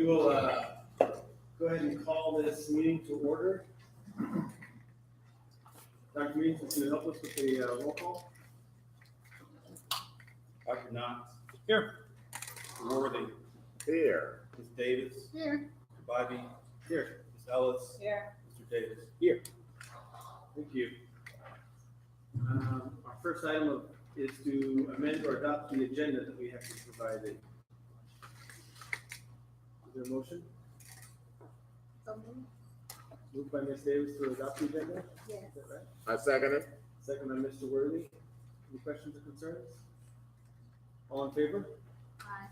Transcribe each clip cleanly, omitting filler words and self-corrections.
will go ahead and call this meeting to order. Dr. Means is going to help us with the roll call. Dr. Knox. Here. Mr. Worthy. Here. Ms. Davis. Here. Mr. Bybee. Here. Ms. Ellis. Here. Mr. Davis. Here. Thank you. Our first item is to amend or adopt the agenda that we have to provide. Is there a motion? Moved by Ms. Davis to adopt the agenda? Yes. Is that right? I second it. Second by Mr. Worthy. Any questions or concerns? All in favor? Aye.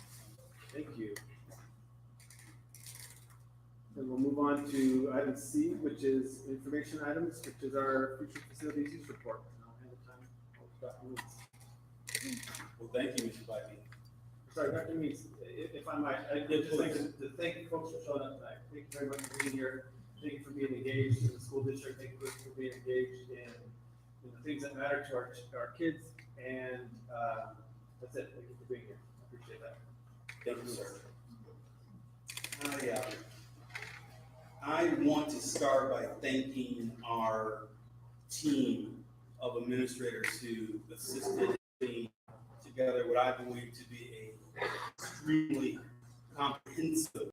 Thank you. And we'll move on to item C, which is information items, which is our future facilities use report. And I'll hand the time over to Dr. Means. Well, thank you, Mr. Bybee. Sorry, Dr. Means, if I might, I'd just like to thank folks for showing up tonight. Thank you very much for being here. Thank you for being engaged in the school district. Thank you for being engaged in the things that matter to our kids. And that's it. Thank you for being here. I appreciate that. Thank you, sir. I want to start by thanking our team of administrators who assisted me together what I believe to be an extremely comprehensive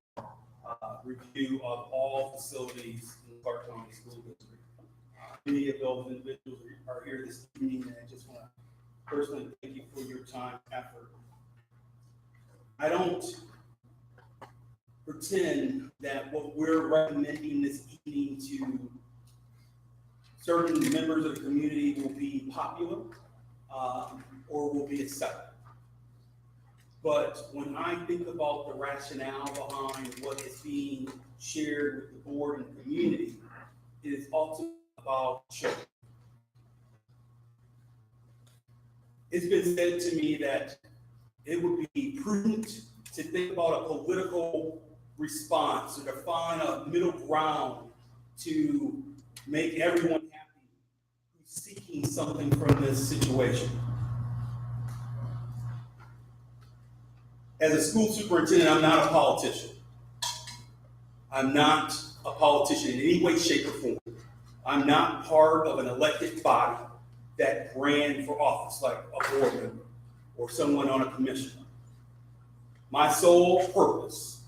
review of all facilities in the Clark County School District. Many of those individuals are here this evening, and I just want to personally thank you for your time, effort. I don't pretend that what we're recommending this evening to certain members of the community will be popular or will be accepted. But when I think about the rationale behind what is being shared with the board and the community, it is ultimately about children. It's been said to me that it would be prudent to think about a political response, or to find a middle ground to make everyone happy who's seeking something from this situation. As a school superintendent, I'm not a politician. I'm not a politician in any way, shape, or form. I'm not part of an elected body that ran for office like a board member or someone on a commission. My sole purpose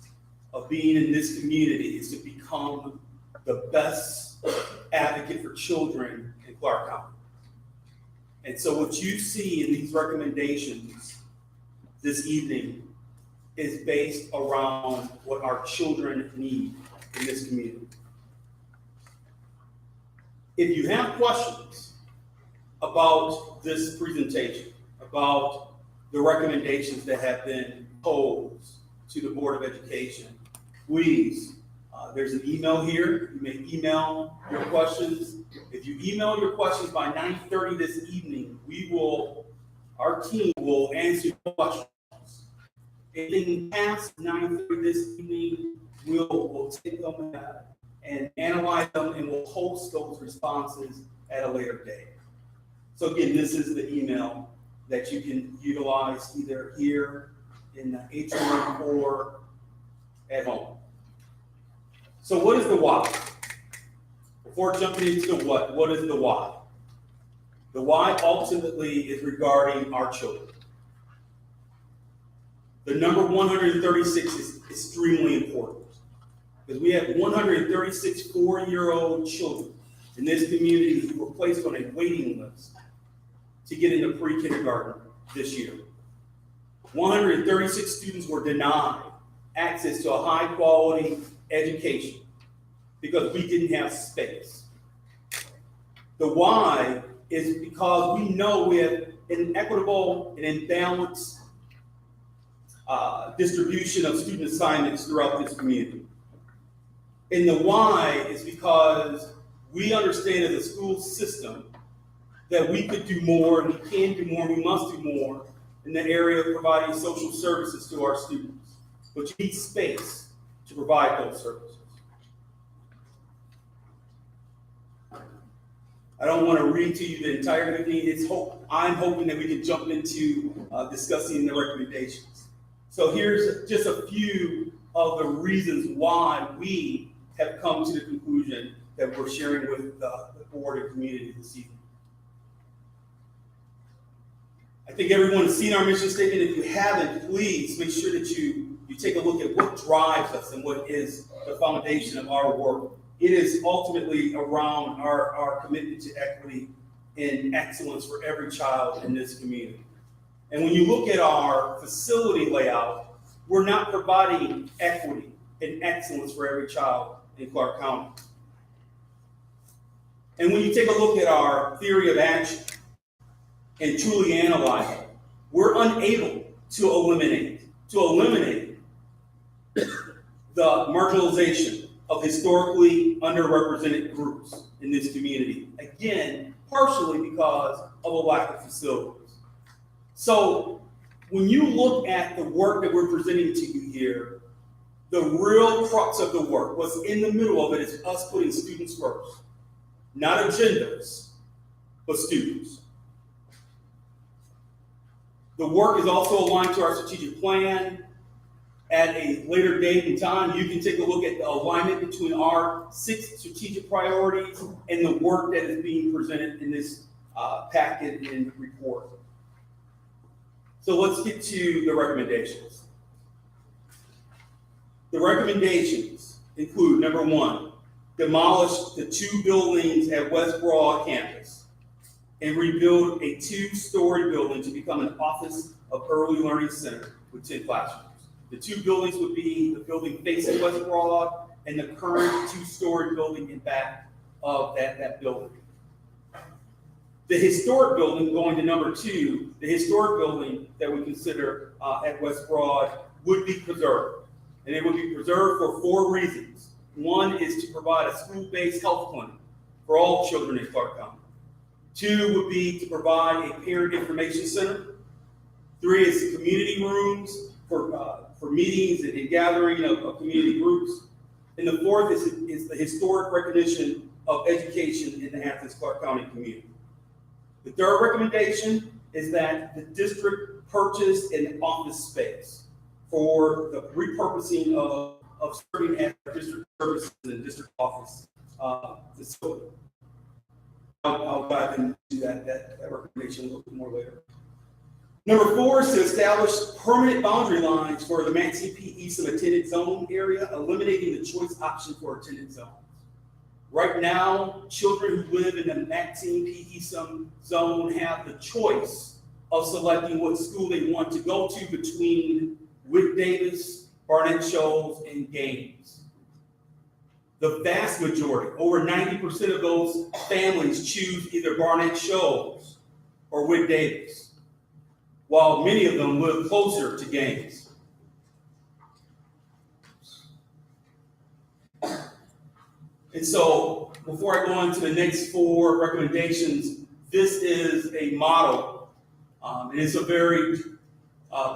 of being in this community is to become the best advocate for children in Clark County. And so what you see in these recommendations this evening is based around what our children need in this community. If you have questions about this presentation, about the recommendations that have been posed to the Board of Education, please, there's an email here. You may email your questions. If you email your questions by 9:30 this evening, our team will answer your questions. Anything past 9:30 this evening, we'll take them and analyze them, and we'll post those responses at a later date. So again, this is the email that you can utilize either here in the atrium or at home. So what is the why? Before jumping into the what is the why? The why ultimately is regarding our children. The number 136 is extremely important because we have 136 4-year-old children in this community who were placed on a waiting list to get into pre-kindergarten this year. 136 students were denied access to a high-quality education because we didn't have space. The why is because we know we have inequitable and imbalanced distribution of student assignments throughout this community. And the why is because we understand as a school system that we could do more, and we can do more, and we must do more in the area of providing social services to our students. But you need space to provide those services. I don't want to read to you the entire thing. I'm hoping that we can jump into discussing the recommendations. So here's just a few of the reasons why we have come to the conclusion that we're sharing with the board and community this evening. I think everyone has seen our mission statement. If you haven't, please make sure that you take a look at what drives us and what is the foundation of our work. It is ultimately around our commitment to equity and excellence for every child in this community. And when you look at our facility layout, we're not providing equity and excellence for every child in Clark County. And when you take a look at our theory of action and truly analyze it, we're unable to eliminate the marginalization of historically underrepresented groups in this community. Again, partially because of a lack of facilities. So when you look at the work that we're presenting to you here, the real crux of the work, what's in the middle of it, is us putting students first. Not agendas, but students. The work is also aligned to our strategic plan. At a later date and time, you can take a look at the alignment between our 6 strategic priorities and the work that is being presented in this packet and report. So let's get to the recommendations. The recommendations include, number 1, demolish the 2 buildings at West Broad campus and rebuild a 2-story building to become an Office of Early Learning Center with 10 classrooms. The 2 buildings would be the building facing West Broad and the current 2-story building in back of that building. The historic building, going to number 2, the historic building that we consider at West Broad would be preserved. And it would be preserved for 4 reasons. 1 is to provide a school-based health clinic for all children in Clark County. 2 would be to provide a parent information center. 3 is community rooms for meetings and gathering of community groups. And the 4th is the historic recognition of education in the Athens-Clark County community. The 3rd recommendation is that the district purchase an office space for the repurposing of serving as district services and district office facility. I'll dive into that recommendation a little bit more later. Number 4 is to establish permanent boundary lines for the Maxine P. Eastham attended zone area, eliminating the choice option for attended zones. Right now, children who live in the Maxine P. Eastham zone have the choice of selecting what school they want to go to between Witt Davis, Barnett Shoals, and Gaines. The vast majority, over 90% of those families, choose either Barnett Shoals or Witt Davis, while many of them live closer to Gaines. And so, before I go on to the next 4 recommendations, this is a model. It is a very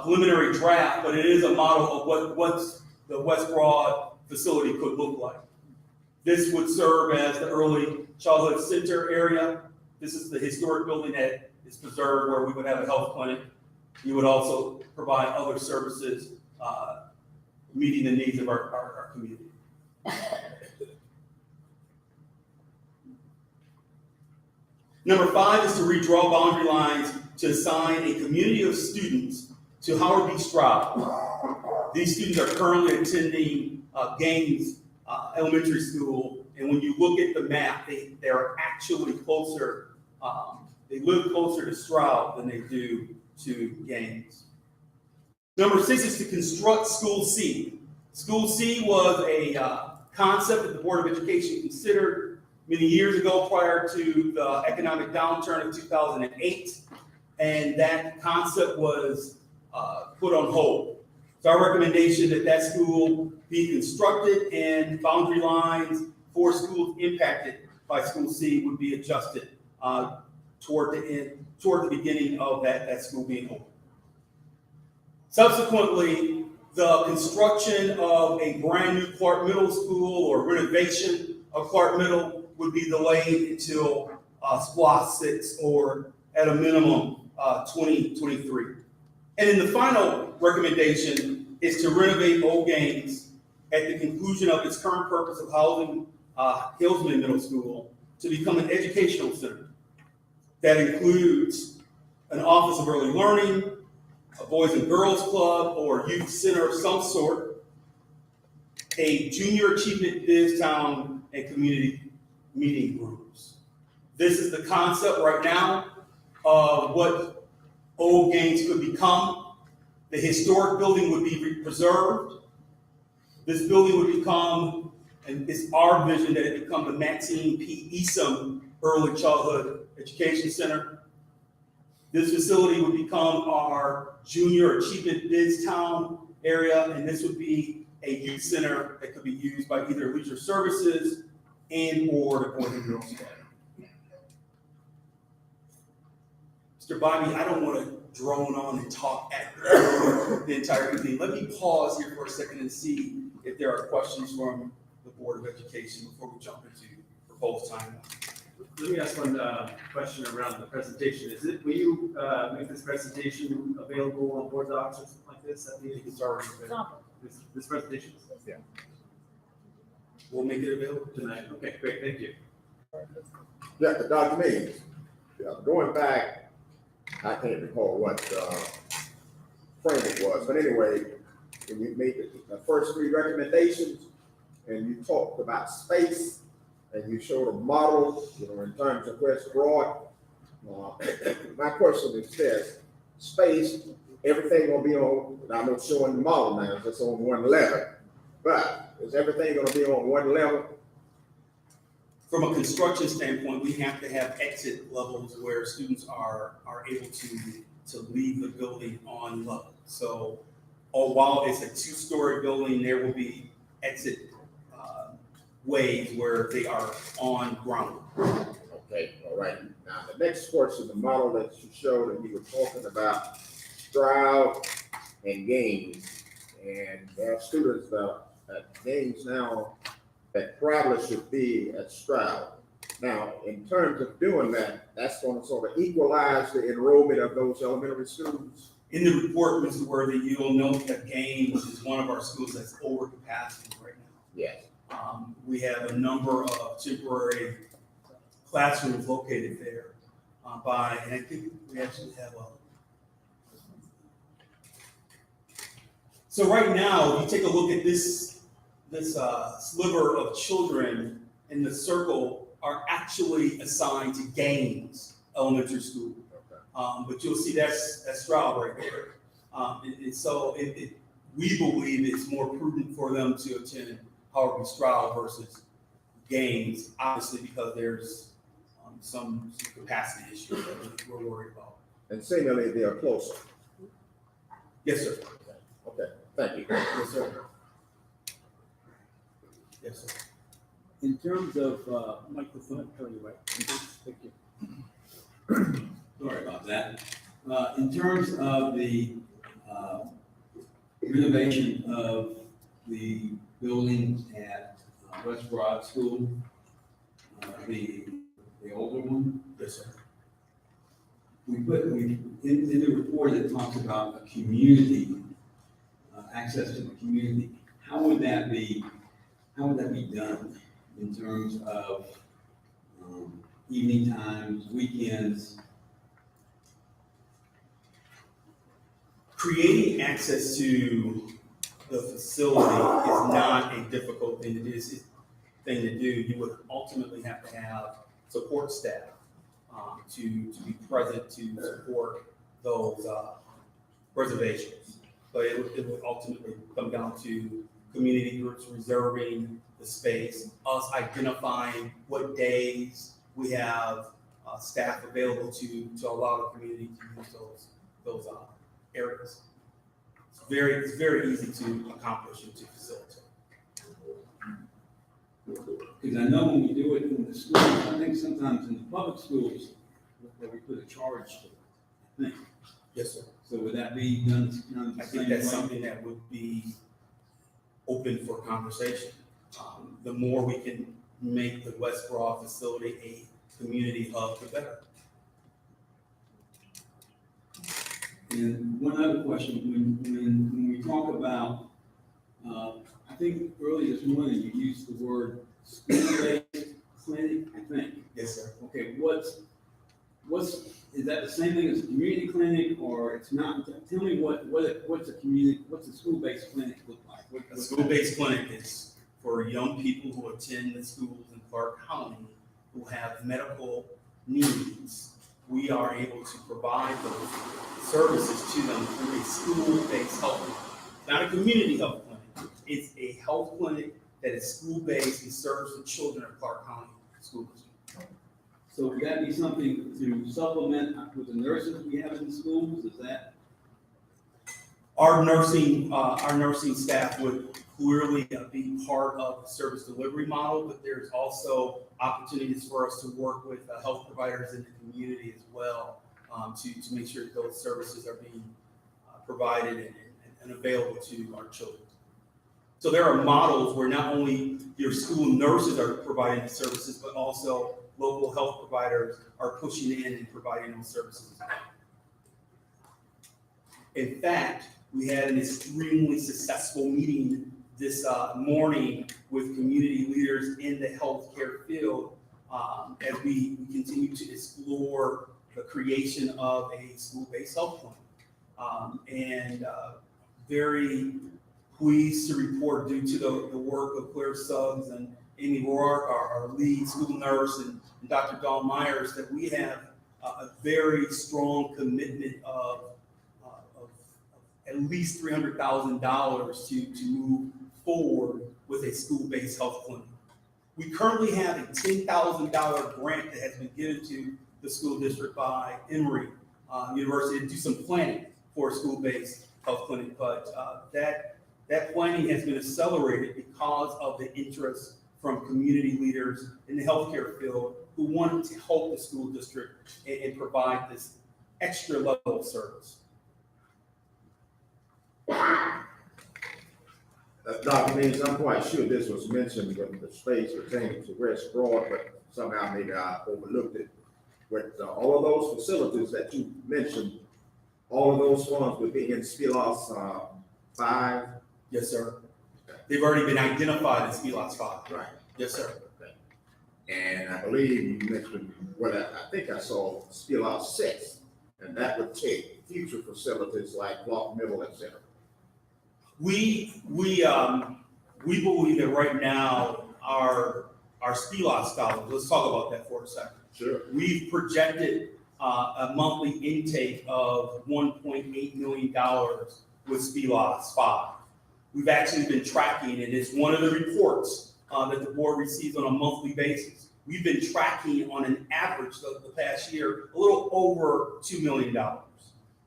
preliminary draft, but it is a model of what the West Broad facility could look like. This would serve as the early childhood center area. This is the historic building that is preserved where we would have a health clinic. You would also provide other services meeting the needs of our community. Number 5 is to redraw boundary lines to assign a community of students to Howard B. Stroud. These students are currently attending Gaines Elementary School, and when you look at the map, they're actually closer, they live closer to Stroud than they do to Gaines. Number 6 is to construct School C. School C was a concept that the Board of Education considered many years ago prior to the economic downturn of 2008, and that concept was put on hold. It's our recommendation that school be constructed and boundary lines for schools impacted by School C would be adjusted toward the beginning of that school being open. Subsequently, the construction of a brand new Clark Middle School or renovation of Clark Middle would be delayed until SPLOST 6 or at a minimum 2023. And then the final recommendation is to renovate Old Gaines at the conclusion of its current purpose of housing Hillsman Middle School to become an educational center that includes an office of early learning, a boys and girls club or youth center of some sort, a junior achievement biz town, and community meeting groups. This is the concept right now of what Old Gaines could become. The historic building would be preserved. This building would become, and it's our vision that it become the Maxine P. Esom Early Childhood Education Center. This facility would become our junior achievement biz town area, and this would be a youth center that could be used by either leisure services and or the Boys and Girls Club. Mr. Bobby, I don't want to drone on and talk at the entire evening. Let me pause here for a second and see if there are questions from the Board of Education before we jump into proposed timeline. Let me ask one question around the presentation. Will you make this presentation available on board docs or something like this? I think it's already available. This presentation? Yeah. We'll make it available Tonight. Okay, great, thank you. Yeah, Dr. Means, going back, I can't recall what frame it was, but anyway, when you made the first three recommendations and you talked about space and you showed a model, in terms of West Broad, my question is this: space, everything gonna be on, I'm not showing the model now, it's just on one level, but is everything gonna be on one level? From a construction standpoint, we have to have exit levels where students are able to leave the building on level. So, while it's a two-story building, there will be exit ways where they are on ground. Okay, all right. Now, the next portion, the model that you showed, and you were talking about Stroud and Gaines, and there are students at Gaines now that probably should be at Stroud. Now, in terms of doing that, that's going to sort of equalize the enrollment of those elementary schools. In the report, Mr. Worthy, you'll note that Gaines is one of our schools that's over capacity right now. Yes. We have a number of temporary classrooms located there and I think we actually have so right now, if you take a look at this sliver of children in the circle are actually assigned to Gaines Elementary School. Okay. But you'll see that's Stroud right there. And so we believe it's more prudent for them to attend Harvey Stroud versus Gaines, obviously because there's some capacity issues that we're worried about. And seemingly they are closer. Yes, sir. Okay, thank you. Yes, sir. Yes, sir. In terms of microphone, turn you right. Thank you. Sorry about that. In terms of the renovation of the buildings at West Broad School, the older one, Yes, sir. in the report it talks about a community, access to the community. How would that be done in terms of evening times, weekends? Creating access to the facility is not a difficult thing to do. You would ultimately have to have support staff to be present to support those reservations. But it would ultimately come down to community groups reserving the space, us identifying what days we have staff available to allow the community to use those areas. It's very easy to accomplish and to facilitate. Because I know when we do it in the schools, I think sometimes in the public schools, that we put a charge to it, I think. Yes, sir. So would that be done kind of the I same think that's way? something that would be open for conversation. The more we can make the West Broad facility a community hub, the better. And one other question, when we talk about, I think earlier this morning you used the word school-based clinic, I think. Yes, sir. Okay, is that the same thing as a community clinic, or it's not? Tell me what's a school-based clinic look like? A school-based clinic is for young people who attend the schools in Clark County who have medical needs. We are able to provide those services to them through a school-based health clinic. Not a community health clinic. It's a health clinic that is school-based and serves the children of Clark County School District. So would that be something to supplement with the nurses we have in the schools? Is that? Our nursing staff would clearly be part of the service delivery model, but there's also opportunities for us to work with health providers in the community as well, to make sure that those services are being provided and available to our children. So there are models where not only your school nurses are providing the services, but also local health providers are pushing in and providing those services as well. In fact, we had an extremely successful meeting this morning with community leaders in the healthcare field as we continue to explore the creation of a school-based health clinic. Very pleased to report, due to the work of Claire Suggs and Amy Roark, our lead school nurse, and Dr. Dawn Myers, that we have a very strong commitment of at least $300,000 to move forward with a school-based health clinic. We currently have a $10,000 grant that has been given to the school district by Emory University to do some planning for a school-based health clinic, but that planning has been accelerated because of the interest from community leaders in the healthcare field who wanted to help the school district and provide this extra level of service. Dr. Means, I'm quite sure this was mentioned with the space pertaining to West Broad, but somehow maybe I overlooked it. With all of those facilities that you mentioned, all of those funds would be in SPLOS 5? Yes, sir. They've already been identified as SPLOS 5. Right. Yes, sir. Okay. And I believe you mentioned, well, I think I saw SPLOS 6, and that would take future facilities like Clark Middle, et cetera. We believe that right now our SPLOS scholars, let's talk about that for a second. Sure. We've projected a monthly intake of $1.8 million with SPLOS 5. We've actually been tracking, and it's one of the reports that the board receives on a monthly basis. We've been tracking on an average of the past year a little over $2 million.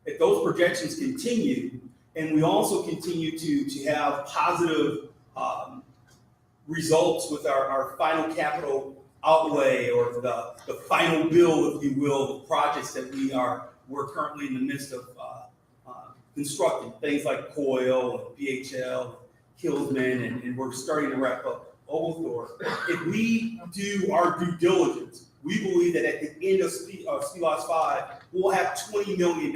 If those projections continue, and we also continue to have positive results with our final capital outlay, or the final bill, if you will, the projects that we're currently in the midst of constructing, things like Coyle and BHL, Hillsman, and we're starting to wrap up Oglethorpe. If we do our due diligence, we believe that at the end of SPLOS 5, we'll have $20 million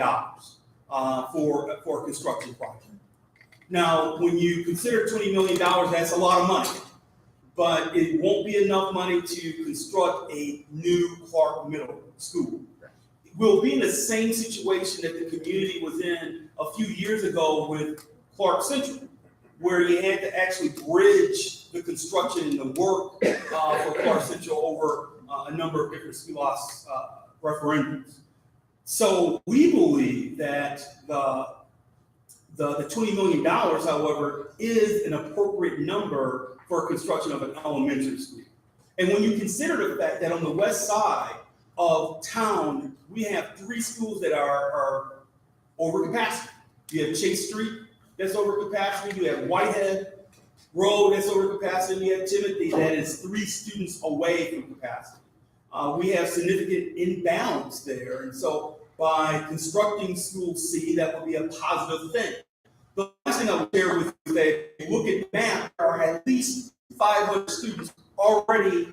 for a construction project. Now, when you consider $20 million, that's a lot of money, but it won't be enough money to construct a new Clark Middle School. We'll be in the same situation that the community was in a few years ago with Clark Central, where you had to actually bridge the construction and the work for Clark Central over a number of different SPLOS referendums. So we believe that the $20 million, however, is an appropriate number for construction of an elementary school. And when you consider the fact that on the west side of town, we have 3 schools that are over capacity. You have Chase Street, that's over capacity. You have Whitehead Road, that's over capacity. You have Timothy, that is 3 students away from capacity. We have significant imbalance there. And so by constructing School C, that would be a positive thing. The last thing I would share with you is that if you look at the map, there are at least 500 students already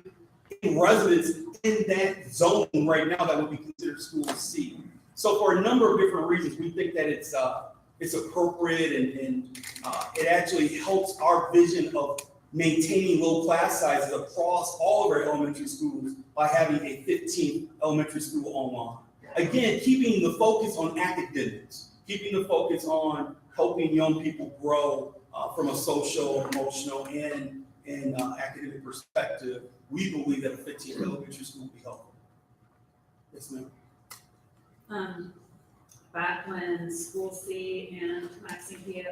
in residence in that zone right now that would be considered School C. So for a number of different reasons, we think that it's it's appropriate and it actually helps our vision of maintaining low class sizes across all of our elementary schools by having a 15th elementary school online. Again, keeping the focus on academics, keeping the focus on helping young people grow from a social, emotional, and academic perspective. We believe that a 15th elementary school will be helpful. Yes, ma'am. Back when School C and Maxine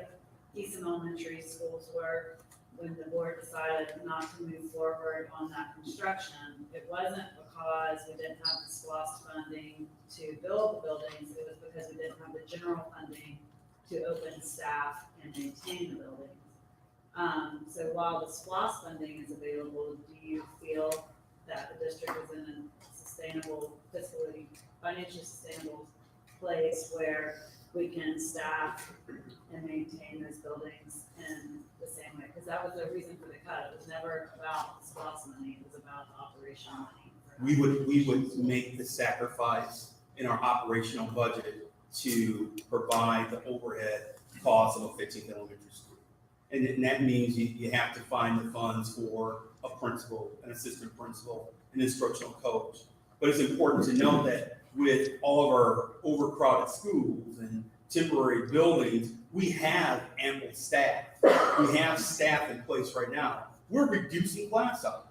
Easton Elementary schools were, when the board decided not to move forward on that construction, it wasn't because we didn't have the SPOS funding to build the buildings, it was because we didn't have the general funding to open staff and maintain the buildings. So while the SPOS funding is available, do you feel that the district is in a sustainable, fiscally, financially sustainable place where we can staff and maintain those buildings in the same way? Because that was the reason for the cut. It was never about the SPOS money, it was about operational money. We would make the sacrifice in our operational budget to provide the overhead costs of a 15th elementary school. And that means you have to find the funds for a principal, an assistant principal, an instructional coach. But it's important to know that with all of our overcrowded schools and temporary buildings, we have ample staff. We have staff in place right now. We're reducing class size,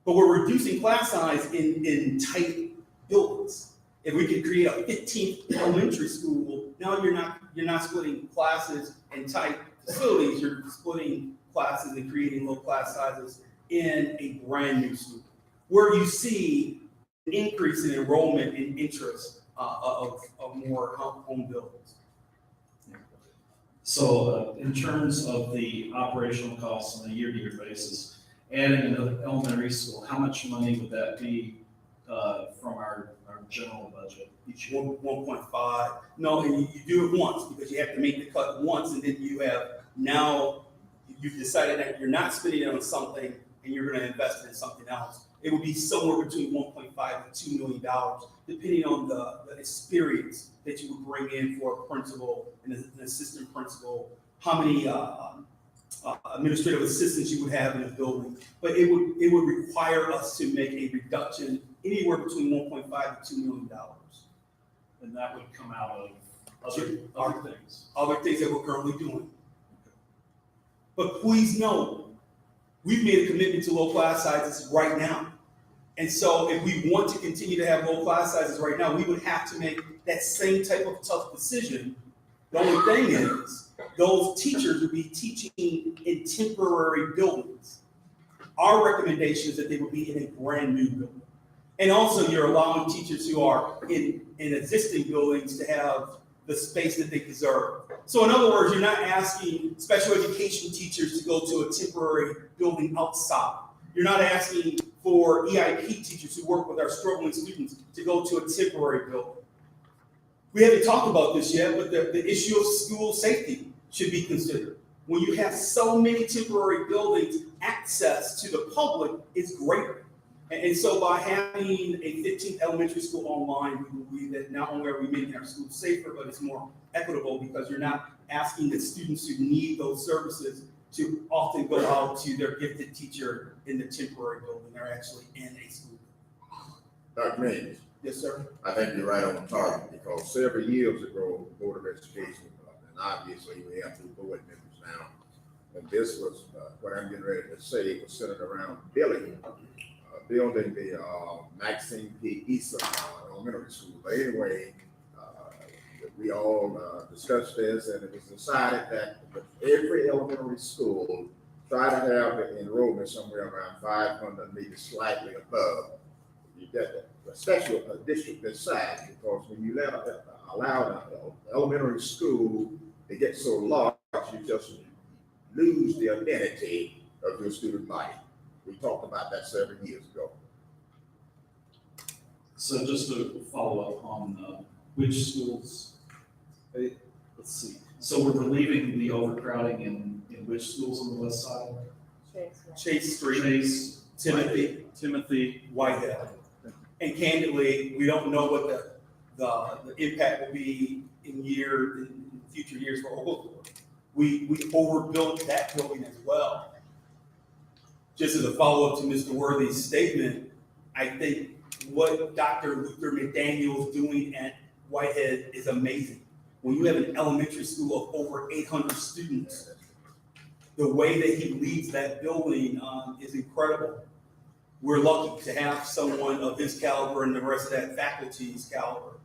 but we're reducing class size in tight buildings. If we could create a 15th elementary school, now you're not splitting classes in tight facilities, you're splitting classes and creating low class sizes in a brand new school, where you see an increase in enrollment and interest of more home buildings. So in terms of the operational costs on a year-to-year basis, adding another elementary school, how much money would that be from our general budget each year? 1.5. No, and you do it once because you have to make the cut once, and then you've decided that you're not spending it on something and you're going to invest it in something else. It would be somewhere between 1.5 to $2 million, depending on the experience that you would bring in for a principal and an assistant principal, how many administrative assistants you would have in a building. But it would require us to make a reduction anywhere between 1.5 to $2 million. And that would come out of other things. Other things that we're currently doing. But please know, we've made a commitment to low class sizes right now. And so if we want to continue to have low class sizes right now, we would have to make that same type of tough decision. The only thing is, those teachers would be teaching in temporary buildings. Our recommendation is that they would be in a brand new building. And also you're allowing teachers who are in existing buildings to have the space that they deserve. So in other words, you're not asking special education teachers to go to a temporary building outside. You're not asking for EIP teachers who work with our struggling students to go to a temporary building. We haven't talked about this yet, but the issue of school safety should be considered. When you have so many temporary buildings, access to the public is greater. And so by having a 15th elementary school online, we believe that not only are we making our schools safer, but it's more equitable because you're not asking the students who need those services to often go out to their gifted teacher in the temporary building. They're actually in a school. Dr. Means, Yes, sir. I think you're right on target because several years ago, Board of Education, and obviously we have two board members now, and this was what I'm getting ready to say was centered around building the Maxine P. Easton Elementary School. But anyway, we all discussed this, and it was decided that with every elementary school try to have the enrollment somewhere around 500, maybe slightly above. You get that, especially a district this size, because when you allow the elementary school to get so large, you just lose the identity of your student body. We talked about that several years ago. So just to follow up on which schools, let's see. So we're relieving the overcrowding in which schools on the west side? Chase Street, Chase, Timothy, Whitehead. And candidly, we don't know what the impact will be in future years for Oglesboro. We overbuilt that building as well. Just as a follow-up to Mr. Worthy's statement, I think what Dr. Luther McDaniel is doing at Whitehead is amazing. When you have an elementary school of over 800 students, the way that he leads that building is incredible. We're lucky to have someone of his caliber and the rest of that faculty's caliber,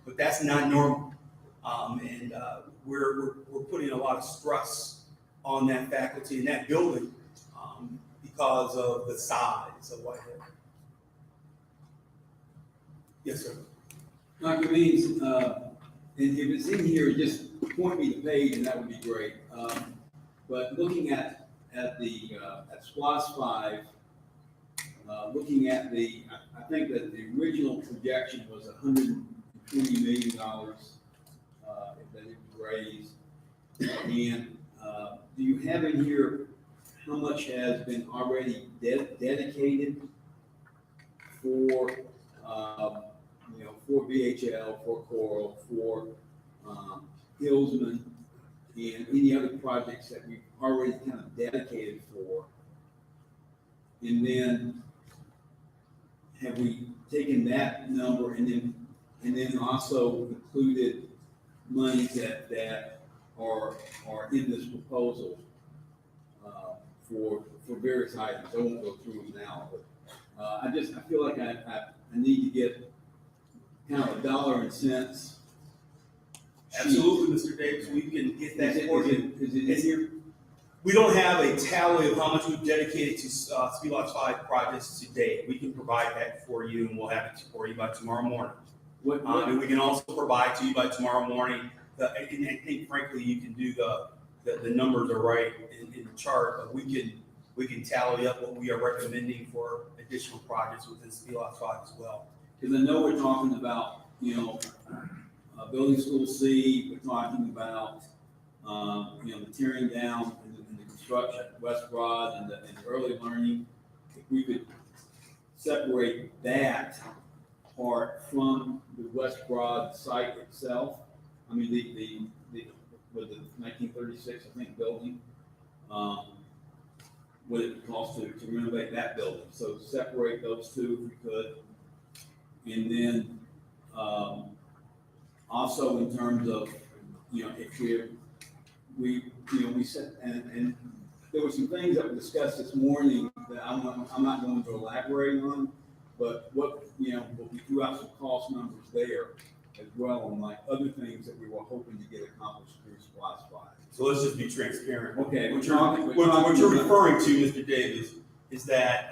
but that's not normal. We're putting a lot of stress on that faculty and that building because of the size of Whitehead. Yes, sir. Dr. Means, and if it's in here, just point me to the page and that would be great. But looking at SPOS 5, looking at I think that the original projection was $120 million, if that was raised. And do you have in here how much has been already dedicated for, for VHL, for Coral, for Hillsman, and any other projects that we've already kind of dedicated for? And then have we taken that number and then also included monies that are in this proposal for various items? I won't go through them now, but I feel like I need to get kind of a dollar and cents. Absolutely, Mr. Davis, we can get that for you. Is it in here? We don't have a tally of how much we've dedicated to SPLOST 5 projects to date. We can provide that for you, and we'll have it for you by tomorrow morning. And we can also provide to you by tomorrow morning. And I think, frankly, you can do the numbers are right in the chart, but we can tally up what we are recommending for additional projects within SPLOST 5 as well. Because I know we're talking about, building school C, we're talking about, the tearing down and the construction at West Broad and the early learning. If we could separate that part from the West Broad site itself, I mean, the 1936, I think, building, what it cost to renovate that building. So separate those two if we could. And then, also in terms of, if we said, and there were some things that were discussed this morning that I'm not going to elaborate on, but what we threw out some cost numbers there as well on like other things that we were hoping to get accomplished through SPLOST 5. So let's just be transparent. Okay. What you're referring to, Mr. Davis, is that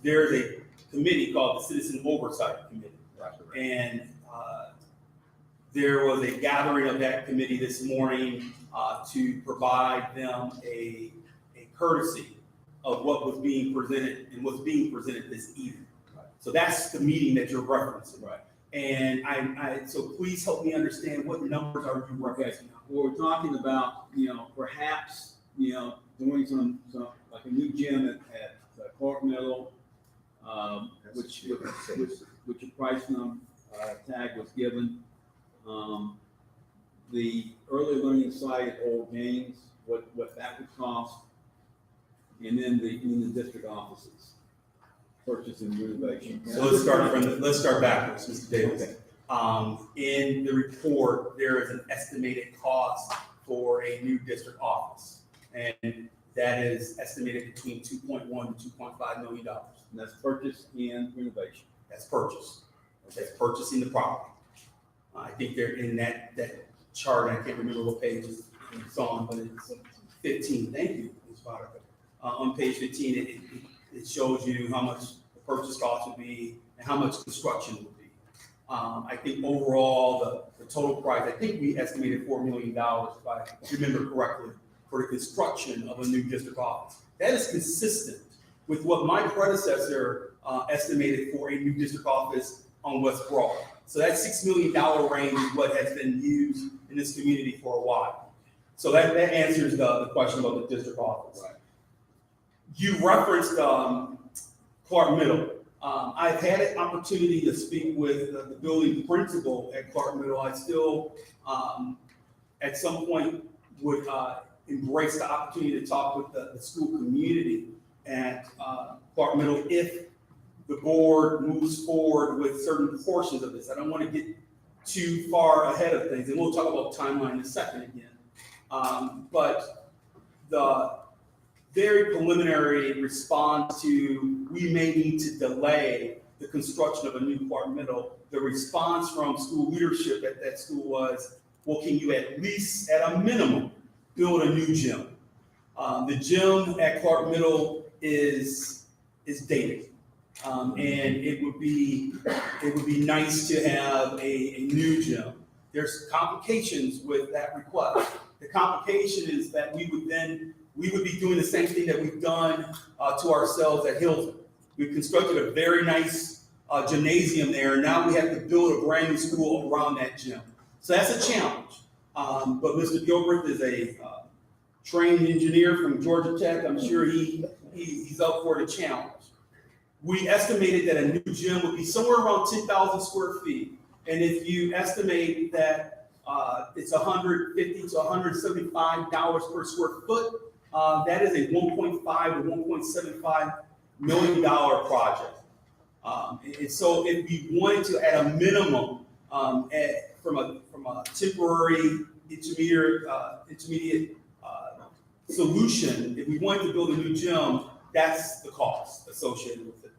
there is a committee called the Citizen Oversight Committee. And there was a gathering of that committee this morning to provide them a courtesy of what was being presented and what's being presented this evening. Right. So that's the meeting that you're referencing. Right. And so please help me understand what numbers are you referencing. Well, we're talking about, perhaps, doing some like a new gym at Clark Middle, which a price tag was given. The early learning site at Old Gaines, what that would cost, and then the district offices, purchase and renovation. So let's start backwards, Mr. Davis. Okay. In the report, there is an estimated cost for a new district office, and that is estimated between $2.1 to $2.5 million. And that's purchase and renovation. That's purchase. That's purchasing the property. I think they're in that chart. I can't remember what page it's on, but it's 15. Thank you, Ms. Potter. On page 15, it shows you how much the purchase cost would be and how much construction would be. I think overall, the total price, I think we estimated $4 million, if I remember correctly, for the construction of a new district office. That is consistent with what my predecessor estimated for a new district office on West Broad. So that $6 million range is what has been used in this community for a while. So that answers the question about the district office. Right. You referenced Clark Middle. I've had an opportunity to speak with the building principal at Clark Middle. I still at some point would embrace the opportunity to talk with the school community at Clark Middle if the board moves forward with certain portions of this. I don't want to get too far ahead of things, and we'll talk about timeline in a second again. But the very preliminary response to we may need to delay the construction of a new Clark Middle, the response from school leadership at that school was, well, can you at least, at a minimum, build a new gym? The gym at Clark Middle is dated. And it would be nice to have a new gym. There's complications with that request. The complication is that we would be doing the same thing that we've done to ourselves at Hilton. We've constructed a very nice gymnasium there, and now we have to build a brand new school around that gym. So that's a challenge. But Mr. Gilbert is a trained engineer from Georgia Tech. I'm sure he's up for the challenge. We estimated that a new gym would be somewhere around 10,000 square feet. And if you estimate that it's $150 to $175 per square foot, that is a $1.5 to $1.75 million project. And so if we wanted to, at a minimum, from a temporary intermediate solution, if we wanted to build a new gym, that's the cost associated with it.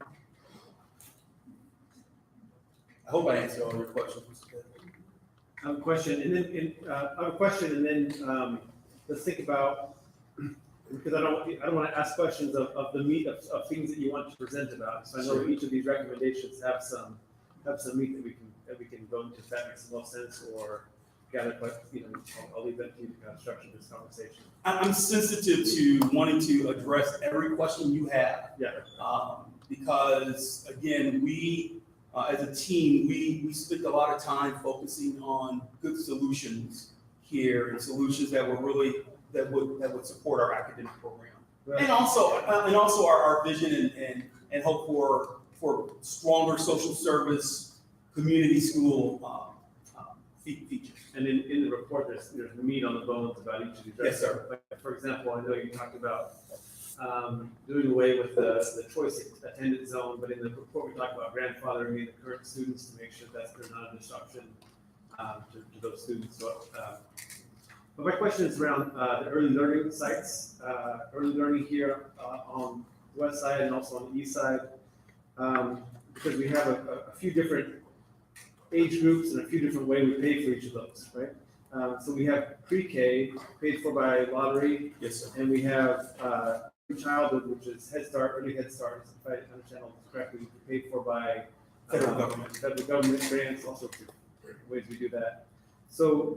I hope I answered all your questions. I have a question, and then let's think about, because I don't want to ask questions of the meat of things that you want to present about. So I know each of these recommendations have some meat that we can go into, if that makes the most sense, or gather, but I'll leave that to you to kind of structure this conversation. I'm sensitive to wanting to address every question you have. Yeah. Because again, we as a team, we spent a lot of time focusing on good solutions here, and solutions that were really that would support our academic program, Right. and also our vision and hope for stronger social service community school features. And in the report, there's meat on the bones about each of these. Yes, sir. Like, for example, I know you talked about doing away with the choice attendance zone, but in the report, we talked about grandfathering in the current students to make sure that there's not a disruption to those students. So, but my question is around the early learning sites, early learning here on the west side and also on the east side, because we have a few different age groups and a few different ways we pay for each of those, right? So we have pre-K paid for by lottery. Yes, sir. And we have childhood, which is Head Start, early Head Start, if I understand all this correctly, paid for by Federal government. Federal government grants, also ways we do that. So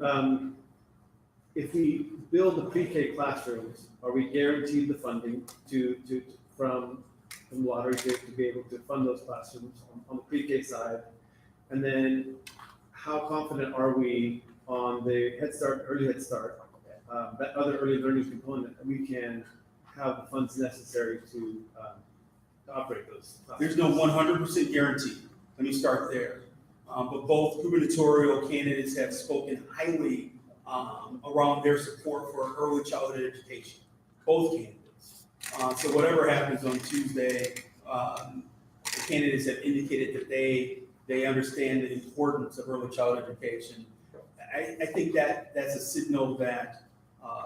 if we build the pre-K classrooms, are we guaranteed the funding from lottery to be able to fund those classrooms on the pre-K side? And then how confident are we on the Head Start, early Head Start, that other early learning component, that we can have the funds necessary to operate those classes? There's no 100% guarantee. Let me start there. But both gubernatorial candidates have spoken highly around their support for early childhood education. Both candidates. So whatever happens on Tuesday, the candidates have indicated that they understand the importance of early childhood education. I think that's a signal that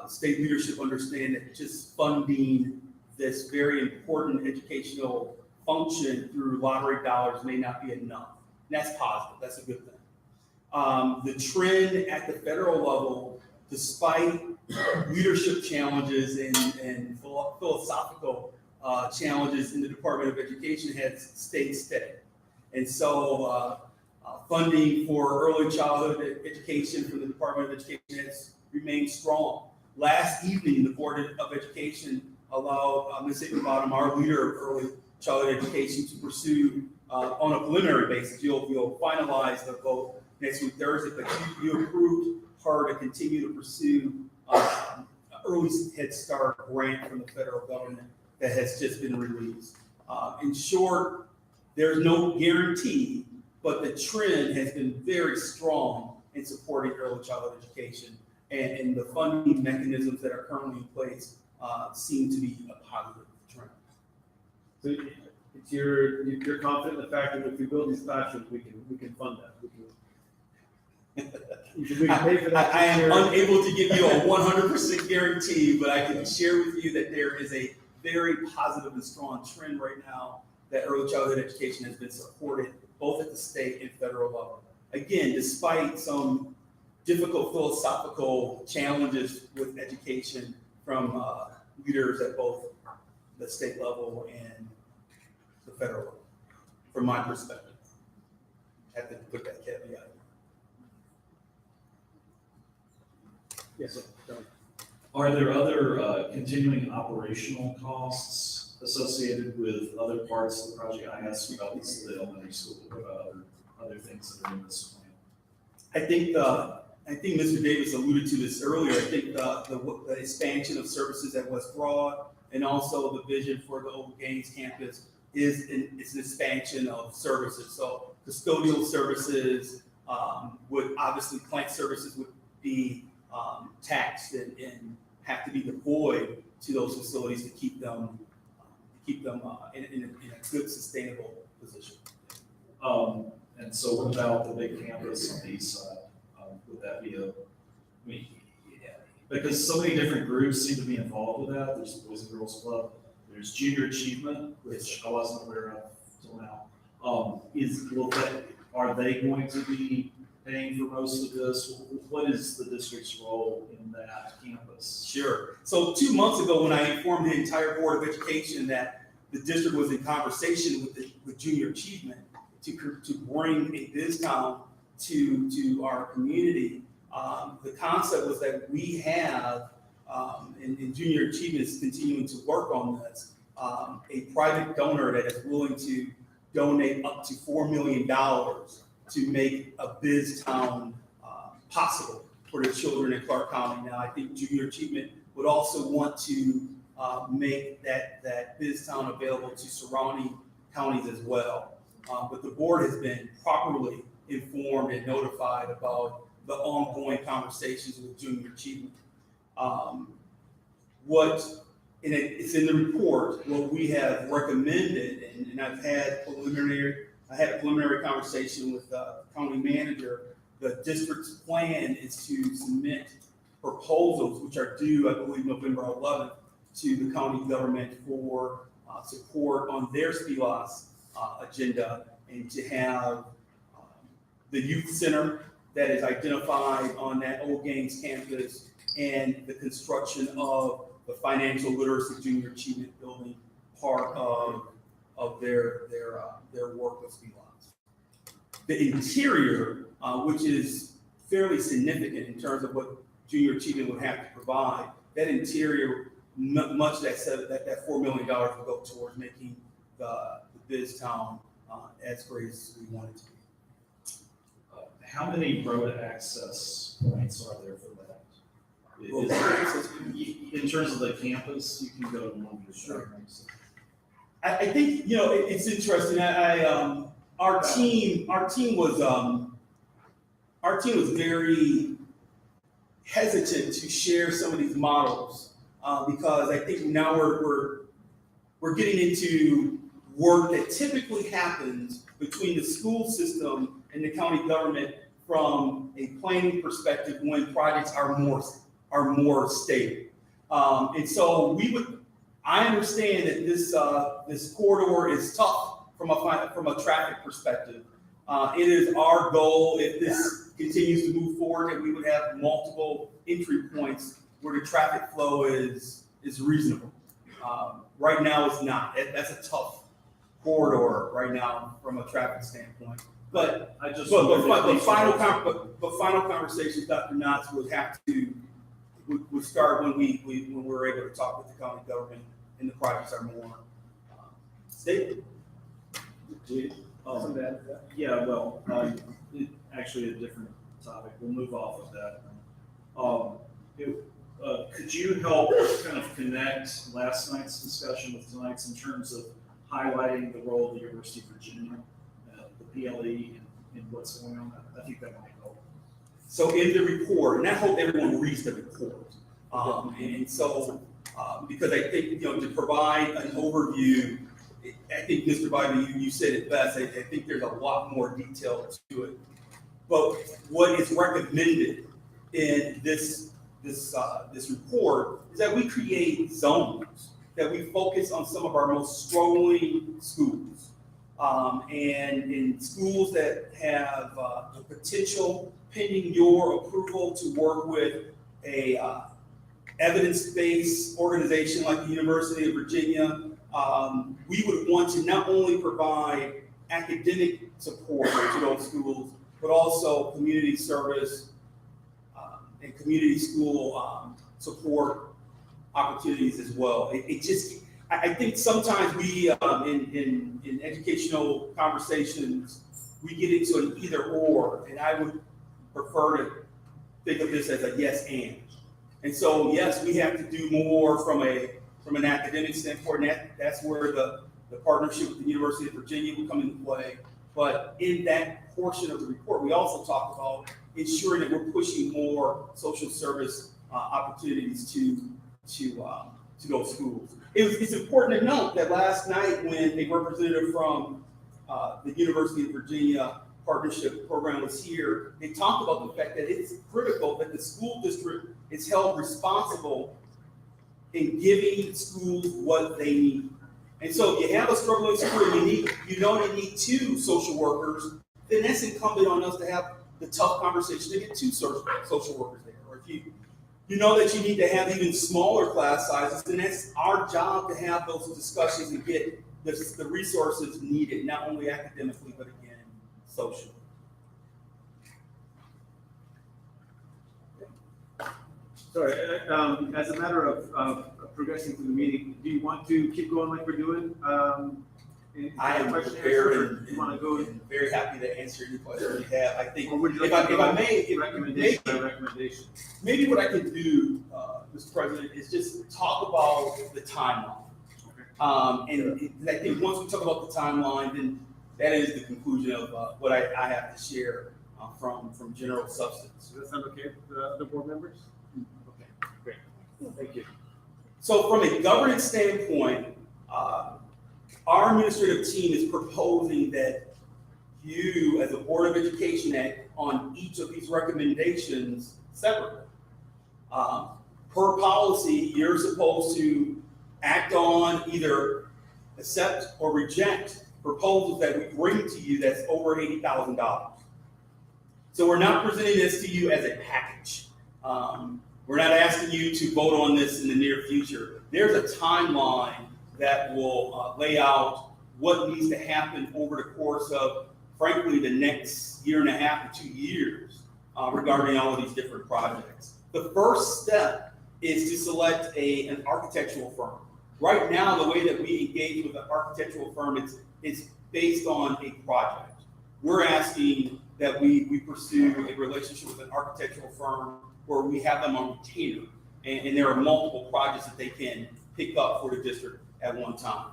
state leadership understand that just funding this very important educational function through lottery dollars may not be enough. And that's positive. That's a good thing. The trend at the federal level, despite leadership challenges and philosophical challenges in the Department of Education, has stayed steady. And so funding for early childhood education from the Department of Education has remained strong. Last evening, the Board of Education allowed Ms. Hickenbottom, our leader of early childhood education, to pursue on a preliminary basis. You'll finalize the vote next week Thursday, but you approved her to continue to pursue early Head Start grant from the federal government that has just been released. In short, there's no guarantee, but the trend has been very strong in supporting early childhood education. and the funding mechanisms that are currently in place seem to be a positive trend. So it's you're confident in the fact that if we build these classrooms, we can fund that. We can pay for that. I am this year. unable to give you a 100% guarantee, but I can share with you that there is a very positive and strong trend right now that early childhood education has been supported both at the state and federal level. Again, despite some difficult philosophical challenges with education from leaders at both the state level and the federal level, from my perspective. I have to put that caveat. Yes, sir. John. Are there other continuing operational costs associated with other parts of the project? I asked you about this, the elementary school, what about other things that are in this plan? I think Mr. Davis alluded to this earlier. I think the expansion of services at West Broad and also the vision for the Old Gaines campus is an expansion of services. So custodial services would obviously, plant services would be taxed and have to be deployed to those facilities to keep them in a good sustainable position. And so what about the big campus on the east side? Would that be because so many different groups seem to be involved with that. There's the Boys and Girls Club, there's Junior Achievement, which I wasn't aware of till now. Are they going to be paying for most of this? What is the district's role in that campus? Sure. So 2 months ago, when I informed the entire Board of Education that the district was in conversation with Junior Achievement to bring a biz town to our community, the concept was that we have, and Junior Achievement is continuing to work on this, a private donor that is willing to donate up to $4 million to make a biz town possible for the children in Clark County. Now, I think Junior Achievement would also want to make that biz town available to surrounding counties as well. But the board has been properly informed and notified about the ongoing conversations with Junior Achievement. It's in the report, what we have recommended, and I had a preliminary conversation with the county manager. The district's plan is to submit proposals, which are due, I believe, November 11th, to the county government for support on their SPLOS agenda, and to have the youth center that is identified on that Old Gaines campus and the construction of the financial literacy Junior Achievement building part of their work with SPLOS. The interior, which is fairly significant in terms of what Junior Achievement would have to provide, that interior, much that $4 million will go towards making the biz town as great as we want it to be. How many road access points are there for that? In terms of the campus, you can go to one of your streams. I think, it's interesting. Our team was very hesitant to share some of these models because I think now we're getting into work that typically happens between the school system and the county government from a planning perspective when projects are more stable. And so I understand that this corridor is tough from a traffic perspective. It is our goal, if this continues to move forward, that we would have multiple entry points where the traffic flow is reasonable. Right now, it's not. That's a tough corridor right now from a traffic standpoint. But final conversations, Dr. Knotts, would start when we're able to talk with the county government and the projects are more stable. Yeah, well, actually a different topic. We'll move off of that. Could you help kind of connect last night's discussion with tonight's in terms of highlighting the role of the University of Virginia, the PLE, and what's going on? I think that might help. So in the report, and I hope everyone reads the report. And so, because I think, to provide an overview, I think, Mr. Biden, you said it best. I think there's a lot more detail to it. But what is recommended in this report is that we create zones, that we focus on some of our most struggling schools. And in schools that have the potential, pending your approval, to work with a evidence-based organization like the University of Virginia, we would want to not only provide academic support to those schools, but also community service and community school support opportunities as well. I think sometimes we, in educational conversations, we get into an either or, and I would prefer to think of this as a yes and. And so, yes, we have to do more from an academic standpoint. That's where the partnership with the University of Virginia will come into play. But in that portion of the report, we also talk about ensuring that we're pushing more social service opportunities to those schools. It's important to note that last night, when a representative from the University of Virginia partnership program was here, they talked about the fact that it's critical that the school district is held responsible in giving schools what they need. And so if you have a struggling school, you know you need 2 social workers, then that's incumbent on us to have the tough conversation to get 2 social workers there. Or if you know that you need to have even smaller class sizes, then that's our job to have those discussions and get the resources needed, not only academically, but again, socially. Sorry, as a matter of progressing through the meeting, do you want to keep going like we're doing? I am prepared and very happy to answer any questions you have. I think, if I may, recommendation. Maybe what I can do, Mr. President, is just talk about the timeline. And I think once we talk about the timeline, then that is the conclusion of what I have to share from general substance. Does that sound okay with the other board members? Okay, great. Thank you. So from a governance standpoint, our administrative team is proposing that you, as a Board of Education, act on each of these recommendations separately. Per policy, you're supposed to act on, either accept or reject proposals that we bring to you that's over $80,000. So we're not presenting this to you as a package. We're not asking you to vote on this in the near future. There's a timeline that will lay out what needs to happen over the course of, frankly, the next 1.5 to 2 years regarding all of these different projects. The first step is to select an architectural firm. Right now, the way that we engage with an architectural firm is based on a project. We're asking that we pursue a relationship with an architectural firm where we have them on retainer, and there are multiple projects that they can pick up for the district at one time.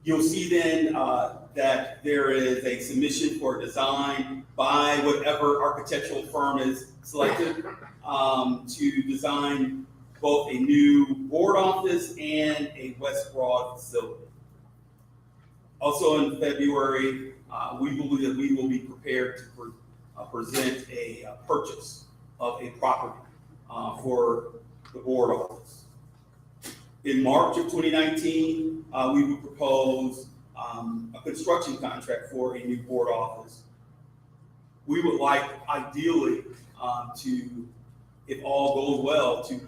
You'll see then that there is a submission for design by whatever architectural firm is selected to design both a new board office and a West Broad facility. Also in February, we believe that we will be prepared to present a purchase of a property for the board office. In March of 2019, we would propose a construction contract for a new board office. We would like, ideally, to, if all goes well, to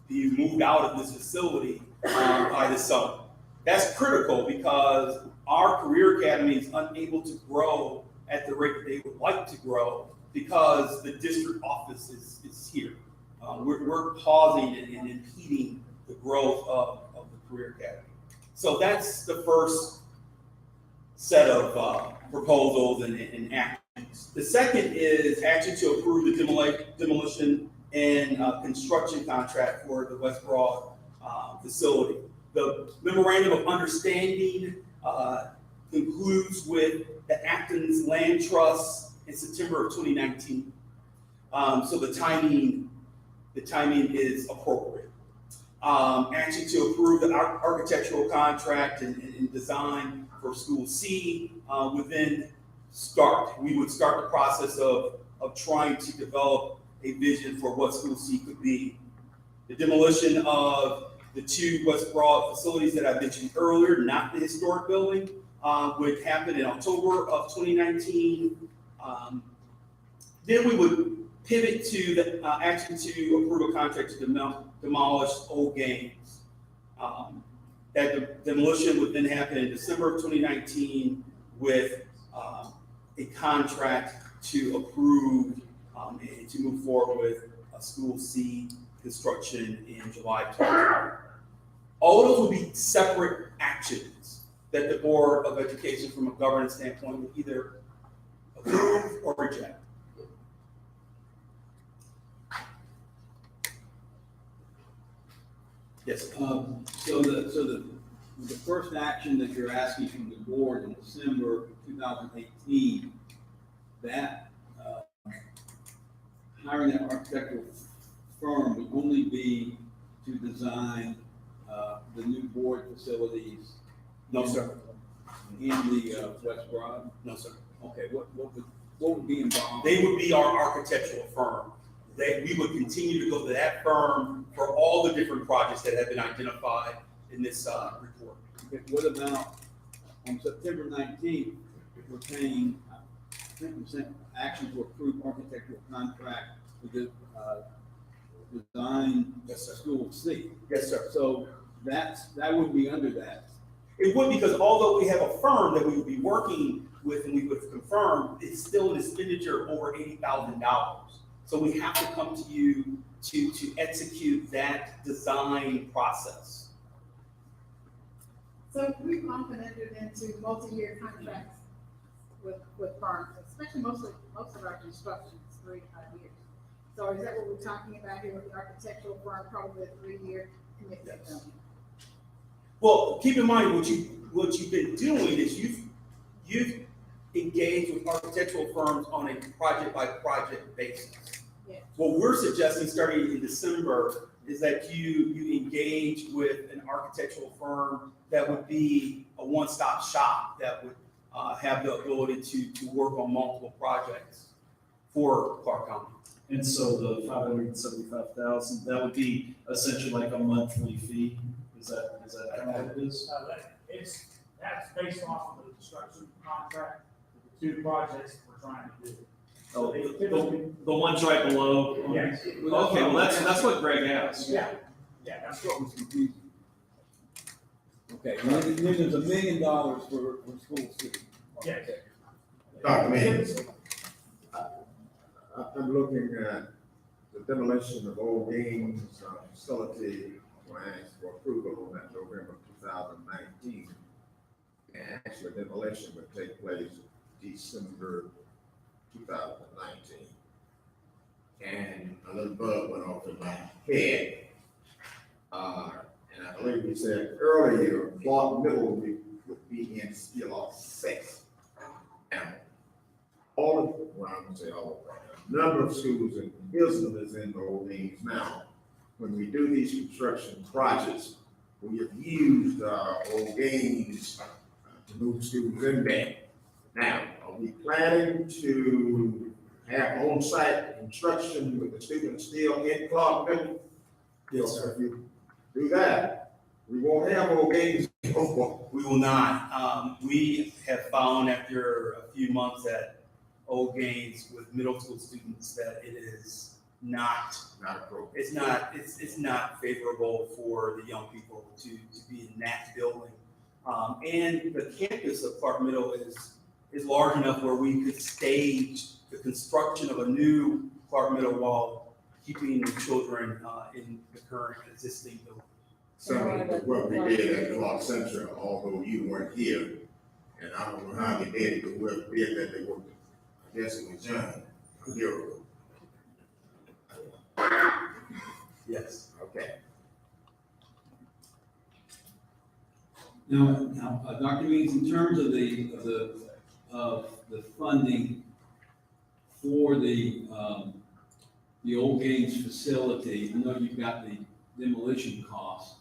be moved out of this facility by the summer. That's critical because our career academy is unable to grow at the rate that they would like to grow because the district office is here. We're pausing and impeding the growth of the career academy. So that's the first set of proposals and actions. The second is action to approve the demolition and construction contract for the West Broad facility. The memorandum of understanding concludes with the Acton's Land Trust in September of 2019. So the timing is appropriate. Action to approve the architectural contract and design for School C would then start. We would start the process of trying to develop a vision for what School C could be. The demolition of the two West Broad facilities that I mentioned earlier, not the historic building, would happen in October of 2019. Then we would pivot to the action to approve a contract to demolish Old Gaines. That demolition would then happen in December of 2019 with a contract to approve and to move forward with a School C construction in July 2020. All of those would be separate actions that the Board of Education, from a governance standpoint, would either approve or reject. Yes. So the first action that you're asking from the board in December 2018, that hiring that architectural firm would only be to design the new board facilities. No, sir. In the West Broad? No, sir. Okay, what would be involved? They would be our architectural firm. We would continue to go to that firm for all the different projects that have been identified in this report. Okay, what about on September 19th, we're paying 10% action to approve architectural contract with the design Yes, sir. School C. Yes, sir. So that would be under that. It would, because although we have a firm that we would be working with and we would confirm, it's still an expenditure over $80,000. So we have to come to you to execute that design process. So we've often entered into multi-year contracts with firms, especially most of our construction is 3 to 5 years. So is that what we're talking about here with the architectural firm, probably a 3-year commitment? Yes. Well, keep in mind what you've been doing is you've engaged with architectural firms on a project by project basis. Yeah. What we're suggesting starting in December is that you engage with an architectural firm that would be a one-stop shop that would have the ability to work on multiple projects for Clark County. And so the $575,000, that would be essentially like a monthly fee? Is that kind of what it is? That's based off of the construction contract, the 2 projects we're trying to do. Oh, They typically- the one's right below? Yes. Okay, well, that's what Greg asked. Yeah, that's what was confusing. Okay, and then there's $1 million for School C. Yes. Dr. Means, I'm looking at the demolition of Old Gaines facility, when I asked for approval on that November 2019. And actually demolition would take place December 2019. And a little bug went off in my head. And I believe we said earlier, Clark Middle would be in still 6. Now, all of, well, I'm gonna say all of, a number of schools in Hillsville is in the Old Gaines now. When we do these construction projects, we have used Old Gaines to move schools in there. Now, are we planning to have on-site construction with the students still in Clark Middle? Yes, sir. If you do that, we won't have Old Gaines. We will not. We have found after a few months at Old Gaines with middle school students that it is not appropriate. it's not favorable for the young people to be in that building. And the campus of Clark Middle is large enough where we could stage the construction of a new Clark Middle while keeping the children in the current existing building. Similar to what we did at Clark Central, although you weren't here. And I don't know how they did it, but whoever did that, they worked, I guess it was John, a year ago. Yes. Okay. Now, Dr. Means, in terms of the funding for the the old Gaines facility, I know you've got the demolition cost,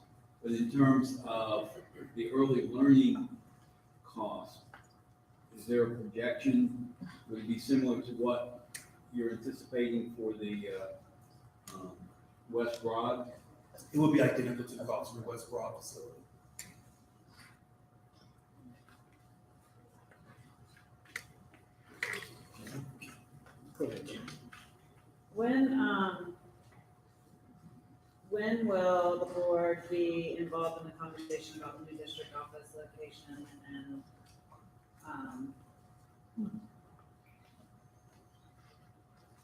but in terms of the early learning cost, is there a projection? Would it be similar to what you're anticipating for the West Broad? It would be identical to the cost for the West Broad facility. When will the board be involved in the conversation about the new district office location and,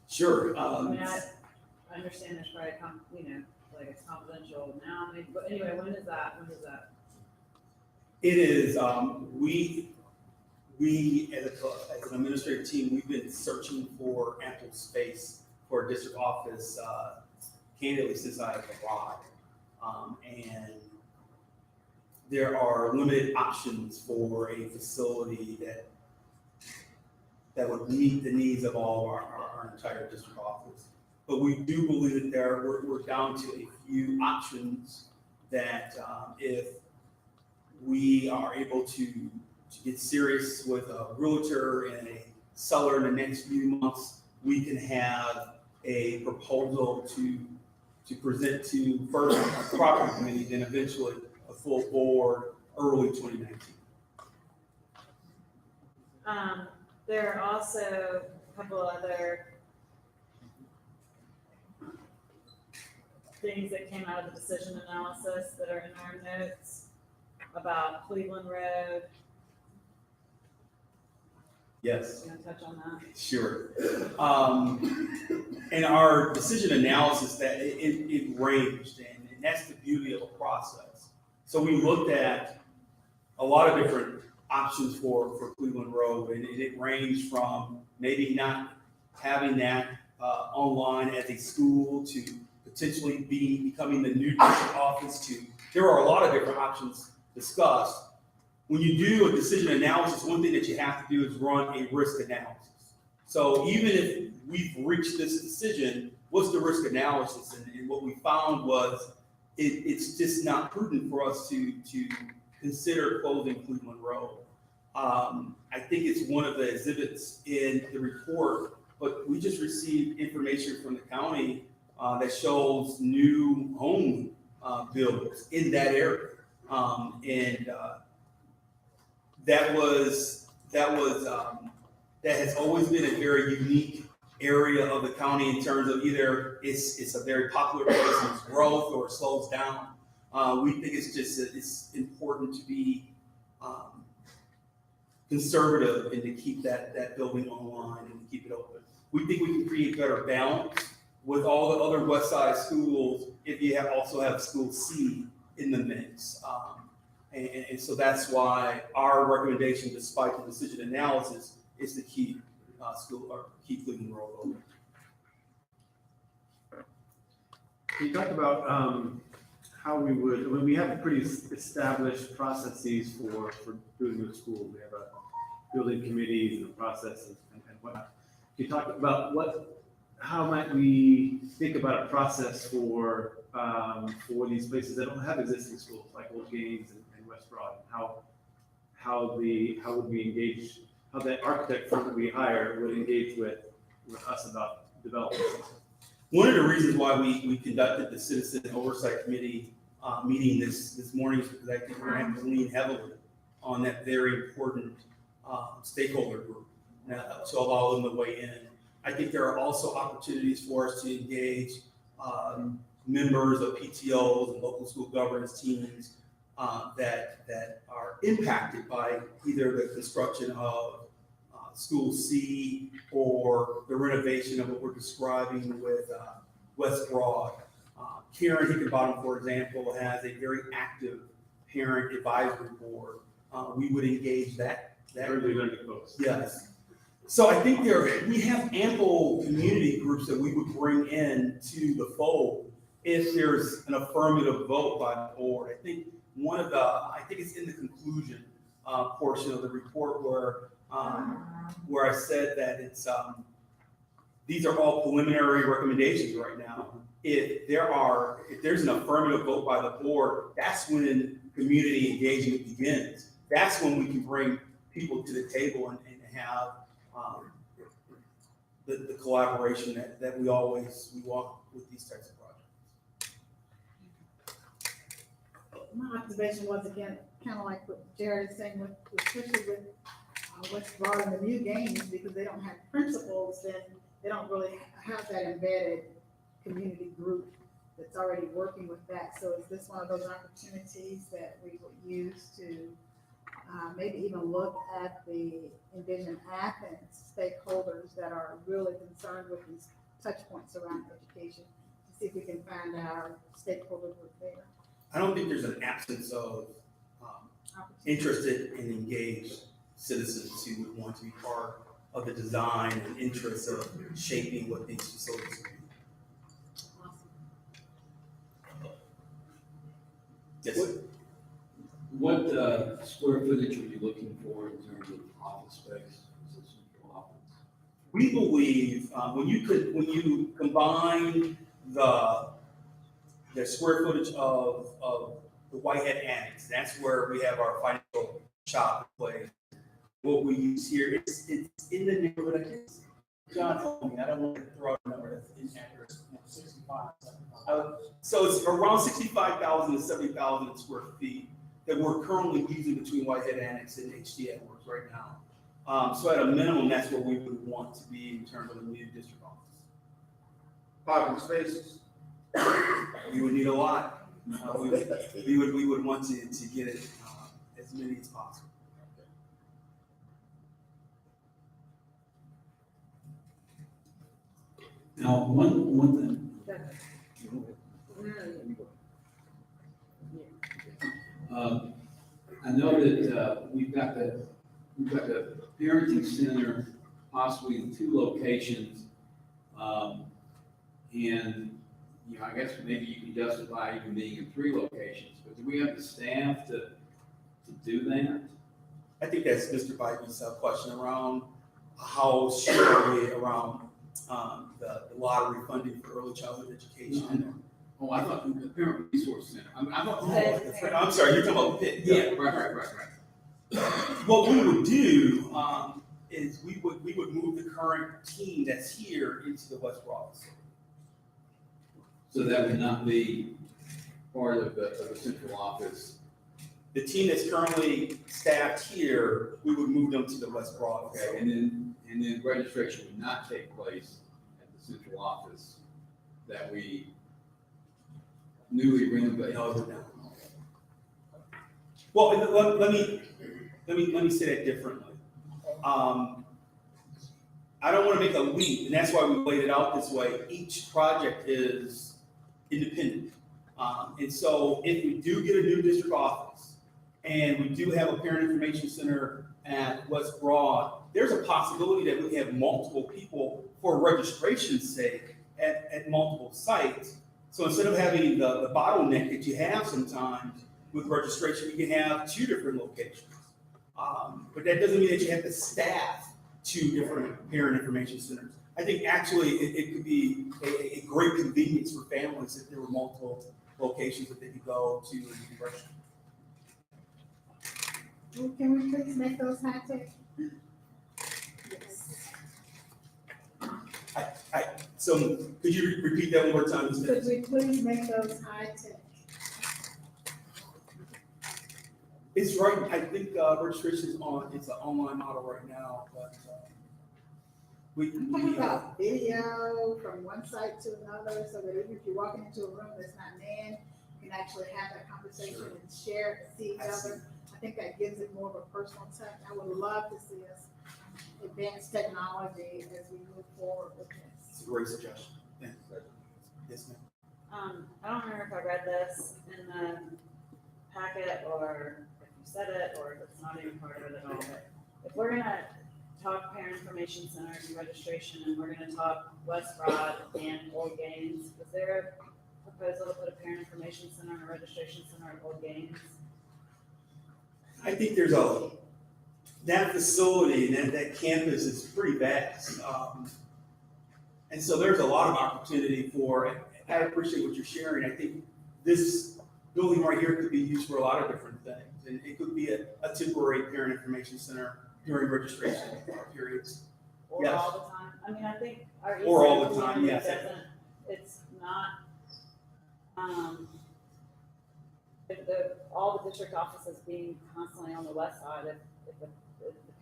Sure. I mean, I understand there's probably, like it's confidential now, I mean, but anyway, when is that? It is, we as an administrative team, we've been searching for ample space for a district office, candidly since I have arrived. And there are limited options for a facility that would meet the needs of all of our entire district office. But we do believe that we're down to a few options that if we are able to get serious with a realtor and a seller in the next few months, we can have a proposal to present to first a property committee, then eventually a full board early 2019. There are also a couple other things that came out of the decision analysis that are in our notes about Cleveland Road. Yes. You want to touch on that? Sure. In our decision analysis, that it ranged, and that's the beauty of a process. So we looked at a lot of different options for Cleveland Road, and it ranged from maybe not having that online as a school to potentially becoming the new district office to, there are a lot of different options discussed. When you do a decision analysis, one thing that you have to do is run a risk analysis. So even if we've reached this decision, what's the risk analysis? And what we found was it's just not prudent for us to consider closing Cleveland Road. I think it's one of the exhibits in the report, but we just received information from the county that shows new home builds in that area. That has always been a very unique area of the county in terms of either it's a very popular place and it's growth or it slows down. We think it's important to be conservative and to keep that building online and to keep it open. We think we can create better balance with all the other West Side schools if you also have School C in the mix. And so that's why our recommendation, despite the decision analysis, is to keep keep Cleveland Road open. Can you talk about how we would, when we have pretty established processes for doing new schools, we have a building committees and processes and whatnot. Can you talk about how might we think about a process for these places that don't have existing schools, like Old Gaines and West Broad? How would we engage, how that architect firm that we hire would engage with us about development? One of the reasons why we conducted the Citizen Oversight Committee meeting this morning is because I think we're going to have to lean heavily on that very important stakeholder group to allow them to weigh in. I think there are also opportunities for us to engage members of PTOs and local school governance teams that are impacted by either the construction of School C or the renovation of what we're describing with West Broad. Karen Hickenbottom, for example, has a very active parent advisory board. We would engage that. Early learning folks. Yes. So I think we have ample community groups that we would bring in to the fold if there's an affirmative vote by the board. I think it's in the conclusion portion of the report where I said that these are all preliminary recommendations right now. If there's an affirmative vote by the board, that's when community engagement begins. That's when we can bring people to the table and have the collaboration that we want with these types of projects. My observation was, again, kind of like what Jared is saying, especially with what's brought in the new games, because they don't have principals, then they don't really have that embedded community group that's already working with that. So is this one of those opportunities that we will use to maybe even look at the Envision Athens stakeholders that are really concerned with these touch points around education, to see if we can find our stakeholder group there? I don't think there's an absence of interested and engaged citizens who would want to be part of the design and interest of shaping what these facilities will be. Yes. What square footage are you looking for in terms of office space? Is it central office? We believe when you combine the square footage of the Whitehead Annex, that's where we have our financial shop place. What we use here, it's in the neighborhood. I guess John told me, I don't want to throw out a number that's inaccurate. 65. So it's around 65,000 to 70,000 square feet that we're currently using between Whitehead Annex and HD Edwards right now. So at a minimum, that's where we would want to be in terms of the new district office. Parking spaces. We would need a lot. We would want to get it as many as possible. Now, one thing. I know that we've got the parenting center possibly in 2 locations. And, you know, I guess maybe you can justify even being in 3 locations, but do we have the staff to do that? I think that's Mr. Bybee's question around how sure are we around the lottery funding for early childhood education. Oh, I thought the parent resource center. I'm sorry, you're talking about the pit. Yeah, right. What we would do is we would move the current team that's here into the West Broad facility. So that would not be part of the central office. The team that's currently staffed here, we would move them to the West Broad. Okay, and then registration would not take place at the central office that we newly renovated. No, it would not. Well, let me say that differently. I don't want to make a leap, and that's why we laid it out this way. Each project is independent. And so if we do get a new district office and we do have a parent information center at West Broad, there's a possibility that we have multiple people for registration's sake at multiple sites. So instead of having the bottleneck that you have sometimes with registration, you can have 2 different locations. But that doesn't mean that you have to staff 2 different parent information centers. I think actually it could be a great convenience for families if there were multiple locations that they could go to and register. Can we please make those high-tech? So could you repeat that one more time? Ms. Could we please make those high-tech? It's right, I think registration is it's an online model right now, but I'm talking about video from one site to another, so that even if you're walking into a room that's not manned, you can actually have that conversation and share and see each other. I think that gives it more of a personal touch. I would love to see us advance technology as we move forward with this. it's a great suggestion. Thank you. Yes, ma'am. I don't remember if I read this in the packet or if you said it or if it's not even part of it at all, but if we're gonna talk parent information centers and registration and we're gonna talk West Broad and Old Gaines, is there a proposal to put a parent information center and a registration center at Old Gaines? I think that facility and that campus is pretty vast. And so there's a lot of opportunity for, and I appreciate what you're sharing. I think this building right here could be used for a lot of different things. And it could be a temporary parent information center during registration periods. Or Yes. all the time. I mean, I think our Or all East the Side time, community yes. doesn't, it's not, all the district offices being constantly on the west side, if the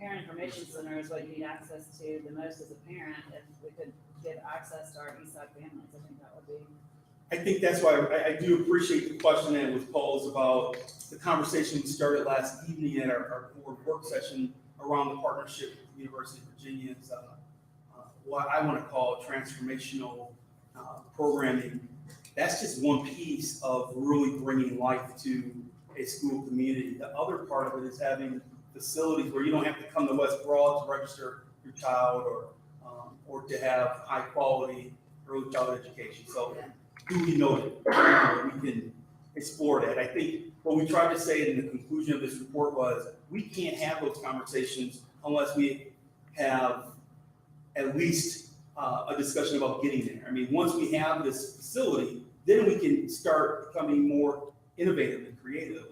parent information center is what you need access to the most as a parent, if we could give access to our east side families, I think that would be. I think that's why I do appreciate the question that was posed about the conversation we started last evening at our board work session around the partnership with the University of Virginia's, what I want to call transformational programming. That's just one piece of really bringing life to a school community. The other part of it is having facilities where you don't have to come to West Broad to register your child or to have high quality early childhood education. So duly noted, we can explore that. I think what we tried to say in the conclusion of this report was we can't have those conversations unless we have at least a discussion about getting there. I mean, once we have this facility, then we can start becoming more innovative and creative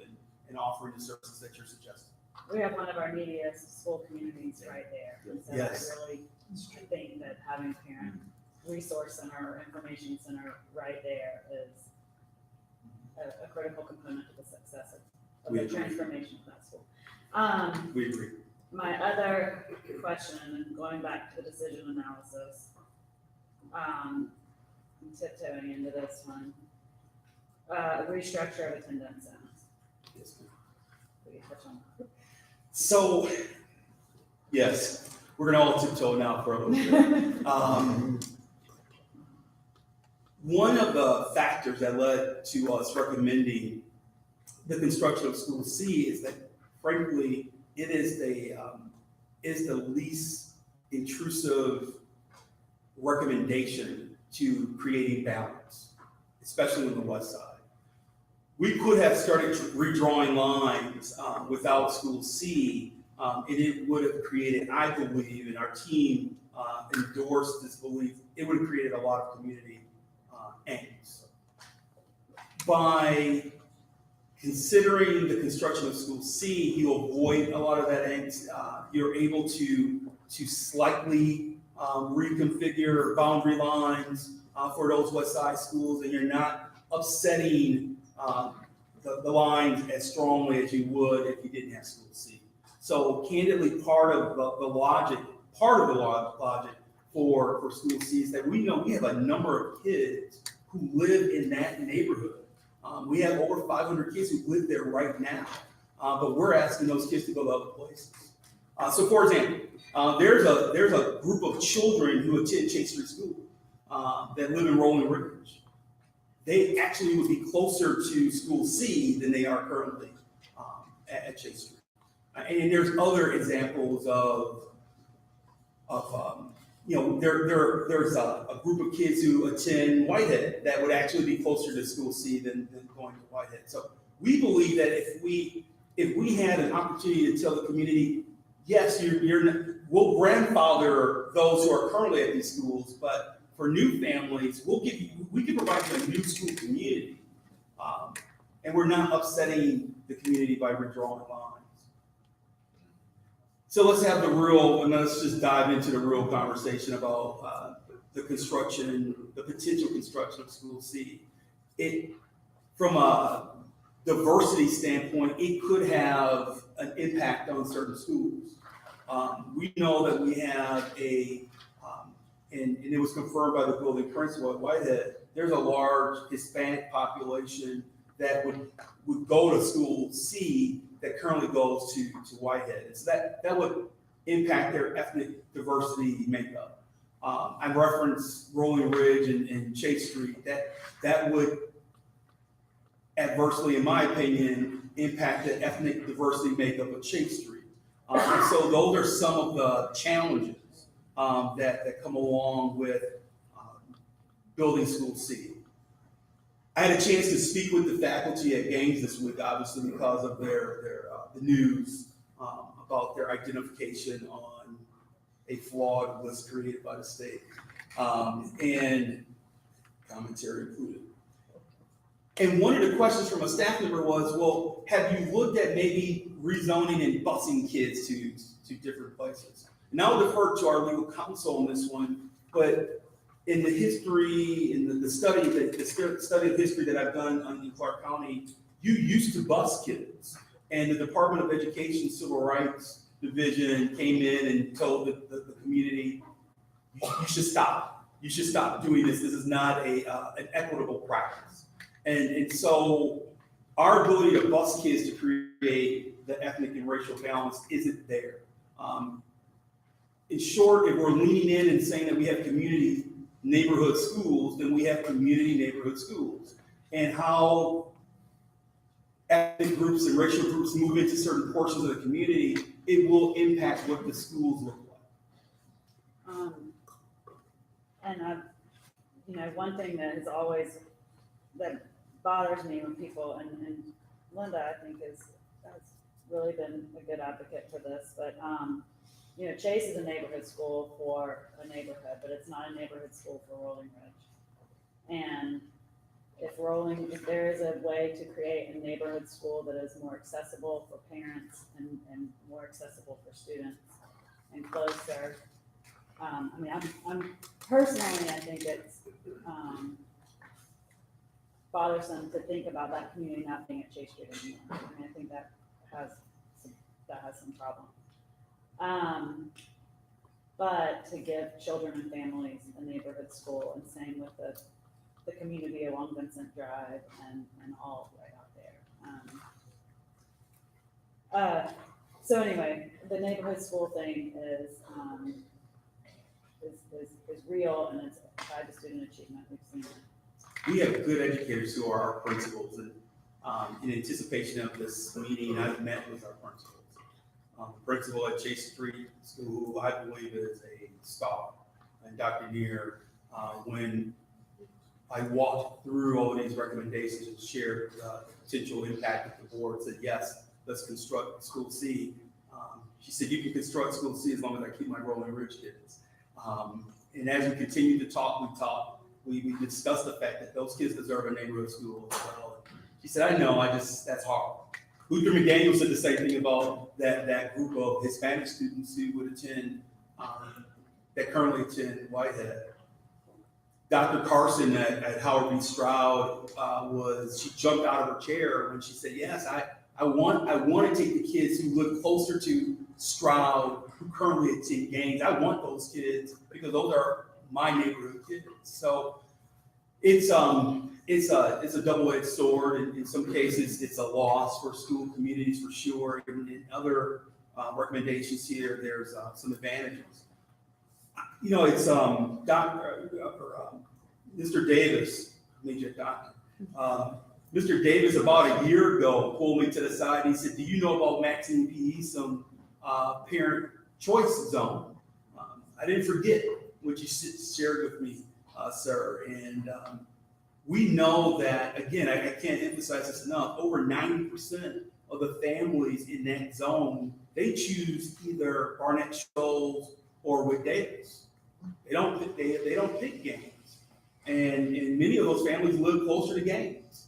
and offering the services that you're suggesting. We have one of our neediest school communities right there. And so Yes. I really think that having a parent resource center or information center right there is a critical component to the success of We the agree. transformation of that school. We agree. My other question, and going back to the decision analysis, I'm tiptoeing into this one. Restructure of attendance zones. Yes, ma'am. We can touch on that. So, yes, we're gonna all tiptoe now for a little bit. One of the factors that led to us recommending the construction of School C is that, frankly, it is the least intrusive recommendation to creating balance, especially on the west side. We could have started redrawing lines without School C, and it would have created, I believe, and our team endorsed this belief, it would have created a lot of community angst. By considering the construction of School C, you avoid a lot of that angst. You're able to slightly reconfigure boundary lines for those west side schools, and you're not upsetting the lines as strongly as you would if you didn't have School C. So candidly, part of the logic for School C is that we know we have a number of kids who live in that neighborhood. We have over 500 kids who live there right now, but we're asking those kids to go to other places. So for example, there's a group of children who attend Chase Street School that live in Rolling Ridge. They actually would be closer to School C than they are currently at Chase Street. And there's other examples of there's a group of kids who attend Whitehead that would actually be closer to School C than going to Whitehead. So we believe that if we had an opportunity to tell the community, yes, we'll grandfather those who are currently at these schools, but for new families, we can provide you a new school community, and we're not upsetting the community by redrawing lines. So let's just dive into the real conversation about the potential construction of School C. From a diversity standpoint, it could have an impact on certain schools. We know that we have and it was confirmed by the building principal at Whitehead, there's a large Hispanic population that would go to School C that currently goes to Whitehead. And so that would impact their ethnic diversity makeup. I referenced Rolling Ridge and Chase Street. That would adversely, in my opinion, impact the ethnic diversity makeup of Chase Street. And so those are some of the challenges that come along with building School C. I had a chance to speak with the faculty at Gaines this week, obviously because of the news about their identification on a flawed list created by the state. and commentary included. And one of the questions from a staff member was, well, have you looked at maybe rezoning and busing kids to different places? And I'll defer to our legal counsel on this one, but in the history, in the study of history that I've done in Clark County, you used to bus kids. And the Department of Education Civil Rights Division came in and told the community, you should stop. You should stop doing this. This is not an equitable practice. And so our ability to bus kids to create the ethnic and racial balance isn't there. In short, if we're leaning in and saying that we have community neighborhood schools, then we have community neighborhood schools. And how ethnic groups and racial groups move into certain portions of the community, it will impact what the schools look like. And one thing that that bothers me when people, and Linda, I think, has really been a good advocate for this, but, Chase is a neighborhood school for a neighborhood, but it's not a neighborhood school for Rolling Ridge. And if there is a way to create a neighborhood school that is more accessible for parents and more accessible for students and closer, I'm personally, I think it's bothersome to think about that community not being at Chase Street anymore. I think that has some problems. But to give children and families a neighborhood school, and same with the community along Vincent Drive and all right out there. So anyway, the neighborhood school thing is real, and it's tied to student achievement. We've seen it. We have good educators who are our principals, and in anticipation of this meeting, I've met with our principals. Principal at Chase Street School, who I believe is a star, and Dr. Neer, when I walked through all of these recommendations and shared the potential impact of the board, said, yes, let's construct School C. She said, you can construct School C as long as I keep my Rolling Ridge kids. And as we continue to talk, we discussed the fact that those kids deserve a neighborhood school as well. She said, I know, that's hard. Luther McDaniel said the same thing about that group of Hispanic students who would attend, that currently attend Whitehead. Dr. Carson at Howard B. Stroud she jumped out of her chair when she said, yes, I want to take the kids who live closer to Stroud, who currently attend Gaines. I want those kids because those are my neighborhood kids. So it's a double-edged sword. In some cases, it's a loss for school communities for sure. In other recommendations here, there's some advantages. It's Mr. Davis, Major Doctor. Mr. Davis about a year ago pulled me to the side and he said, do you know about Maxine P. Eason parent choice zone? I didn't forget what you shared with me, sir. And we know that, again, I can't emphasize this enough, over 90% of the families in that zone, they choose either Barnett Shoals or Wood Davis. They don't pick Gaines. And many of those families live closer to Gaines.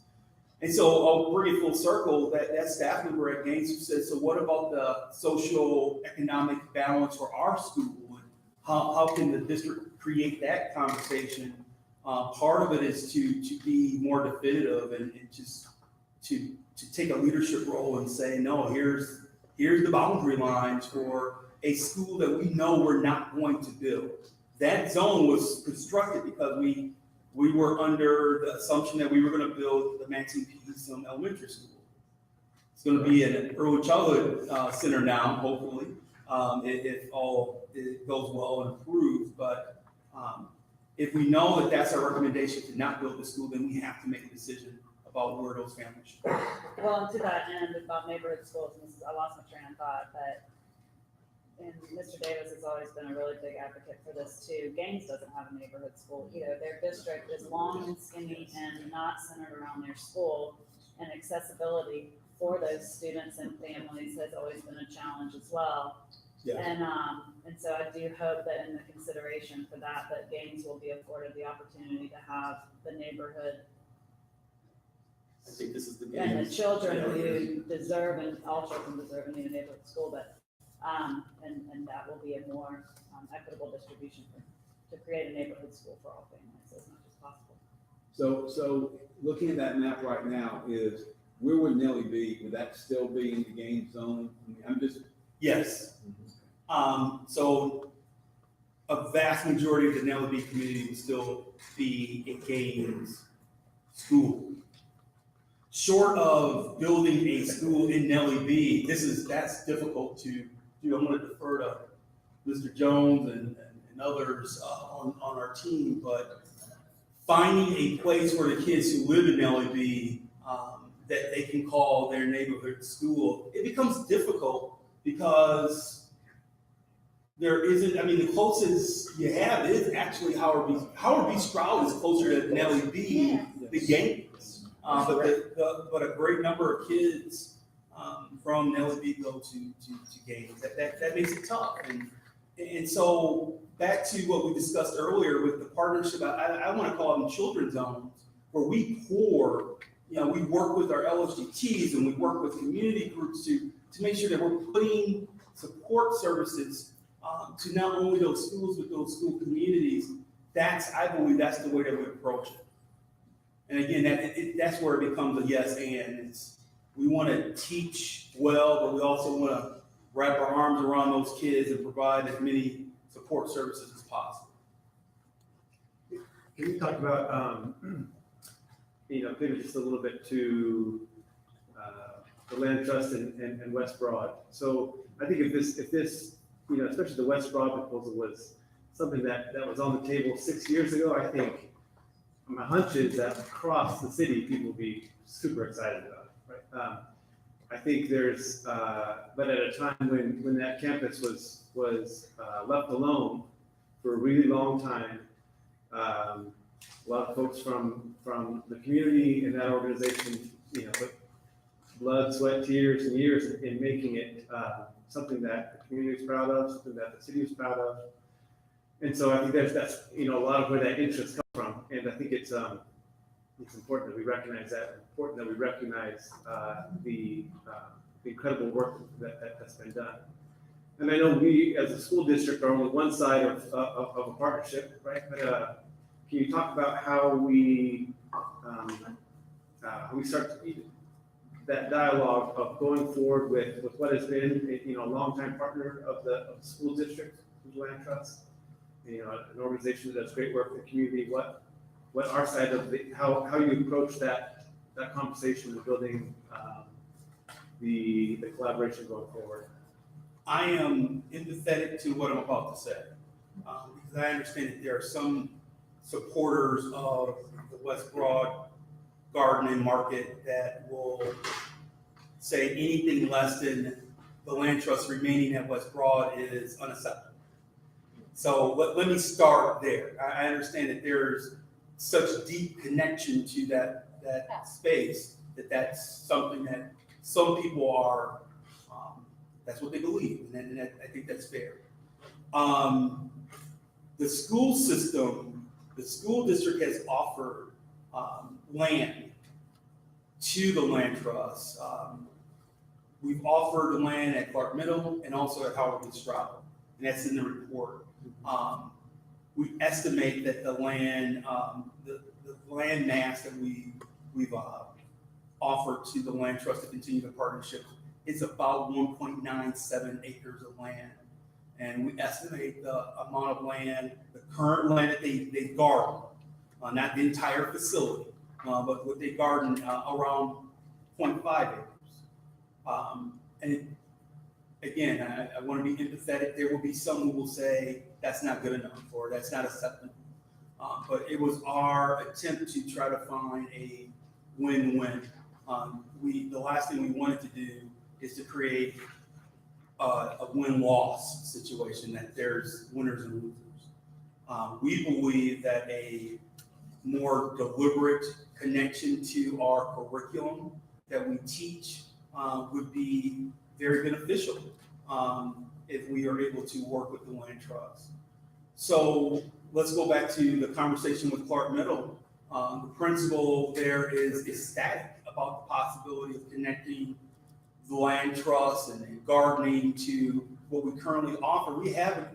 And so I'll bring it full circle, that staff member at Gaines who said, so what about the social economic balance for our school? And how can the district create that conversation? Part of it is to be more definitive and just to take a leadership role and say, no, here's the boundary lines for a school that we know we're not going to build. That zone was constructed because we were under the assumption that we were going to build the Maxine P. Eason Elementary School. It's going to be an early childhood center now, hopefully, if all it goes well and improves. But if we know that that's our recommendation to not build the school, then we have to make a decision about where those families should go. Well, and to that end, about neighborhood schools, and I lost my train of thought, but and Mr. Davis has always been a really big advocate for this too. Gaines doesn't have a neighborhood school either. Their district is long and skinny and not centered around their school, and accessibility for those students and families has always been a challenge as well. Yeah. And so I do hope that in the consideration for that, that Gaines will be afforded the opportunity to have the neighborhood I think this is the and game. the children who deserve, and all children deserve a new neighborhood school, but, and that will be a more equitable distribution to create a neighborhood school for all families as much as possible. So looking at that map right now is, where would Nellie be? Would that still be in the Gaines zone? I mean, I'm just. Yes. So a vast majority of the Nellie B community would still be a Gaines school. Short of building a school in Nellie B, that's difficult to do. I'm gonna defer to Mr. Jones and others on our team, but finding a place for the kids who live in Nellie B that they can call their neighborhood school, it becomes difficult because there isn't, I mean, the closest you have is actually Howard B. Howard B. Stroud is closer to Nellie B. than Gaines. But a great number of kids from Nellie B. go to Gaines. That makes it tough. And so back to what we discussed earlier with the partnership, I want to call them children's zones, where we pour, we work with our LSGTs and we work with community groups to make sure that we're putting support services to not only those schools, but those school communities. I believe that's the way that we approach it. And again, that's where it becomes a yes and. We want to teach well, but we also want to wrap our arms around those kids and provide as many support services as possible. Can you talk about, pivot just a little bit to the land trust and West Broad? So I think if this, especially the West Broad proposal was something that was on the table 6 years ago, I think my hunch is that across the city, people will be super excited about it, right? I think there's, but at a time when that campus was left alone for a really long time, a lot of folks from the community and that organization, put blood, sweat, tears, and years in making it something that the community is proud of, something that the city is proud of. And so I think that's a lot of where that interest comes from. And I think it's important that we recognize that, important that we recognize the incredible work that's been done. And I know we, as a school district, are only one side of a partnership, right? But can you talk about how we start that dialogue of going forward with what has been, a longtime partner of the school district, Land Trust, an organization that does great work in the community. What our side of how you approach that conversation with building the collaboration going forward. I am empathetic to what I'm about to say, because I understand that there are some supporters of the West Broad Garden and Market that will say anything less than the land trust remaining at West Broad is unacceptable. So let me start there. I understand that there's such deep connection to that space that's something that some people are, that's what they believe, and I think that's fair. The school system, the school district has offered land to the land trust. We've offered land at Clark Middle and also at Howard B. Stroud, and that's in the report. We estimate that the land, the land mass that we've offered to the land trust to continue the partnership is about 1.97 acres of land. And we estimate the amount of land, the current land that they garden, not the entire facility, but what they garden around 0.5 acres. And again, I want to be empathetic. There will be some who will say that's not good enough or that's not acceptable. But it was our attempt to try to find a win-win. The last thing we wanted to do is to create a win-loss situation, that there's winners and losers. We believe that a more deliberate connection to our curriculum that we teach would be very beneficial. if we are able to work with the land trust. So let's go back to the conversation with Clark Middle. The principal there is ecstatic about the possibility of connecting the land trust and gardening to what we currently offer. We have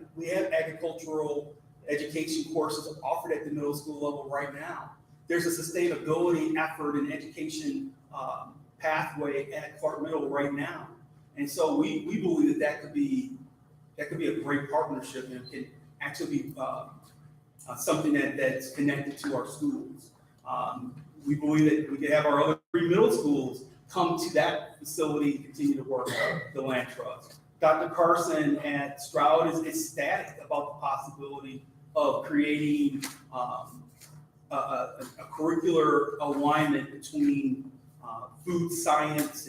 agricultural education courses offered at the middle school level right now. There's a sustainability effort and education pathway at Clark Middle right now. And so we believe that could be a great partnership and can actually be something that's connected to our schools. We believe that we could have our other 3 middle schools come to that facility and continue to work the land trust. Dr. Carson at Stroud is ecstatic about the possibility of creating a curricular alignment between food science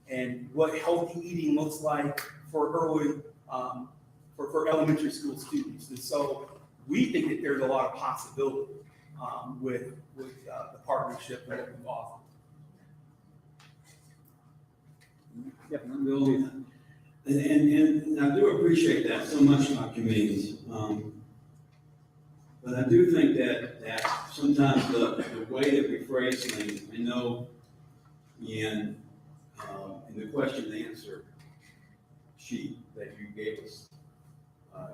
and what healthy eating looks like for early for elementary school students. And so we think that there's a lot of possibility with the partnership that we've offered. Yeah, and I do appreciate that so much, Dr. Means. But I do think that sometimes the way that we phrase things, I know in the question and answer sheet that you gave us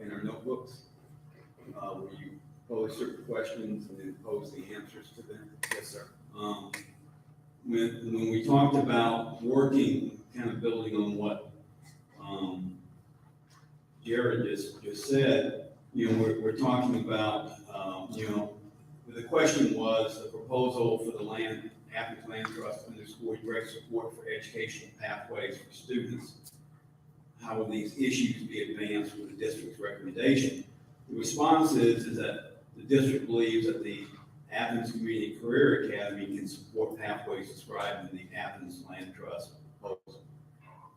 in our notebooks, where you pose certain questions and then pose the answers to them. Yes, sir. When we talked about working, kind of building on what Jared just said, we're talking about, the question was the proposal for the Athens Land Trust underscored direct support for educational pathways for students. How will these issues be advanced with the district's recommendation? The response is that the district believes that the Athens Community Career Academy can support pathways described in the Athens Land Trust proposal.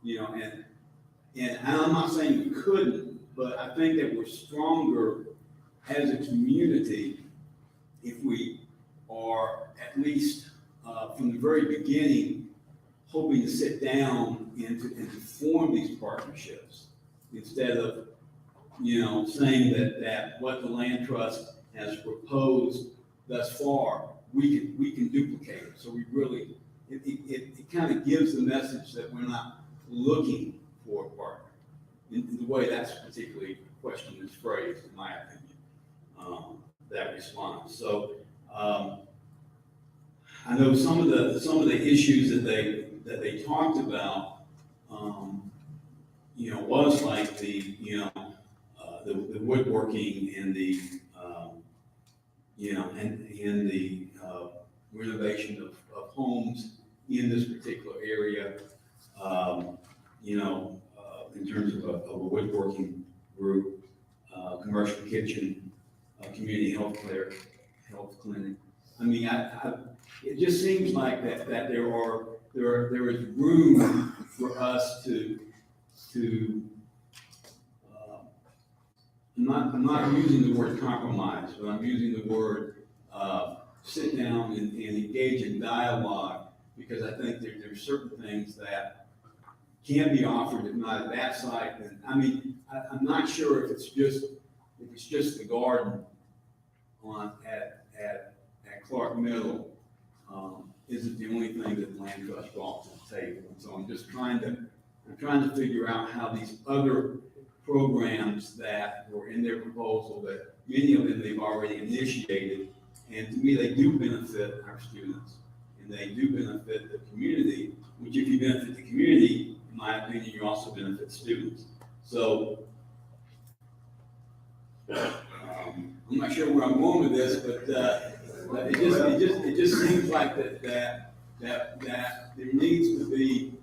And I'm not saying we couldn't, but I think that we're stronger as a community if we are at least from the very beginning hoping to sit down and to form these partnerships instead of saying that what the land trust has proposed thus far we can duplicate it. So we really it kind of gives the message that we're not looking for a partner in the way that's particularly the question is phrased, in my opinion, that response. So I know some of the issues that they talked about, was like the woodworking and the and the renovation of homes in this particular area, in terms of a woodworking group, commercial kitchen, community health clinic. I mean, it just seems like that there is room for us to I'm not using the word compromise, but I'm using the word sit down and engage in dialogue, because I think there's certain things that can be offered, if not at that site. And I mean, I'm not sure if it's just the garden at Clark Middle isn't the only thing that the land trust brought to the table. And so I'm trying to figure out how these other programs that were in their proposal, that many of them they've already initiated, and to me they do benefit our students and they do benefit the community, which if you benefit the community, in my opinion, you also benefit students. So I'm not sure where I'm going with this, but it just seems like that there needs to be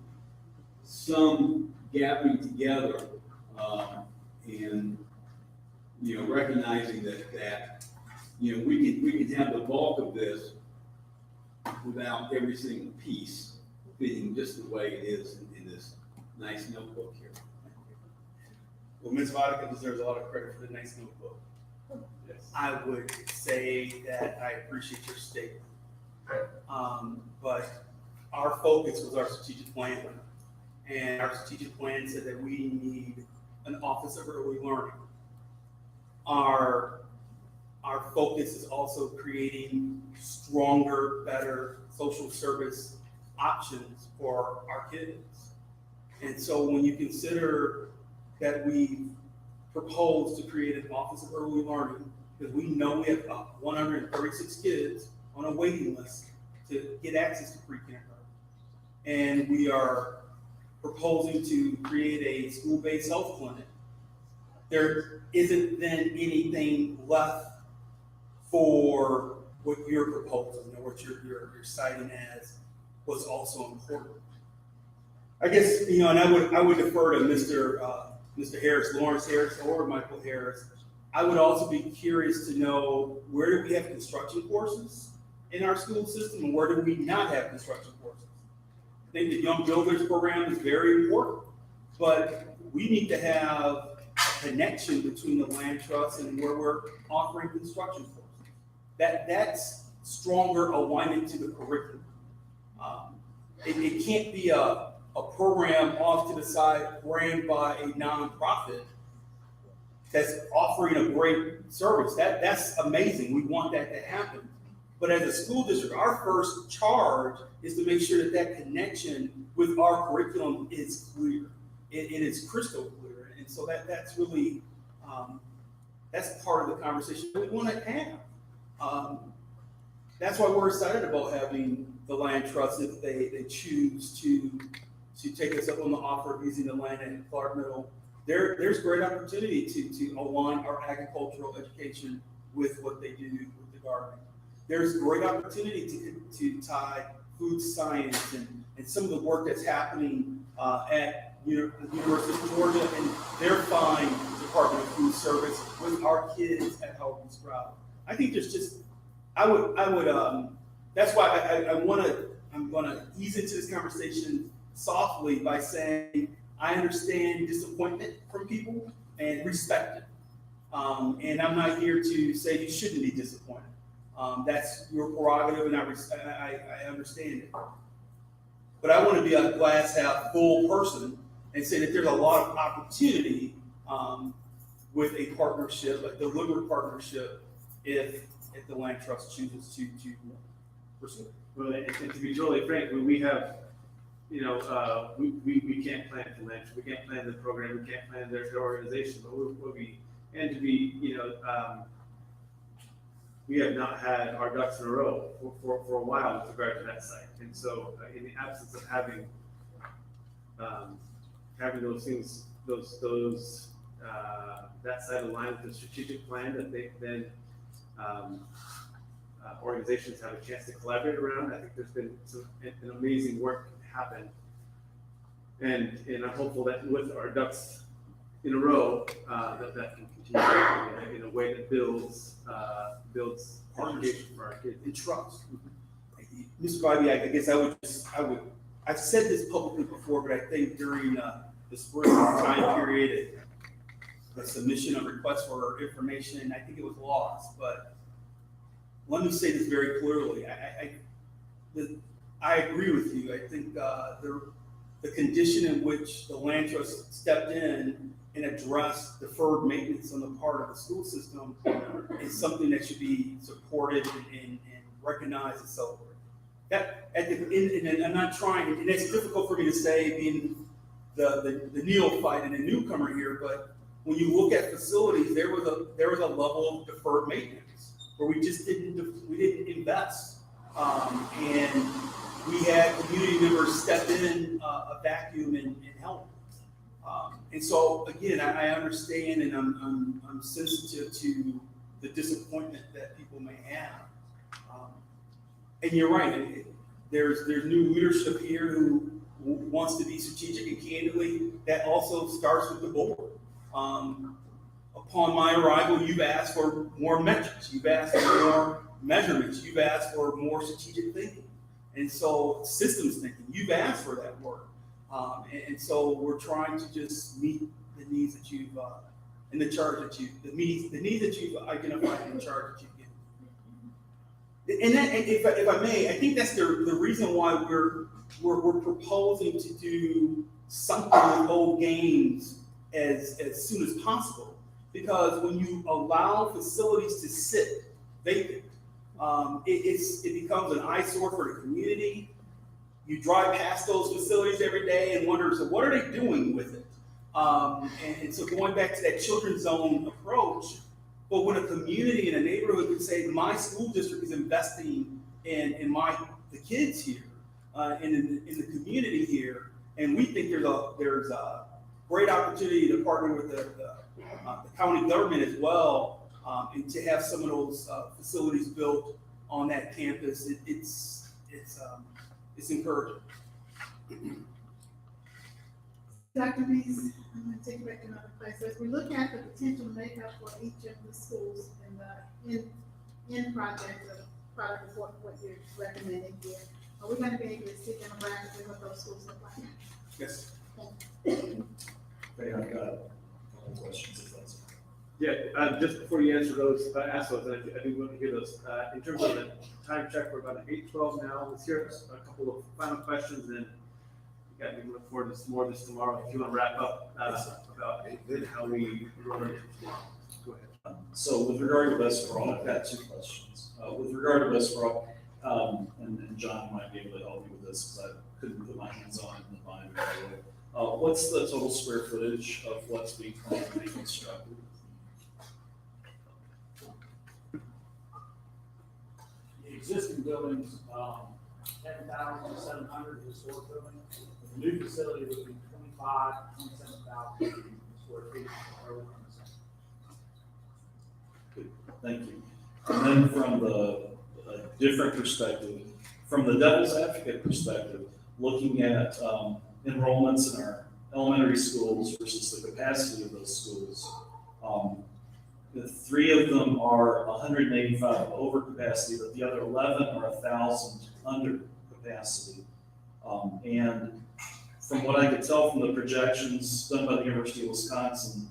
some gathering together, and recognizing that we can have the bulk of this without every single piece fitting just the way it is in this nice notebook here. Well, Ms. Vodka deserves a lot of credit for the nice notebook. Yes. I would say that I appreciate your statement. But our focus was our strategic plan. And our strategic plan said that we need an Office of Early Learning. Our focus is also creating stronger, better social service options for our kids. And so when you consider that we proposed to create an Office of Early Learning, because we know we have 136 kids on a waiting list to get access to pre-kindergarten. And we are proposing to create a school-based health clinic. There isn't then anything left for what you're proposing, or what you're citing as was also important. I guess, and I would defer to Mr. Harris, Lawrence Harris, or Michael Harris. I would also be curious to know, where do we have construction courses in our school system, and where do we not have construction courses? I think the Young Builders Program is very important, but we need to have a connection between the land trust and where we're offering construction courses. That's stronger alignment to the curriculum. It can't be a program off to the side ran by a nonprofit that's offering a great service. That's amazing. We want that to happen. But as a school district, our first charge is to make sure that that connection with our curriculum is clear. It is crystal clear. And so that's really, that's part of the conversation we want to have. That's why we're excited about having the land trust if they choose to take us up on the offer of using the land at Clark Middle. There's great opportunity to align our agricultural education with what they do with the gardening. There's great opportunity to tie food science and some of the work that's happening at the University of Georgia and their fine Department of Food Service with our kids at Healthy Sprout. I think there's just, I would, that's why I'm gonna ease into this conversation softly by saying, I understand disappointment from people and respect it. And I'm not here to say you shouldn't be disappointed. That's your prerogative, and I understand it. But I want to be a glass half full person and say that there's a lot of opportunity with a partnership, a deliberate partnership, if the land trust chooses to pursue it. Well, and to be totally frank, we have, we can't plan for land, we can't plan the program, we can't plan their organization, but we have not had our ducks in a row for a while with regard to that site. And so in the absence of having those things, that site aligned with the strategic plan that they then organizations have a chance to collaborate around, I think there's been an amazing work happen. And I'm hopeful that with our ducks in a row, that can continue in a way that builds education for our kids. And trust. Mr. Bobby, I guess I've said this publicly before, but I think during the spring time period, the submission of requests for information, I think it was lost. But let me say this very clearly. I agree with you. I think the condition in which the land trust stepped in and addressed deferred maintenance on the part of the school system is something that should be supported and recognized and celebrated. That at the end, and I'm not trying, and it's difficult for me to say being the neophyte and a newcomer here, but when you look at facilities, there was a level of deferred maintenance where we just didn't invest, and we had community members step in a vacuum and help. And so again, I understand, and I'm sensitive to the disappointment that people may have. And you're right. There's new leadership here who wants to be strategic, and candidly, that also starts with the board. Upon my arrival, you've asked for more metrics, you've asked for more measurements, you've asked for more strategic thinking, and so systems thinking. You've asked for that work, and so we're trying to just meet the needs that you've in the charge that the needs that you've identified in the charge that you've given. And if I may, I think that's the reason why we're proposing to do something with old games as soon as possible. Because when you allow facilities to sit vacant, it becomes an eyesore for the community. You drive past those facilities every day and wonder, so what are they doing with it? And so going back to that children's zone approach, but when a community and a neighborhood can say, my school district is investing in the kids here, and in the community here, and we think there's a great opportunity to partner with the county government as well, and to have some of those facilities built on that campus. It's encouraging. Dr. Meeks, I'm gonna take you back to another place. So as we look at the potential makeup for each of the schools in the end project of what you're recommending here, are we gonna be able to see demographically what those schools look like? Yes. Okay, I've got a couple questions if that's okay. Yeah, just before you answer those, ask those, I do want to hear those. In terms of the time check, we're about 8:12 now. Let's hear a couple of final questions, and you got me look forward to some more of this tomorrow. If you want to wrap up about how we roll into tomorrow, go ahead. So with regard to Westboro, I've got two questions. With regard to Westboro, and John might be able to help me with this because I couldn't put my hands on it in the binder right away. What's the total square footage of what's being planned to be constructed? The existing buildings, 10,700 historic building. The new facility would be 27,000 square feet. Thank you. And then from a different perspective, from the devil's advocate perspective, looking at enrollments in our elementary schools versus the capacity of those schools, the 3 of them are 185 over capacity, but the other 11 are 1,000 under capacity. And from what I could tell from the projections done by the University of Wisconsin,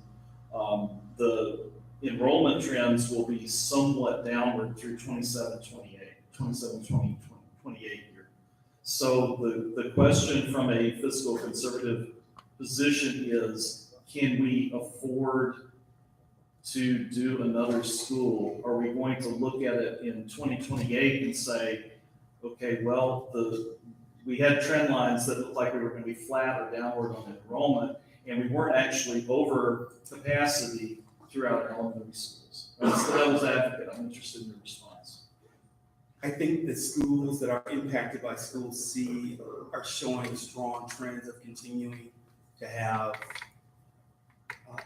the enrollment trends will be somewhat downward through 27-28 here. So the question from a fiscal conservative position is, can we afford to do another school? Are we going to look at it in 2028 and say, okay, well, we had trend lines that looked like we were going to be flat or downward on enrollment, and we weren't actually over capacity throughout our elementary schools? That's the devil's advocate. I'm interested in your response. I think the schools that are impacted by School C are showing strong trends of continuing to have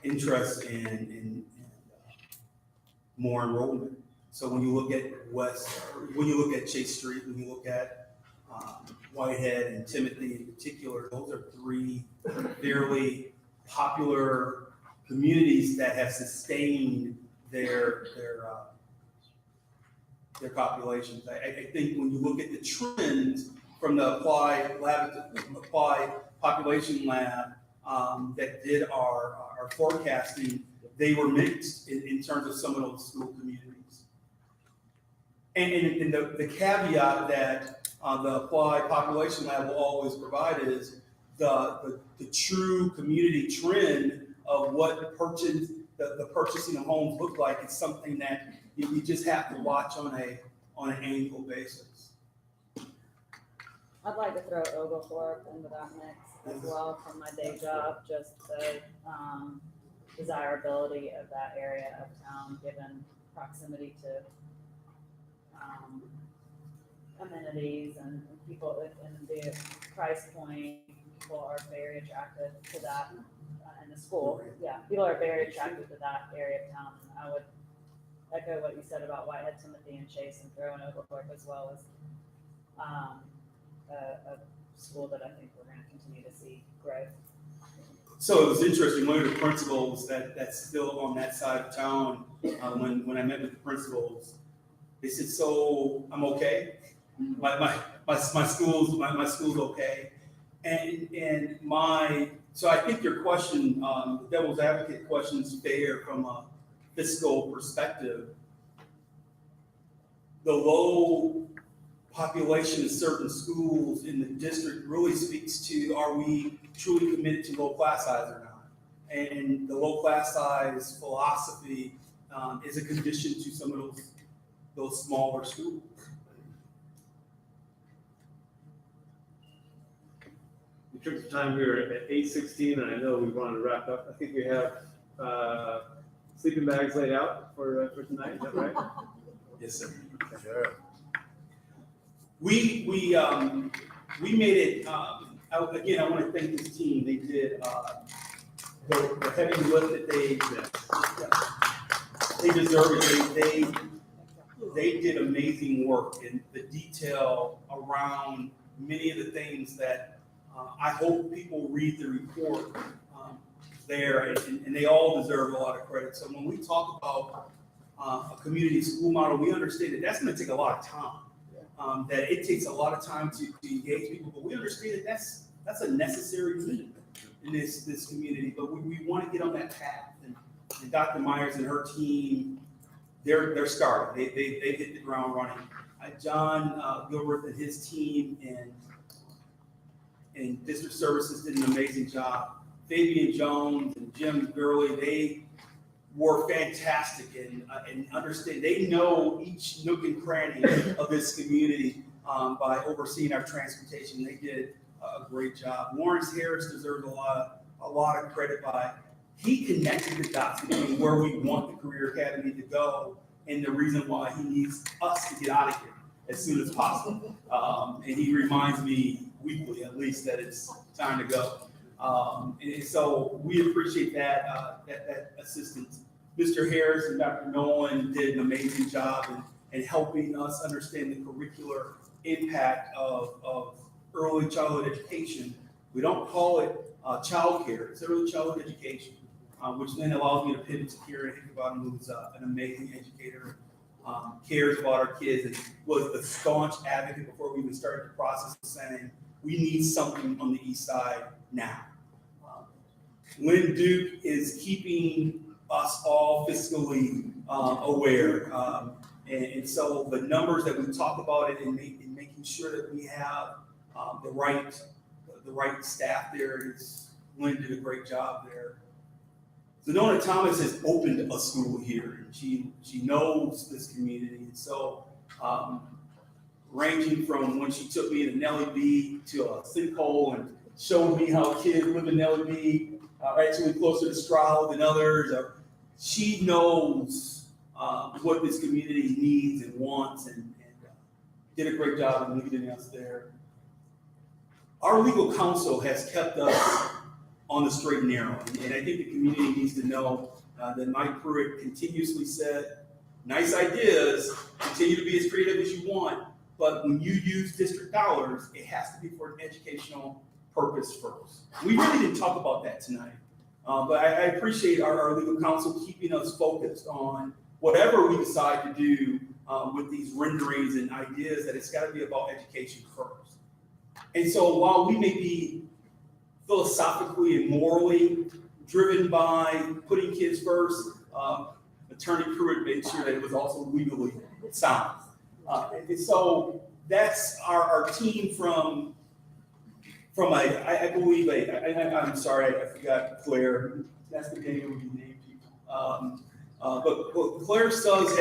interest in more enrollment. So when you look at when you look at Chase Street, when you look at Whitehead and Timothy in particular, those are 3 fairly popular communities that have sustained their populations. I think when you look at the trends from the applied population lab that did our forecasting, they were mixed in terms of some of those school communities. And the caveat that the applied population lab will always provide is the true community trend of what the purchasing of homes look like is something that you just have to watch on an annual basis. I'd like to throw Oglethorpe into that mix as well from my day job, just the desirability of that area of town, given proximity to amenities and people, and the price point. People are very attracted to that, and the school, yeah, people are very attracted to that area of town. And I would echo what you said about Whitehead, Timothy, and Chase, and throw in Oglethorpe as well as a school that I think we're going to continue to see growth. So it was interesting. One of the principals that's still on that side of town, when I met with the principals, they said, "So I'm okay. My school's okay." And so I think your question, the devil's advocate question, is fair from a fiscal perspective. The low population of certain schools in the district really speaks to, are we truly committed to low class size or not? and the low class size philosophy is a condition to some of those smaller schools. In terms of time, we are at 8:16, and I know we wanted to wrap up. I think we have sleeping bags laid out for tonight. Is that right? Yes, sir. Sure. We made it, again, I want to thank this team. They did the heavy lift that they deserve it. They did amazing work in the detail around many of the things that I hope people read the report there, and they all deserve a lot of credit. So when we talk about a community school model, we understand that that's going to take a lot of time. That it takes a lot of time to engage people, but we understand that that's a necessary need in this community. But we want to get on that path, and Dr. Myers and her team, they're starting. They hit the ground running. John Gilbert and his team and district services did an amazing job. Fabian Jones and Jim Gurley, they were fantastic and understand. They know each nook and cranny of this community by overseeing our transportation. They did a great job. Lawrence Harris deserves a lot of credit by he connected the dots between where we want the Career Academy to go and the reason why he needs us to get out of here as soon as possible. And he reminds me weekly, at least, that it's time to go. And so we appreciate that assistance. Mr. Harris and Dr. Nolan did an amazing job in helping us understand the curricular impact of early childhood education. We don't call it childcare, it's early childhood education, which then allows me to pivot to Karen Hickenbottom, who's an amazing educator, cares about our kids, and was the staunch advocate before we even started the process of saying, we need something on the east side now. Lynn Duke is keeping us all fiscally aware. And so the numbers that we talk about it and making sure that we have the right staff there is, Lynn did a great job there. Zenona Thomas has opened a school here, and she knows this community. And so ranging from when she took me to Nellie B to a sinkhole and showed me how kids live in Nellie B, actually closer to Stroud than others, she knows what this community needs and wants, and did a great job of leading us there. Our legal counsel has kept us on the straight and narrow, and I think the community needs to know that Mike Pruitt continuously said, nice ideas, continue to be as creative as you want, but when you use district dollars, it has to be for an educational purpose first. We really didn't talk about that tonight, but I appreciate our legal counsel keeping us focused on whatever we decide to do with these renderings and ideas, that it's got to be about education first. And so while we may be philosophically and morally driven by putting kids first, Attorney Pruitt made sure that it was also legally sound. And so that's our team from I believe I'm sorry, I forgot Claire. That's the name of the name people. But Claire Suggs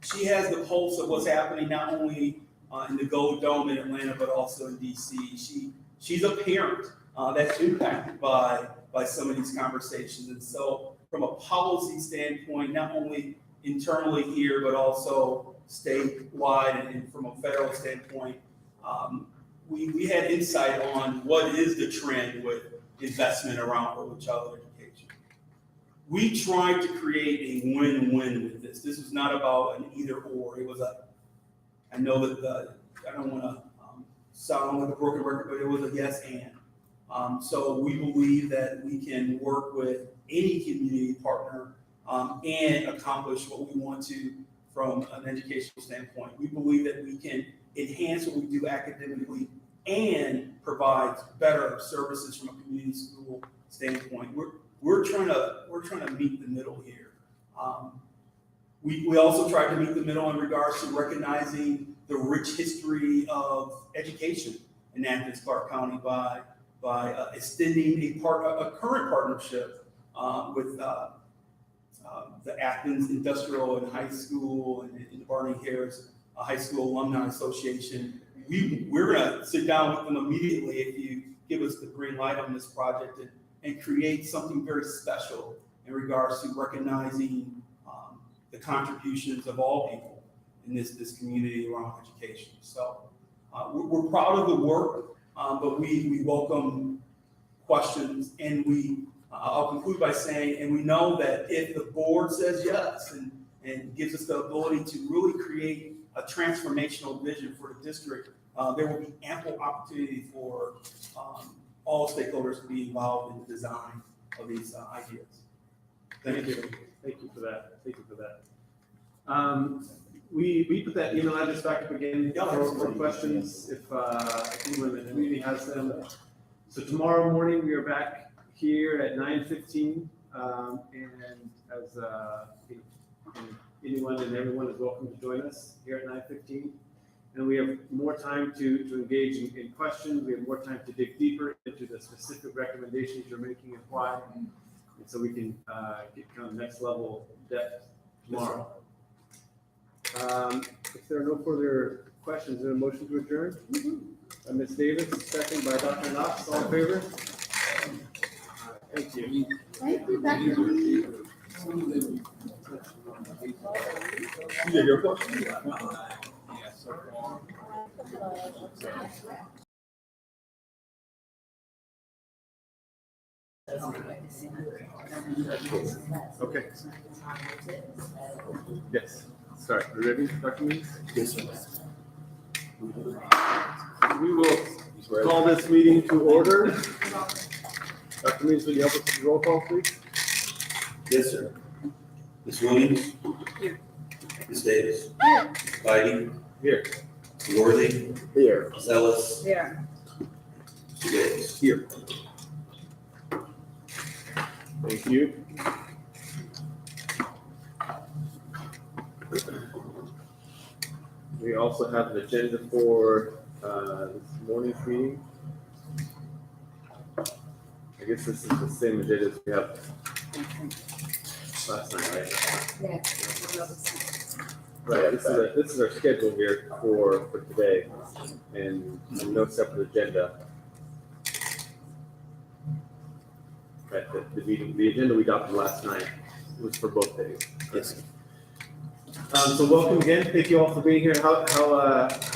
she has the pulse of what's happening not only in the Gold Dome in Atlanta, but also in DC. She's a parent that's impacted by some of these conversations. And so from a policy standpoint, not only internally here, but also statewide and from a federal standpoint, we had insight on what is the trend with investment around early childhood education. We tried to create a win-win with this. This was not about an either or. It was I know that I don't want to sound like a broken record, but it was a yes and. So we believe that we can work with any community partner and accomplish what we want to from an educational standpoint. We believe that we can enhance what we do academically and provide better services from a community school standpoint. We're trying to meet the middle here. We also tried to meet the middle in regards to recognizing the rich history of education in Athens, Clarke County by by extending a current partnership with the Athens Industrial and High School and the Barney Harris High School Alumni Association. We're going to sit down with them immediately if you give us the green light on this project and create something very special in regards to recognizing the contributions of all people in this community around education. So we're proud of the work, but we welcome questions, and I'll conclude by saying, and we know that if the board says yes and gives us the ability to really create a transformational vision for the district, there will be ample opportunity for all stakeholders to be involved in the design of these ideas. Thank you. Thank you for that. Thank you for that. We put that email address back up again for questions if anyone in the community has them. So tomorrow morning, we are back here at 9:15, and as anyone and everyone is welcome to join us here at 9:15. And we have more time to engage in questions. We have more time to dig deeper into the specific recommendations you're making and why. And so we can get kind of next level depth tomorrow. If there are no further questions, is there a motion to adjourn? By Ms. Davis, second by Dr. Knox, all in favor? Thank you. Thank you, Dr. Lee. Yeah, your question. Okay. Yes. Sorry, are you ready, Dr. Means? Yes, sir. We will call this meeting to order. Dr. Means, will you help us with the roll call, please? Yes, sir. Ms. Williams? Here. Ms. Davis? Here. Spidey? Here. Worthy? Here. Ms. Ellis? Here. Mr. Davis? Here. Thank you. We also have an agenda for this morning's meeting. I guess this is the same agenda as we have last night, right? Yes. Right, this is our schedule here for today, and no separate agenda. Right, the agenda we adopted last night was for both days. Yes. So welcome again. Thank you all for being here. How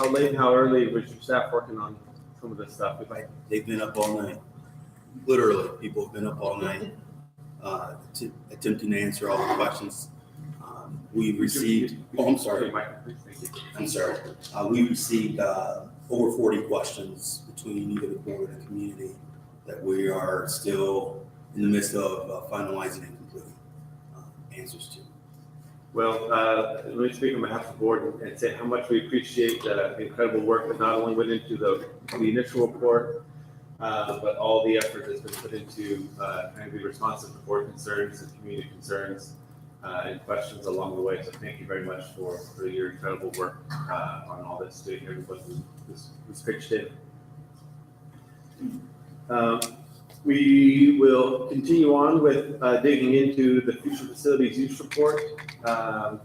late and how early was your staff working on some of this stuff? They've been up all night. Literally, people have been up all night attempting to answer all the questions. We received, I'm sorry. I'm sorry. We received over 40 questions between either the board and the community that we are still in the midst of finalizing and completing answers to. Well, let me speak on behalf of the board and say how much we appreciate the incredible work that not only went into the initial report, but all the effort that's been put into trying to be responsive to board concerns and community concerns and questions along the way. So thank you very much for your incredible work on all this, to everyone who's pitched in. We will continue on with digging into the future facilities use report. I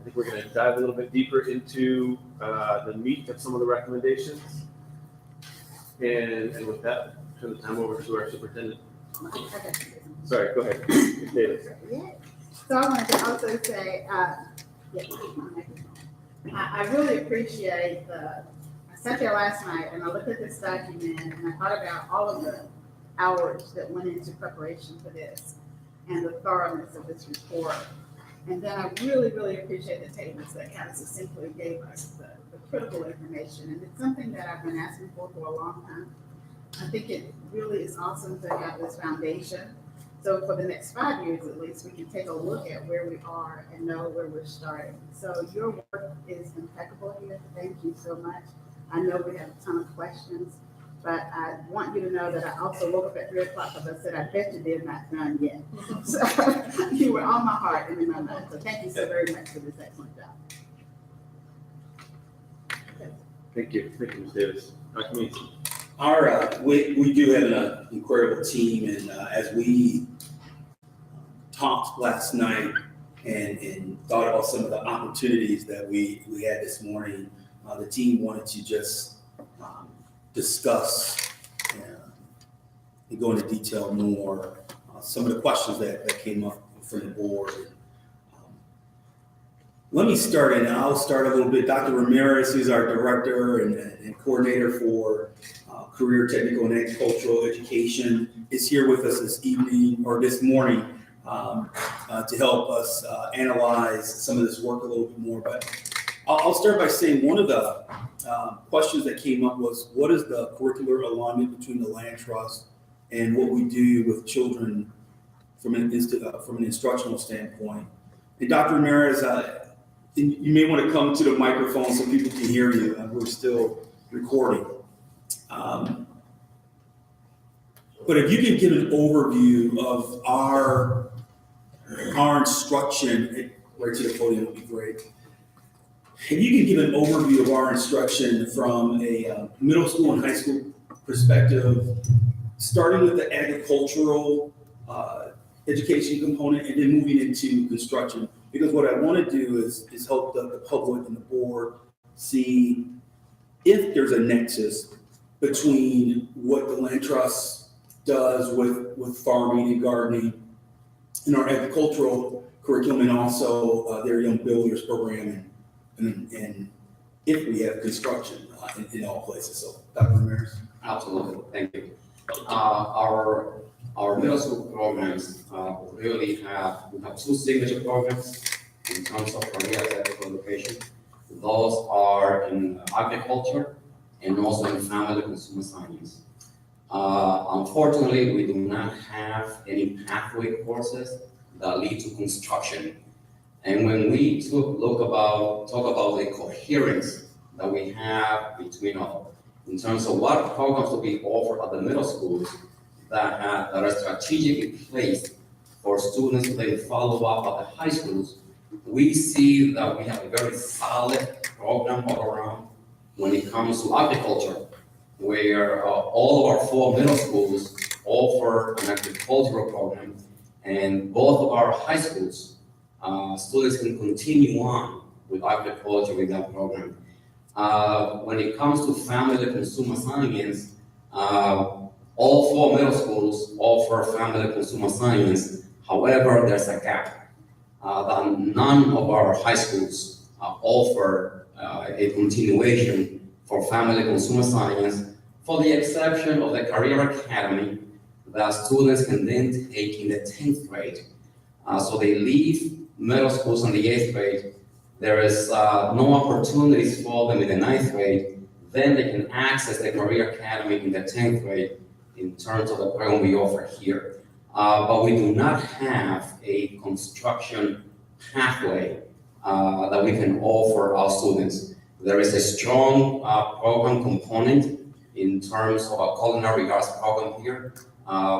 think we're going to dive a little bit deeper into the meat of some of the recommendations. And with that, turn the time over to our superintendent. Sorry, go ahead. Davis. So I wanted to also say, I really appreciate I sat there last night and I looked at this document and I thought about all of the hours that went into preparation for this and the thoroughness of this report. And then I really, really appreciate the tables that kind of succinctly gave us the critical information. And it's something that I've been asking for a long time. I think it really is awesome to have this foundation. So for the next 5 years, at least, we can take a look at where we are and know where we're starting. So your work is impeccable here. Thank you so much. I know we have a ton of questions, but I want you to know that I also woke up at 3 o'clock because I said, I bet you they're not done yet. So you were on my heart and in my mind. So thank you so very much for this excellent job. Thank you. Thank you, Ms. Davis. Dr. Means. We do have an incredible team, and as we talked last night and thought about some of the opportunities that we had this morning, the team wanted to just discuss and go into detail more some of the questions that came up from the board. Let me start, and I'll start a little bit. Dr. Ramirez, who's our director and coordinator for career technical and agricultural education, is here with us this evening or this morning to help us analyze some of this work a little bit more. But I'll start by saying one of the questions that came up was, what is the curricular alignment between the land trust and what we do with children from an instructional standpoint? And Dr. Ramirez, you may want to come to the microphone so people can hear you. We're still recording. But if you can give an overview of our instruction, right to the podium would be great. If you can give an overview of our instruction from a middle school and high school perspective, starting with the agricultural education component and then moving into construction. Because what I want to do is help the public and the board see if there's a nexus between what the land trust does with farming and gardening in our agricultural curriculum, and also their Young Builders program, and if we have construction in all places. So, Dr. Ramirez. Absolutely, thank you. Our middle school programs really we have two signature programs in terms of career technical education. Those are in agriculture and also in family consumer science. Unfortunately, we do not have any pathway courses that lead to construction. And when we talk about the coherence that we have between in terms of what programs will be offered at the middle schools that are strategically placed for students to then follow up at the high schools, we see that we have a very solid program all around when it comes to agriculture, where all of our 4 middle schools offer an agricultural program, and both of our high schools, students can continue on with agriculture with that program. When it comes to family consumer science, all 4 middle schools offer family consumer science. However, there's a gap. That none of our high schools offer a continuation for family consumer science, for the exception of the Career Academy that students can then take in the 10th grade. So they leave middle schools in the 8th grade. There is no opportunities for them in the 9th grade. Then they can access the Career Academy in the 10th grade in terms of the program we offer here. But we do not have a construction pathway that we can offer our students. There is a strong program component in terms of a culinary arts program here,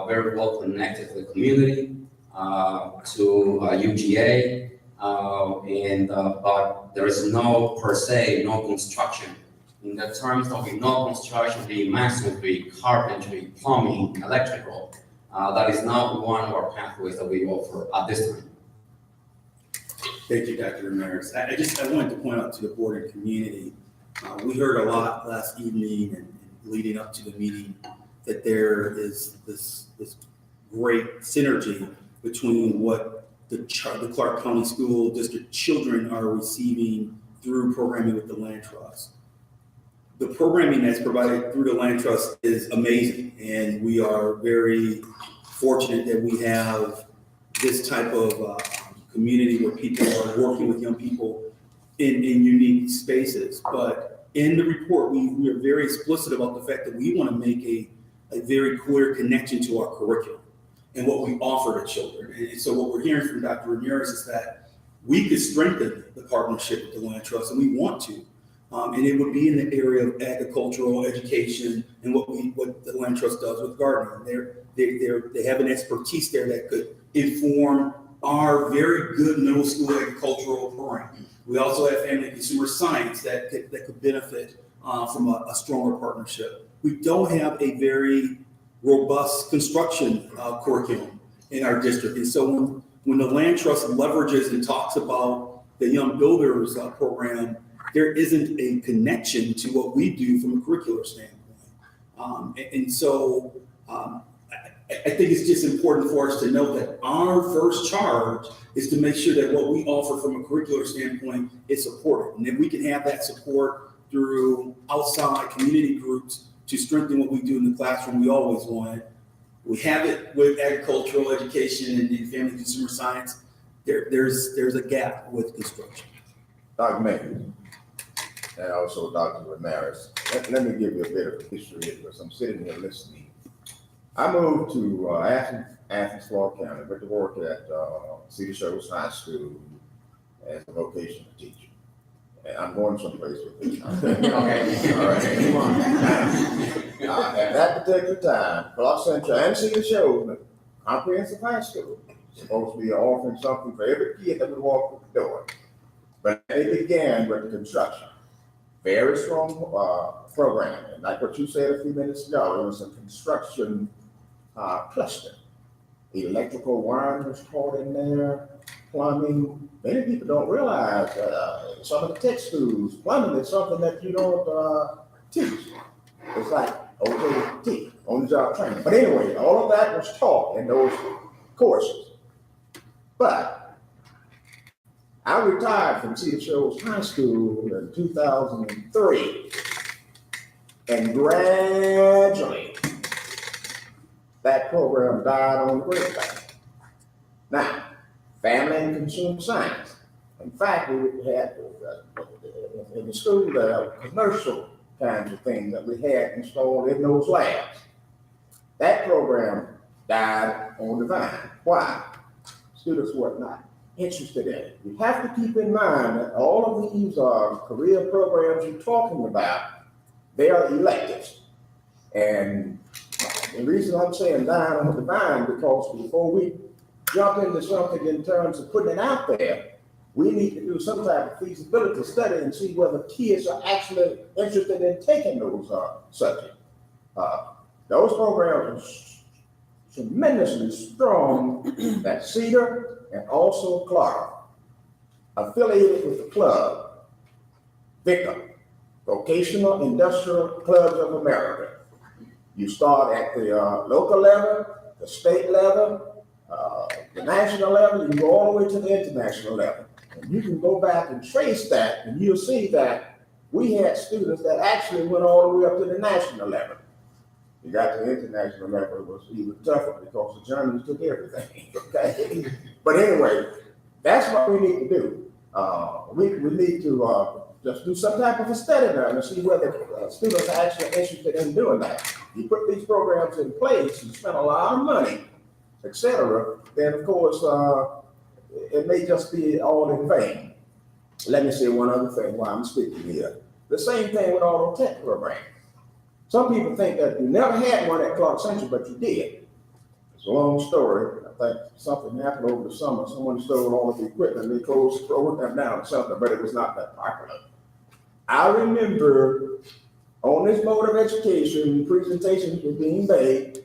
very well connected to the community, to UGA, but there is no construction. In the terms of no construction, the masonry, carpentry, plumbing, electrical, that is not one of our pathways that we offer at this time. Thank you, Dr. Ramirez. I wanted to point out to the board and community, we heard a lot last evening and leading up to the meeting that there is this great synergy between what the Clark County School District children are receiving through programming with the Land Trust. The programming that's provided through the Land Trust is amazing, and we are very fortunate that we have this type of community where people are working with young people in unique spaces. But in the report, we are very explicit about the fact that we want to make a very clear connection to our curriculum and what we offer to children. And so what we're hearing from Dr. Ramirez is that we could strengthen the partnership with the Land Trust, and we want to. And it would be in the area of agricultural education and what the Land Trust does with gardening. They have an expertise there that could inform our very good middle school agricultural program. We also have family and consumer science that could benefit from a stronger partnership we don't have a very robust construction curriculum in our district. And so when the land trust leverages and talks about the Young Builders program, there isn't a connection to what we do from a curricular standpoint. I think it's just important for us to know that our first charge is to make sure that what we offer from a curricular standpoint is supported. And then we can have that support through outside community groups to strengthen what we do in the classroom. We always want it. We have it with agricultural education and family consumer science. There's a gap with construction. Dr. May, and also Dr. Ramirez, let me give you a bit of history because I'm sitting here listening. I moved to Athens, Florida County, went to work at Cedar Shores High School as a vocational teacher. And I'm going someplace with this. Okay. All right, come on. At that particular time, Clark Central and Cedar Shores Comprehensive High School supposed to be offering something for every kid that would walk through the door. But they began with the construction. Very strong program. And like what you said a few minutes ago, it was a construction cluster. Electrical wiring was taught in there, plumbing. Many people don't realize some of the tech schools, plumbing is something that you don't teach. It's like OJT, on-the-job training. But anyway, all of that was taught in those courses. But I retired from Cedar Shores High School in 2003, and gradually that program died on the grapevine. Now, family and consumer science. In fact, we had in the school commercial kinds of things that we had installed in those labs. That program died on the vine. Why? Students were not interested in it. You have to keep in mind that all of these career programs you're talking about, they are electives. And the reason I'm saying dying on the vine, because before we jump into something in terms of putting it out there, we need to do some type of feasibility study and see whether kids are actually interested in taking those subjects. Those programs are tremendously strong at Cedar and also Clark, affiliated with the club, VICA, Vocational Industrial Clubs of America. You start at the local level, the state level, the national level, you go all the way to the international level. And you can go back and trace that, and you'll see that we had students that actually went all the way up to the national level. You got to the international level, it was even tougher because the Germans took everything, okay? But anyway, that's what we need to do. We need to just do some type of a study now and see whether students are actually interested in doing that. You put these programs in place, you spend a lot of money, etc., then of course, it may just be all in vain. Let me say one other thing while I'm speaking here. The same thing with auto tech program. Some people think that you never had one at Clark Central, but you did. It's a long story. I think something happened over the summer. Someone stole all of the equipment. They closed them down or something, but it was not that popular. I remember on this Board of Education, presentations were being made.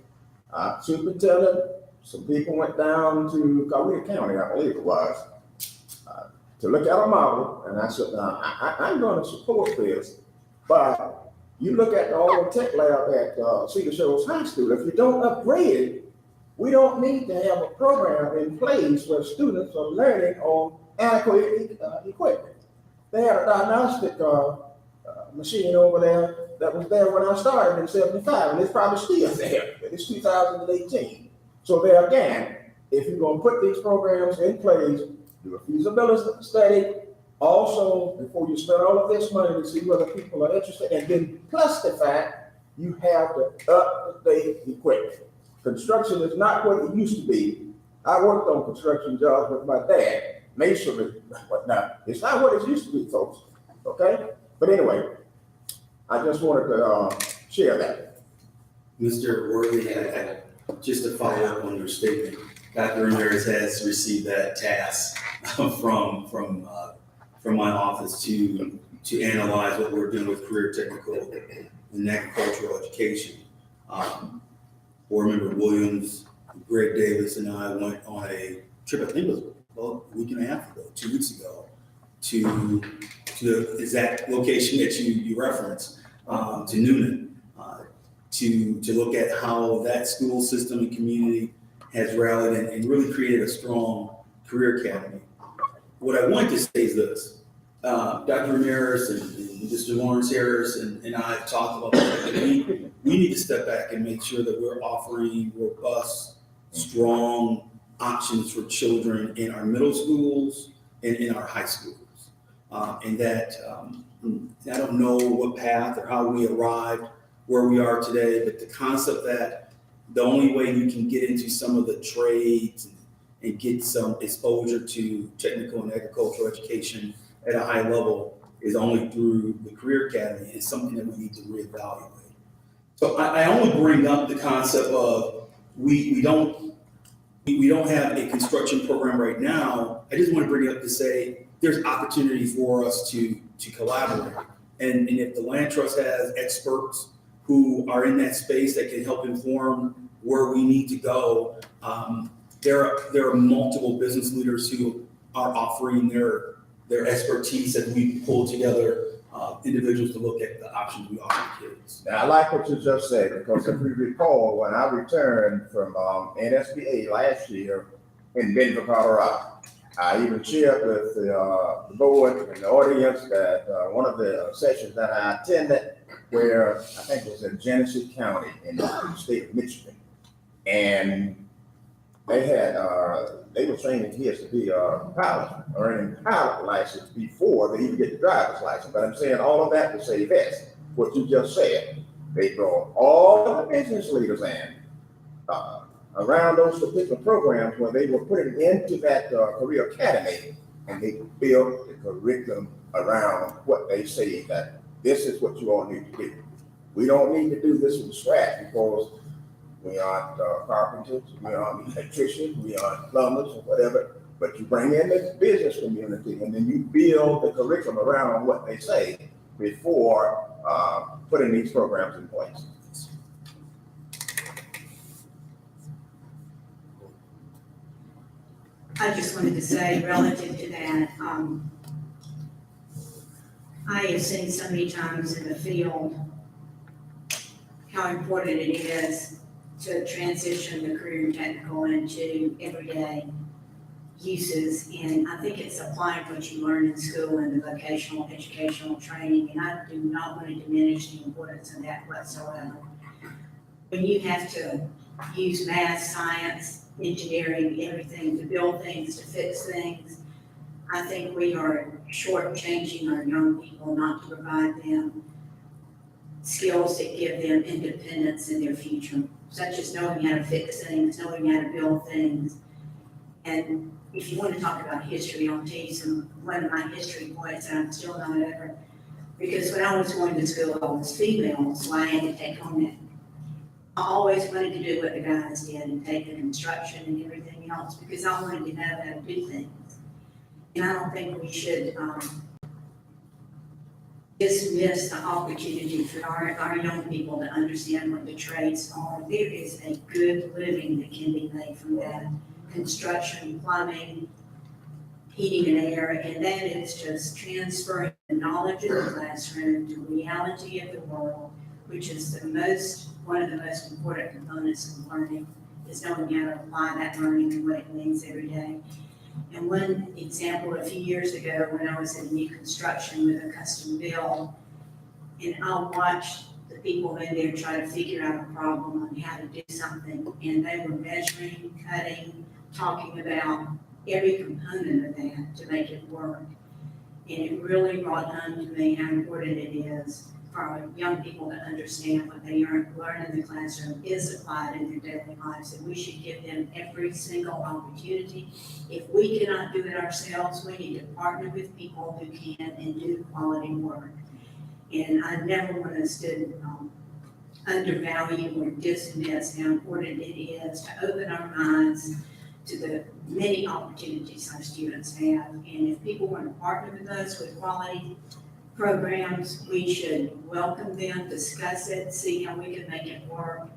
Superintendent, some people went down to Coweta County, I believe it was, to look at a model. And I said, now, I'm going to support this, but you look at the auto tech lab at Cedar Shores High School, if you don't upgrade it, we don't need to have a program in place where students are learning on adequate equipment. They had a diagnostic machine over there that was there when I started in '75, and it's probably still there. It's 2018. So there again, if you're going to put these programs in place, do a feasibility study. Also, before you spend all of this money to see whether people are interested, and then plus the fact you have to up-to-date equipment. Construction is not what it used to be. I worked on construction jobs with my dad, masonry, whatnot. It's not what it used to be, folks. Okay? But anyway, I just wanted to share that. Mr. Worthy, just to follow up on your statement, Dr. Ramirez has received that task from my office to analyze what we're doing with career technical in agricultural education. Board Member Williams, Greg Davis, and I went on a trip, I think it was about a week and a half ago, 2 weeks ago, to the exact location that you referenced, to Noonan, to look at how that school system and community has rallied and really created a strong career academy. What I want to say is this. Dr. Ramirez and Mr. Lawrence Harris and I have talked about that. We need to step back and make sure that we're offering robust, strong options for children in our middle schools and in our high schools. And that, I don't know what path or how we arrived where we are today, but the concept that the only way you can get into some of the trades and get some exposure to technical and agricultural education at a high level is only through the Career Academy is something that we need to reevaluate. So I only bring up the concept of we don't have a construction program right now. I just want to bring it up to say there's opportunity for us to collaborate. And if the Land Trust has experts who are in that space that can help inform where we need to go, there are multiple business leaders who are offering their expertise as we pull together individuals to look at the options we offer kids. Now, I like what you just said, because if we recall, when I returned from NSBA last year in Denver, Colorado, I even shared with the board and the audience that one of the sessions that I attended, where I think it was in Genesee County in the state of Michigan, and they had they were training kids to be pilot, earning pilot license before they even get the driver's license. But I'm saying all of that to say this, what you just said. They brought all the business leaders in around those particular programs where they were putting into that career academy, and they built the curriculum around what they say that this is what you all need to do. We don't need to do this from scratch because we aren't carpenters, we aren't electricians, we aren't plumbers or whatever, but you bring in the business community and then you build the curriculum around what they say before putting these programs in place. I just wanted to say relative to that, I have seen so many times in the field how important it is to transition the career and technical into everyday uses. And I think it's applying what you learn in school and the vocational educational training. And I do not want to diminish the importance of that whatsoever. When you have to use math, science, engineering, everything to build things, to fix things, I think we are shortchanging our young people not to provide them skills that give them independence in their future, such as knowing how to fix things, knowing how to build things. And if you want to talk about history, I'll tell you one of my history points that I'm still not over. Because when I was going to school, I was female, so I had to take on that. I always wanted to do what the guys did and take the construction and everything else because I wanted to know how to do things. And I don't think we should dismiss the opportunity for our young people to understand what the trades are. There is a good living that can be made from that. Construction, plumbing, heating and air, and that is just transferring the knowledge of the classroom to reality of the world, which is one of the most important components of learning, is knowing how to apply that learning and what it means every day. And one example, a few years ago when I was in new construction with a custom build, and I watched the people in there try to figure out a problem on how to do something, and they were measuring, cutting, talking about every component of that to make it work. And it really brought home to me how important it is for our young people to understand what they learn in the classroom is applied in their daily lives, and we should give them every single opportunity. If we cannot do it ourselves, we need to partner with people who can and do quality work. And I never want us to undervalue or dismiss how important it is to open our minds to the many opportunities our students have. And if people want to partner with us with quality programs, we should welcome them, discuss it, see how we can make it work.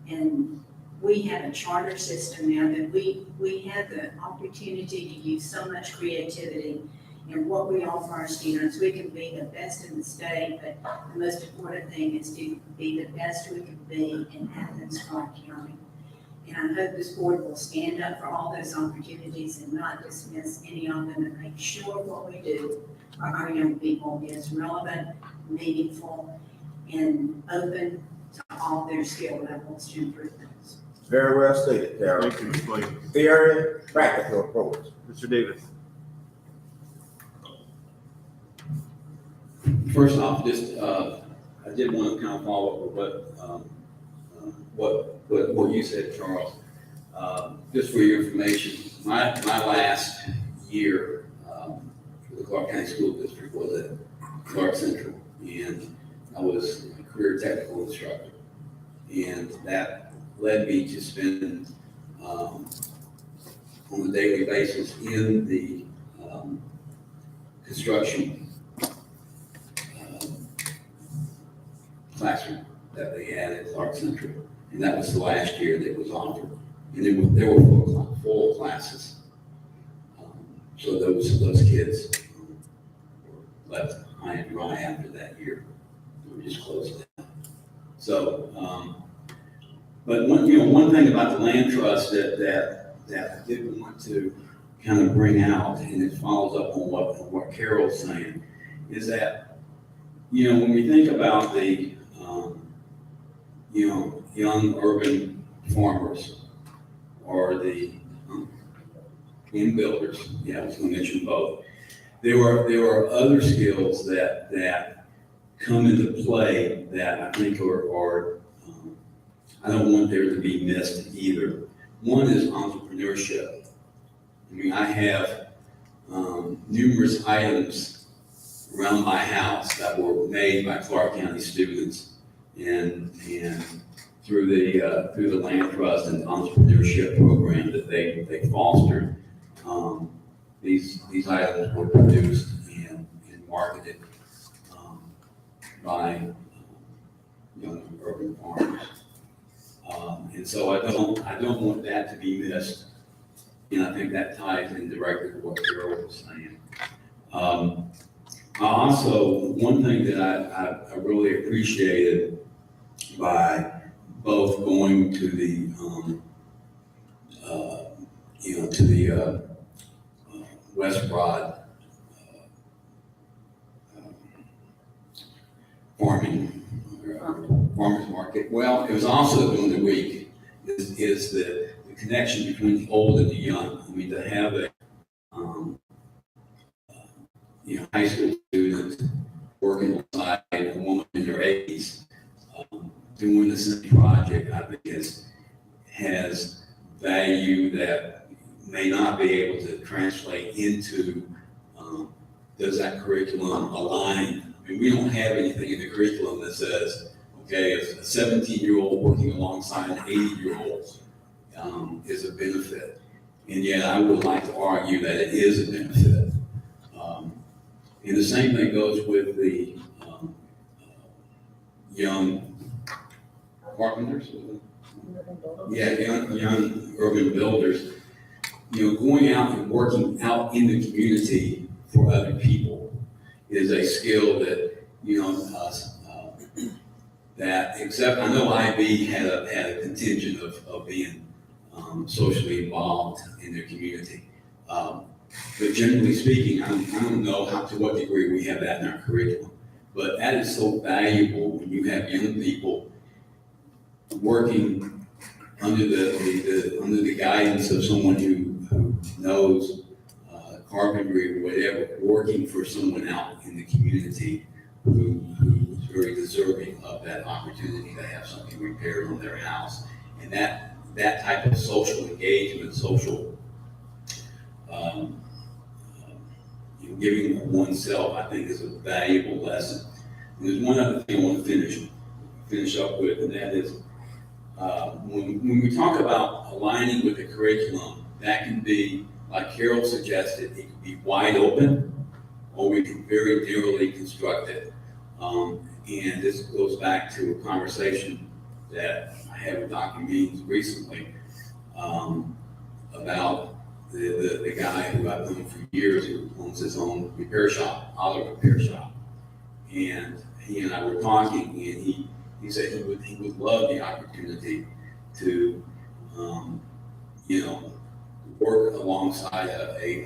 And we have a charter system now that we have the opportunity to use so much creativity in what we offer our students. We can be the best in the state, but the most important thing is to be the best we can be in Athens, Clarke County. And I hope this board will stand up for all those opportunities and not dismiss any of them, and make sure what we do for our young people is relevant, meaningful, and open to all their skill levels to improve those. Very well stated, Carol. Thank you, Ms. Williams. Theory, practical approach. Mr. Davis. First off, just, I did want to kind of follow up with what you said, Charles. Just for your information, my last year for the Clarke County School District was at Clarke Central, and I was a career technical instructor. And that led me to spend on a daily basis in the construction classroom that they had at Clarke Central. And that was the last year that was offered. And there were full classes. So those kids were left high and dry after that year. They were just closed down. So, but one thing about the land trust that I did want to kind of bring out, and it follows up on what Carol's saying, is that, when we think about the, young urban farmers or the in builders, I was going to mention both. There are other skills that come into play that I think are I don't want there to be missed either. One is entrepreneurship. I mean, I have numerous items around my house that were made by Clarke County students, and through the land trust and entrepreneurship program that they fostered, these items were produced and marketed by young urban farmers. And so I don't want that to be missed. And I think that ties in directly to what Carol was saying. Also, one thing that I really appreciated by both going to the West Broad farmers market. Well, it was also during the week is the connection between the old and the young. I mean, to have a high school student working alongside a woman in her 80s doing the same project, I think has value that may not be able to translate into does that curriculum align? I mean, we don't have anything in the curriculum that says, okay, if a 17-year-old working alongside an 80-year-old is a benefit. And yet I would like to argue that it is a benefit. And the same thing goes with the young carpenters. Yeah, young urban builders. Going out and working out in the community for other people is a skill that, that except I know IB had a contingent of being socially involved in their community. But generally speaking, I don't know to what degree we have that in our curriculum. But that is so valuable when you have young people working under the guidance of someone who knows carpentry or whatever, working for someone out in the community who's very deserving of that opportunity to have something repaired on their house. And that type of social engagement, social giving of oneself, I think, is a valuable lesson. And there's one other thing I want to finish up with, and that is when we talk about aligning with the curriculum, that can be, like Carol suggested, it can be wide open, or we can very narrowly construct it. And this goes back to a conversation that I had with Dr. Means recently, about the guy who I've known for years, who owns his own repair shop, auto repair shop. And he and I were talking, and he said he would love the opportunity to, work alongside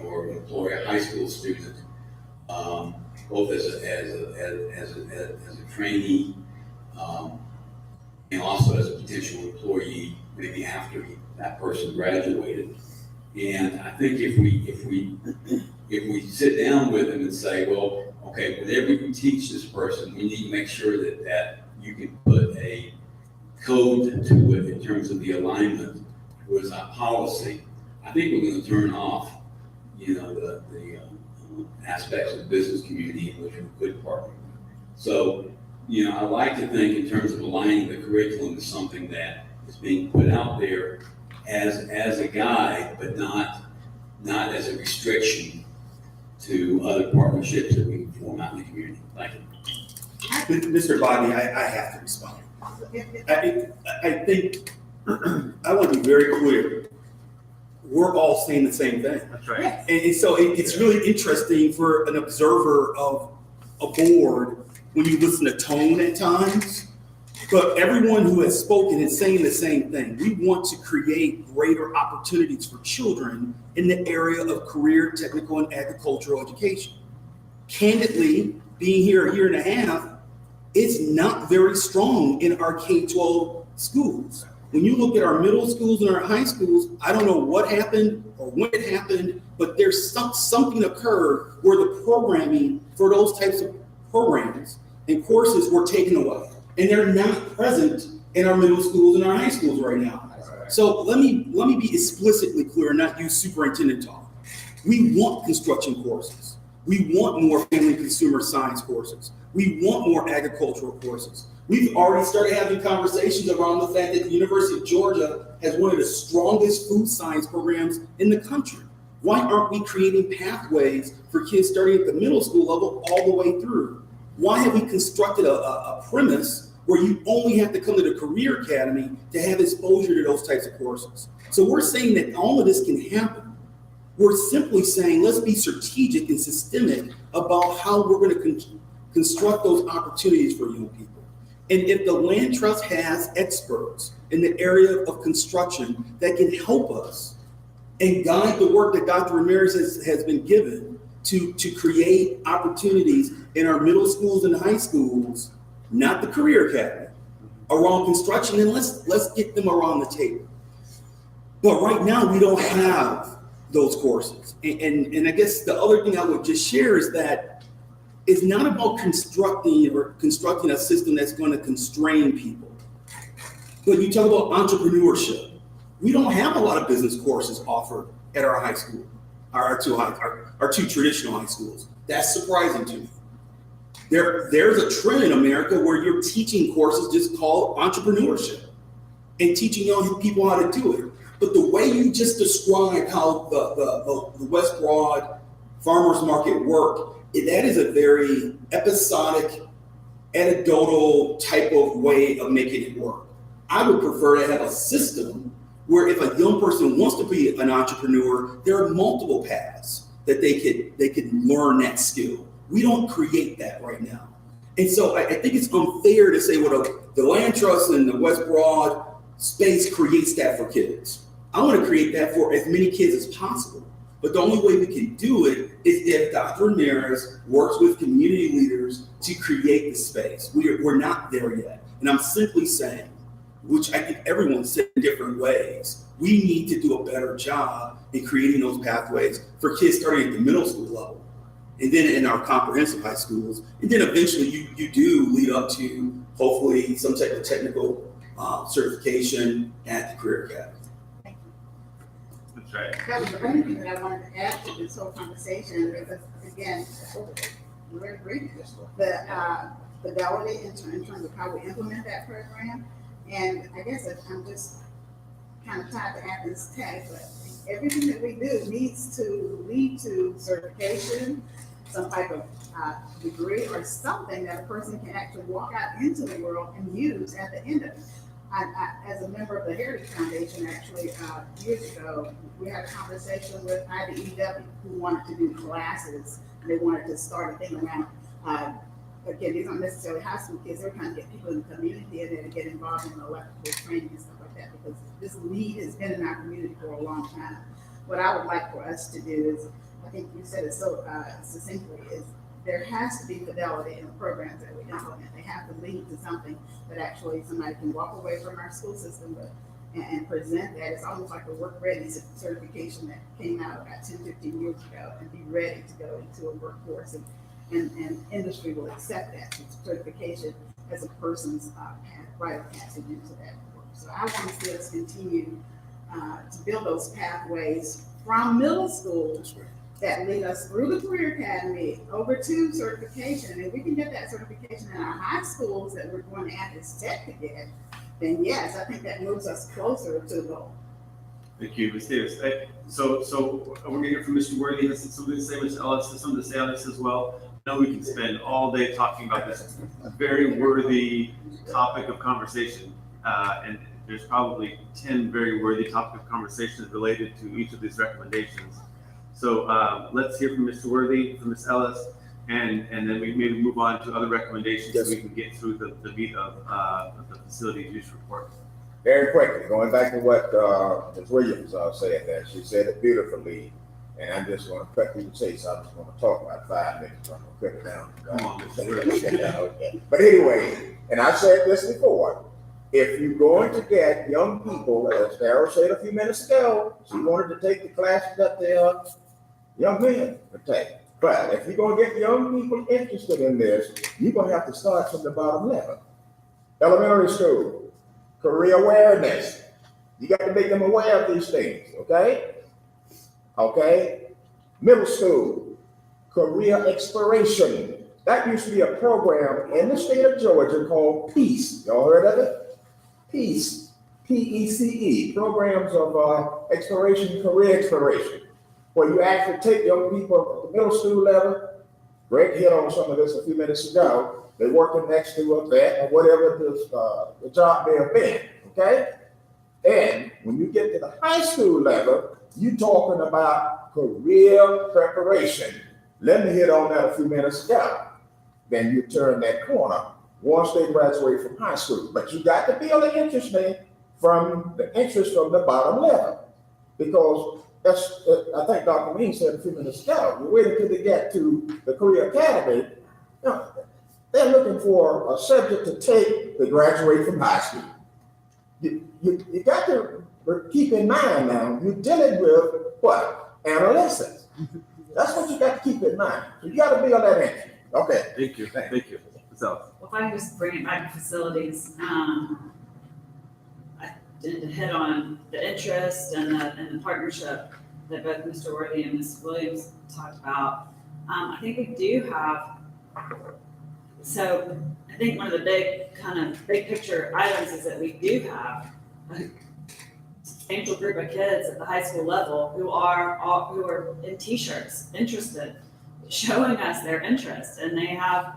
or employ a high school student, both as a trainee, and also as a potential employee, maybe after that person graduated. And I think if we sit down with them and say, well, okay, whenever you teach this person, we need to make sure that you can put a code to it in terms of the alignment with our policy. I think we're going to turn off, the aspects of the business community in which we could partner. So, I like to think in terms of aligning the curriculum to something that is being put out there as a guide, but not as a restriction to other partnerships that we can form out in the community. Thank you. Mr. Bobby, I have to respond. I think, I want to be very clear. We're all saying the same thing. That's right. And so it's really interesting for an observer of a board when you listen to tone at times, but everyone who has spoken is saying the same thing. We want to create greater opportunities for children in the area of career, technical, and agricultural education. Candidly, being here a year and a half, it's not very strong in our K-12 schools. When you look at our middle schools and our high schools, I don't know what happened or when it happened, but there's something occurred where the programming for those types of programs and courses were taken away. And they're not present in our middle schools and our high schools right now. So let me be explicitly clear and not use superintendent talk. We want construction courses. We want more family consumer science courses. We want more agricultural courses. We've already started having conversations around the fact that the University of Georgia has one of the strongest food science programs in the country. Why aren't we creating pathways for kids starting at the middle school level all the way through? Why have we constructed a premise where you only have to come to the Career Academy to have exposure to those types of courses? So we're saying that all of this can happen. We're simply saying, let's be strategic and systemic about how we're going to construct those opportunities for young people. And if the land trust has experts in the area of construction that can help us and guide the work that Dr. Ramirez has been given to create opportunities in our middle schools and high schools, not the Career Academy, around construction, then let's get them around the table. But right now we don't have those courses. And I guess the other thing I would just share is that it's not about constructing a system that's going to constrain people. But you talk about entrepreneurship. We don't have a lot of business courses offered at our high school, our two traditional high schools. That's surprising to me. There's a trend in America where you're teaching courses just called entrepreneurship and teaching young people how to do it. But the way you just described how the West Broad Farmers Market work, that is a very episodic, anecdotal type of way of making it work. I would prefer to have a system where if a young person wants to be an entrepreneur, there are multiple paths that they could learn that skill. We don't create that right now. And so I think it's unfair to say, well, the land trust and the West Broad space creates that for kids. I want to create that for as many kids as possible. But the only way we can do it is if Dr. Ramirez works with community leaders to create the space. We're not there yet. And I'm simply saying, which I think everyone said in different ways, we need to do a better job in creating those pathways for kids starting at the middle school level, and then in our comprehensive high schools. And then eventually you do lead up to hopefully some type of technical certification at the Career Academy. That's right. That was the only thing that I wanted to add to this whole conversation, because again, we're agreeing the fidelity in terms of how we implement that program. And I guess I'm just kind of tied to Athens Tech, but everything that we do needs to lead to certification some type of degree or something that a person can actually walk out into the world and use at the end of it. As a member of the Heritage Foundation, actually, years ago, we had a conversation with IDEW who wanted to do classes. They wanted to start a thing around, again, these aren't necessarily high school kids, they're trying to get people in the community in there to get involved in electrical training and stuff like that, because this need has been in our community for a long time. What I would like for us to do is, I think you said it so succinctly, is there has to be fidelity in the programs that we implement. They have to lead to something that actually somebody can walk away from our school system with and present that. It's almost like a work-ready certification that came out about 10, 15 years ago, and be ready to go into a workforce. And industry will accept that certification as a person's rite of passage into that work. So I want to see us continue to build those pathways from middle school that lead us through the career academy over to certification. And if we can get that certification in our high schools that we're going to add this tech to get, then yes, I think that moves us closer to the goal. Thank you, Ms. Davis. So we're gonna hear from Mr. Worthy, has something to say, Ms. Ellis has something to say on this as well. I know we can spend all day talking about this very worthy topic of conversation. And there's probably 10 very worthy topic of conversations related to each of these recommendations. So let's hear from Mr. Worthy, from Ms. Ellis, and then we maybe move on to other recommendations so we can get through the meat of the facilities use report. Very quickly, going back to what Ms. Williams said there, she said it beautifully, and I'm just going to cut through the chase. I'm just going to talk about 5 minutes. I'm going to cut it down. Come on, Mr. Worthy. Okay. But anyway, and I said this before, if you're going to get young people, as Carol said a few minutes ago, she wanted to take the classes that the young men would take. But if you're going to get young people interested in this, you're going to have to start from the bottom level. Elementary school, career awareness. You got to make them aware of these things, okay? Okay. Middle school, career exploration. That used to be a program in the state of Georgia called PEACE. Y'all heard of it? PEACE, P-E-C-E, programs of exploration, career exploration, where you actually take young people at the middle school level. Greg hit on some of this a few minutes ago. They're working next to a vet or whatever the job may have been, okay? And when you get to the high school level, you're talking about career preparation. Let me hit on that a few minutes ago. Then you turn that corner once they graduate from high school. But you got to build an interest from the bottom level. Because that's, I think Dr. Mean said a few minutes ago, you wait until they get to the career academy, you know, they're looking for a subject to take to graduate from high school. You got to keep in mind now, you're dealing with what? Adolescents. That's what you got to keep in mind. So you got to build that interest. Okay. Thank you. Thank you. So. Well, if I can just bring it back to facilities, I did hit on the interest and the partnership that both Mr. Worthy and Ms. Williams talked about. I think we do have, so I think one of the big picture items is that we do have a substantial group of kids at the high school level who are in t-shirts, interested, showing us their interest, and they're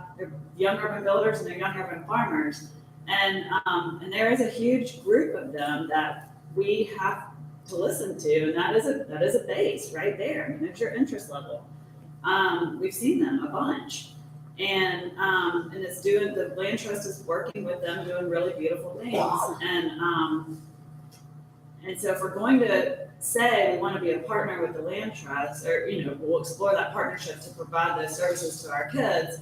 young urban builders and they're young urban farmers, and there is a huge group of them that we have to listen to, and that is a base right there. I mean, there's your interest level. We've seen them a bunch, and it's doing, the land trust is working with them, doing really beautiful things, and so if we're going to say we want to be a partner with the land trust, or we'll explore that partnership to provide those services to our kids,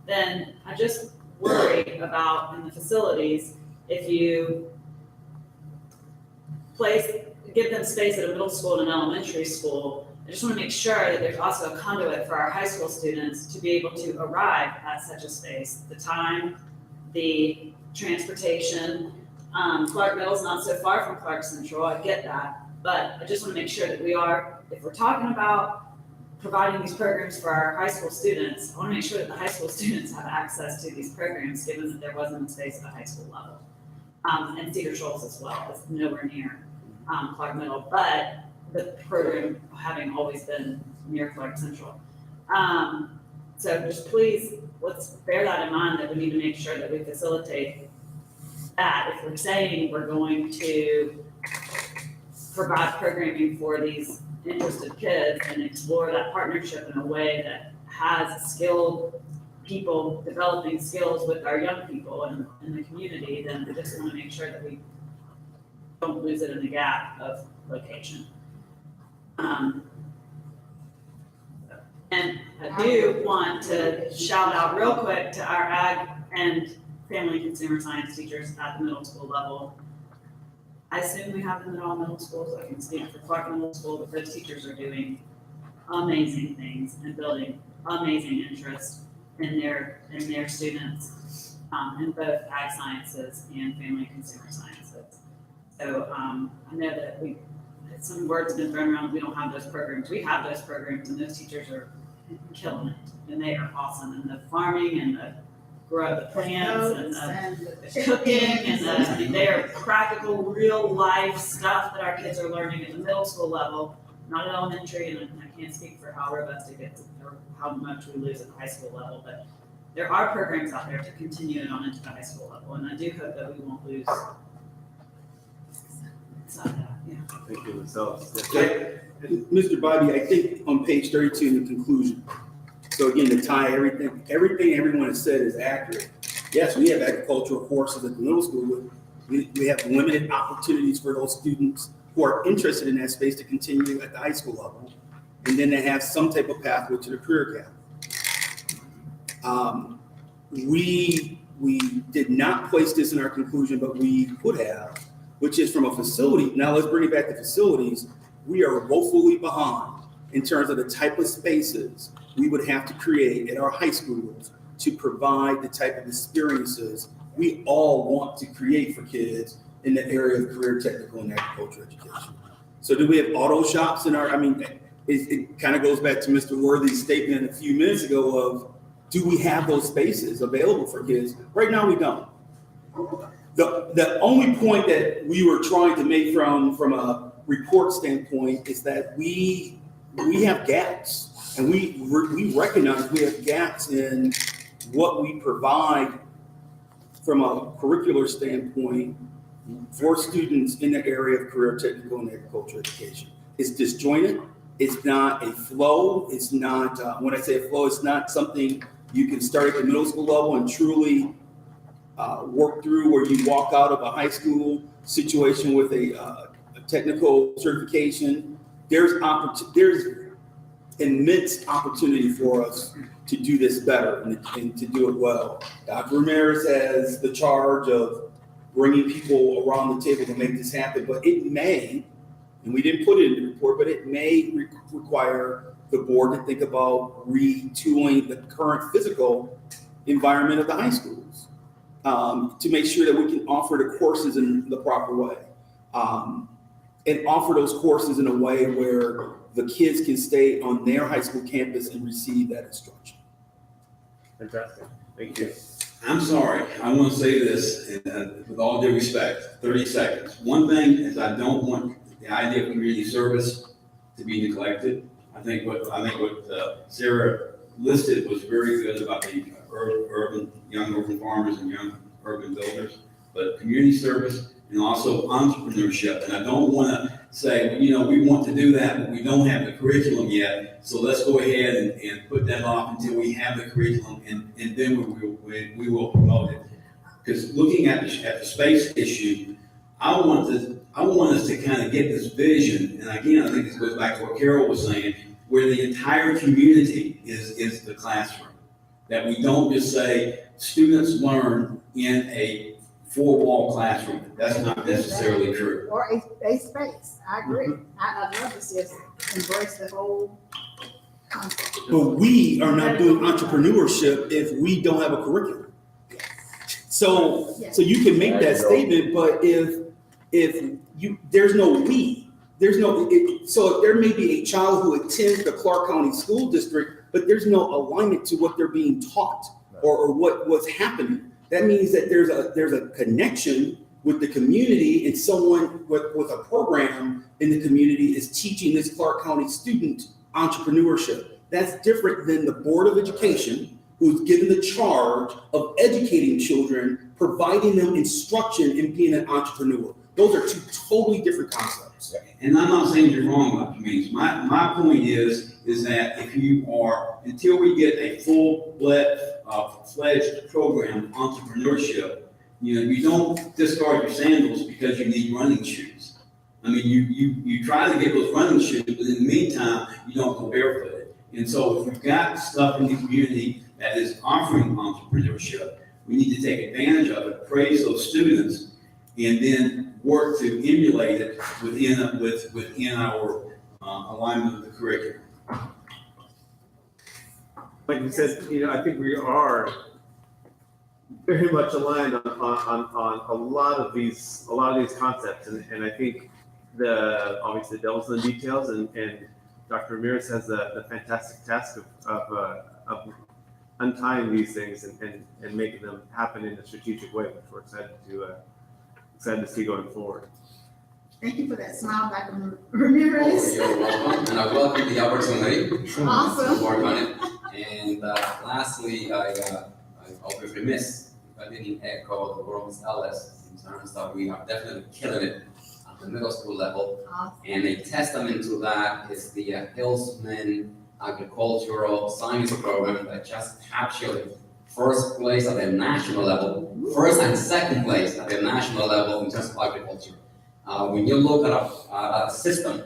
then I just worry about in the facilities, if you give them space at a middle school and an elementary school, I just want to make sure that there's also a conduit for our high school students to be able to arrive at such a space. The time, the transportation. Clark Middle's not so far from Clark Central, I get that. But I just want to make sure that if we're talking about providing these programs for our high school students, I want to make sure that the high school students have access to these programs, given that there wasn't a space at the high school level. And Cedar Shoals as well, it's nowhere near Clark Middle, but the program having always been near Clark Central. So just please, let's bear that in mind, that we need to make sure that we facilitate that. If we're saying we're going to provide programming for these interested kids and explore that partnership in a way that has skilled people developing skills with our young people in the community, then we just want to make sure that we don't lose it in the gap of location. And I do want to shout out real quick to our ag and family and consumer science teachers at the middle school level. I assume we have them at all middle schools. I can speak for Clark Middle School, but those teachers are doing amazing things and building amazing interest in their students in both ag sciences and family and consumer sciences. So I know that some words have been thrown around, we don't have those programs. We have those programs, and those teachers are killing it, and they are awesome. And the farming and the plants and the cooking and they are practical, real life stuff that our kids are learning at the middle school level, not at elementary, and I can't speak for how robust it gets or how much we lose at the high school level, but there are programs out there to continue it on into the high school level, and I do hope that we won't lose. Thank you, Mr. Bobby, I think on page 32 in the conclusion, so again, to tie everything everyone has said is accurate. Yes, we have agricultural courses at the middle school, but we have limited opportunities for those students who are interested in that space to continue at the high school level, and then they have some type of pathway to the career path. We did not place this in our conclusion, but we could have, which is from a facility. Now let's bring it back to facilities. We are woefully behind in terms of the type of spaces we would have to create at our high schools to provide the type of experiences we all want to create for kids in the area of career technical and agricultural education. So do we have auto shops in our, it kind of goes back to Mr. Worthy's statement a few minutes ago of, do we have those spaces available for kids? Right now we don't. The only point that we were trying to make from a report standpoint is that we have gaps, and we recognize we have gaps in what we provide from a curricular standpoint for students in the area of career technical and agricultural education. It's disjointed. It's not a flow. It's not, when I say a flow, it's not something you can start at the middle school level and truly work through where you walk out of a high school situation with a technical certification. There's immense opportunity for us to do this better and to do it well. Dr. Ramirez has the charge of bringing people around the table to make this happen, but it may, and we didn't put it in the report, but it may require the board to think about retooling the current physical environment of the high schools to make sure that we can offer the courses in the proper way and offer those courses in a way where the kids can stay on their high school campus and receive that instruction. Fantastic. Thank you. I'm sorry, I want to say this with all due respect, 30 seconds. One thing is I don't want the idea of community service to be neglected. I think what Sarah listed was very good about the young urban farmers and young urban builders, but community service and also entrepreneurship. And I don't want to say, well, we want to do that, but we don't have the curriculum yet. So let's go ahead and put that off until we have the curriculum, and then we will promote it. Because looking at the space issue, I want us to kind of get this vision. And again, I think this goes back to what Carol was saying, where the entire community is the classroom. That we don't just say students learn in a four-wall classroom. That's not necessarily true. Or a space, I agree. I'd love to see us embrace the whole concept. But we are not doing entrepreneurship if we don't have a curriculum. So you can make that statement, but there's no we, so there may be a child who attends the Clark County School District, but there's no alignment to what they're being taught or what's happening. That means that there's a connection with the community, and someone with a program in the community is teaching this Clark County student entrepreneurship, That's different than the Board of Education, who's given the charge of educating children, providing them instruction in being an entrepreneur. Those are two totally different concepts. And I'm not saying you're wrong, Dr. Means. My point is that if you are, until we get a full-fledged program of entrepreneurship, you don't discard your sandals because you need running shoes. I mean, you try to get those running shoes, but in the meantime, you don't go barefooted. And so if we've got stuff in the community that is offering entrepreneurship, we need to take advantage of it, praise those students, and then work to emulate it within our alignment of the curriculum. Like you said, I think we are very much aligned on a lot of these concepts, and I think obviously the devil's in the details, and Dr. Ramirez has the fantastic task of untying these things and making them happen in a strategic way, which we're excited to see going forward. Thank you for that smile, Dr. Ramirez. You're welcome, and I welcome the opportunity Awesome. to work on it. And lastly, I'll be remiss if I didn't echo the world's Ellis in terms that we are definitely killing it at the middle school level. Awesome. And a testament to that is the Hillsman Agricultural Science Program that just captured first place at the national level, first and second place at the national level in terms of agriculture. When you look at a system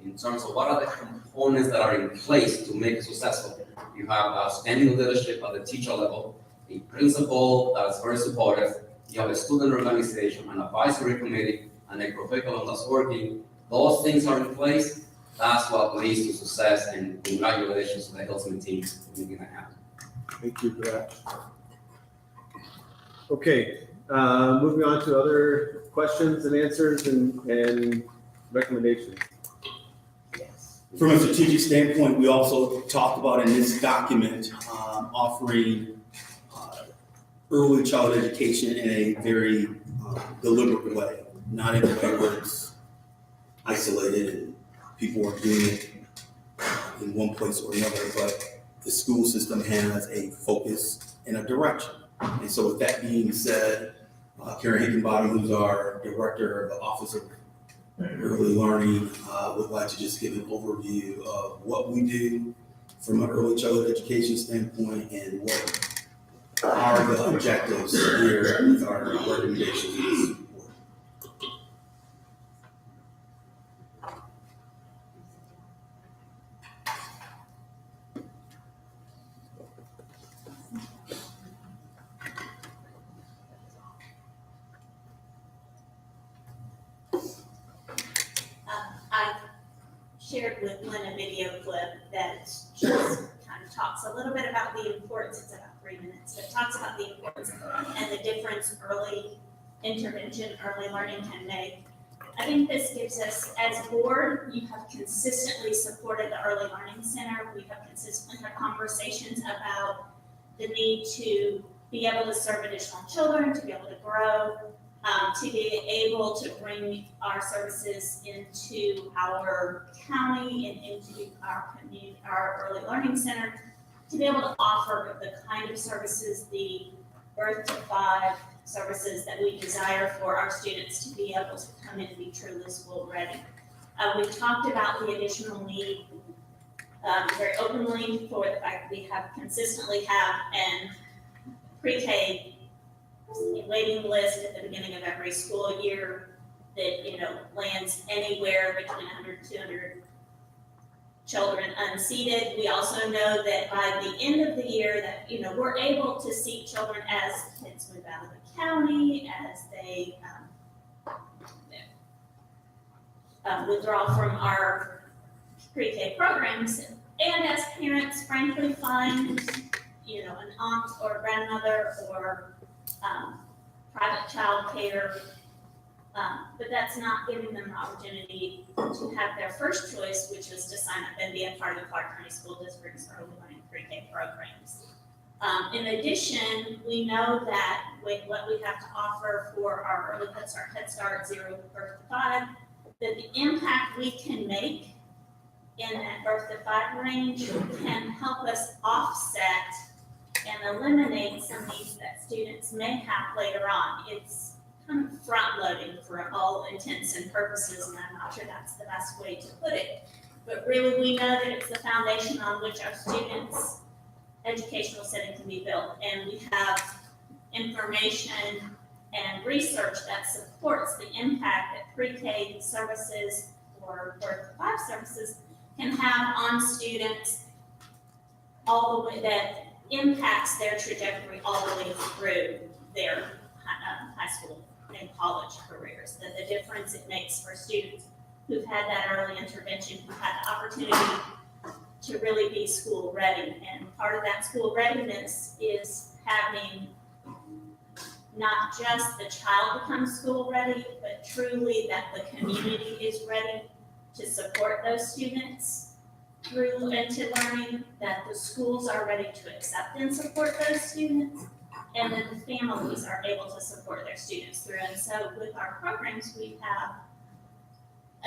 in terms of what are the components that are in place to make it successful, you have outstanding leadership at the teacher level, a principal that's very supportive, you have a student organization, an advisory committee, and a curriculum that's working. Those things are in place. That's what leads to success, and congratulations to the Hillsman team for making that happen. Thank you for that. Okay, moving on to other questions and answers and recommendations. From a strategic standpoint, we also talked about in this document offering early childhood education in a very deliberate way, not in a way where it's isolated and people are doing it in one place or another, but the school system has a focus and a direction. And so with that being said, Karen Higginbottom, who's our director of the Office of Early Learning, would like to just give an overview of what we do from an early childhood education standpoint and what are the objectives here with our recommendations. I shared with Lynn a video clip that just kind of talks a little bit about the importance, it's about 3 minutes, but talks about the importance and the difference early intervention, early learning can make. I think this gives us, as a board, you have consistently supported the Early Learning Center. We have consistently had conversations about the need to be able to serve additional children, to be able to grow, to be able to bring our services into our county and into our community, our early learning center, to be able to offer the kind of services, the birth to 5 services that we desire for our students to be able to come in and be truly school ready. We talked about the additional need very openly for the fact that we have consistently have an pre-K waiting list at the beginning of every school year that, lands anywhere between 100 and 200 children unseated. We also know that by the end of the year that, we're able to seat children as kids move out of the county, as they withdraw from our pre-K programs, and as parents frankly find, an aunt or a grandmother or private child care, but that's not giving them the opportunity to have their first choice, which is to sign up and be a part of the Clark County School District's early learning pre-K programs. In addition, we know that with what we have to offer for our early Head Start 0 birth to 5, that the impact we can make in that birth to 5 range can help us offset and eliminate some needs that students may have later on. It's kind of front loading for all intents and purposes, and I'm not sure that's the best way to put it. But really, we know that it's the foundation on which our students' educational setting can be built. And we have information and research that supports the impact that pre-K services or birth to 5 services can have on students all the way, that impacts their trajectory all the way through their high school and college careers. That the difference it makes for students who've had that early intervention, who've had the opportunity to really be school ready. And part of that school readiness is having not just the child become school ready, but truly that the community is ready to support those students through into learning, that the schools are ready to accept and support those students, and that the families are able to support their students through. And so with our programs, we have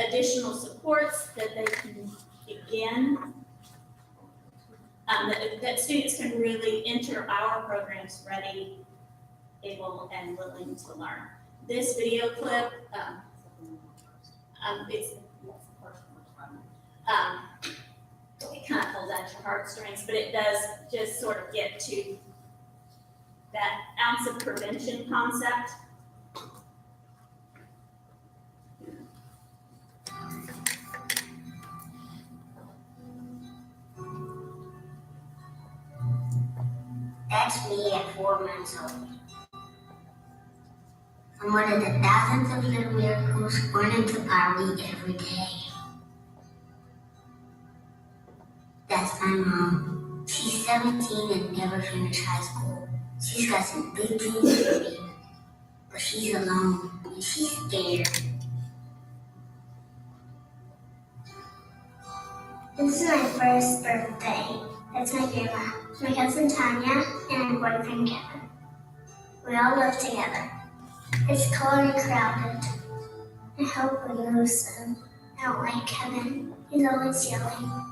additional supports that they can begin, that students can really enter our programs ready, able, and willing to learn. This video clip, it kind of pulls at your heartstrings, but it does just sort of get to that ounce of prevention concept. That's me at 4 months old. I'm one of the thousands of little miracles born into poverty every day. That's my mom. She's 17 and never finished high school. She's got some big dreams for me, but she's alone and she's scared. This is my first birthday. That's my grandma, my cousin Tanya, and my boyfriend Kevin. We all live together. It's cold and crowded. I hope we lose him. I don't like Kevin. He's always yelling.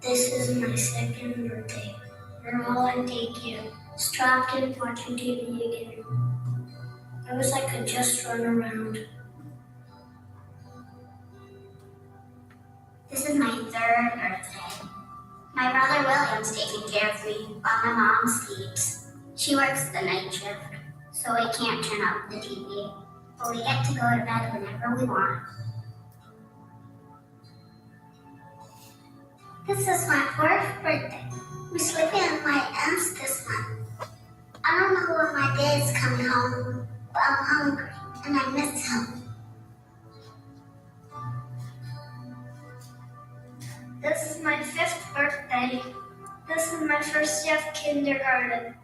This is my second birthday. We're all in daycare, strapped in watching TV again. I wish I could just run around. This is my 3rd birthday. My brother William's taking care of me while my mom sleeps. She works the night shift, so we can't turn up the TV, but we get to go to bed whenever we want. This is my 4th birthday. We're sleeping at my aunt's this month. I don't know when my dad is coming home, but I'm hungry and I miss him. This is my 5th birthday. This is my first day of kindergarten.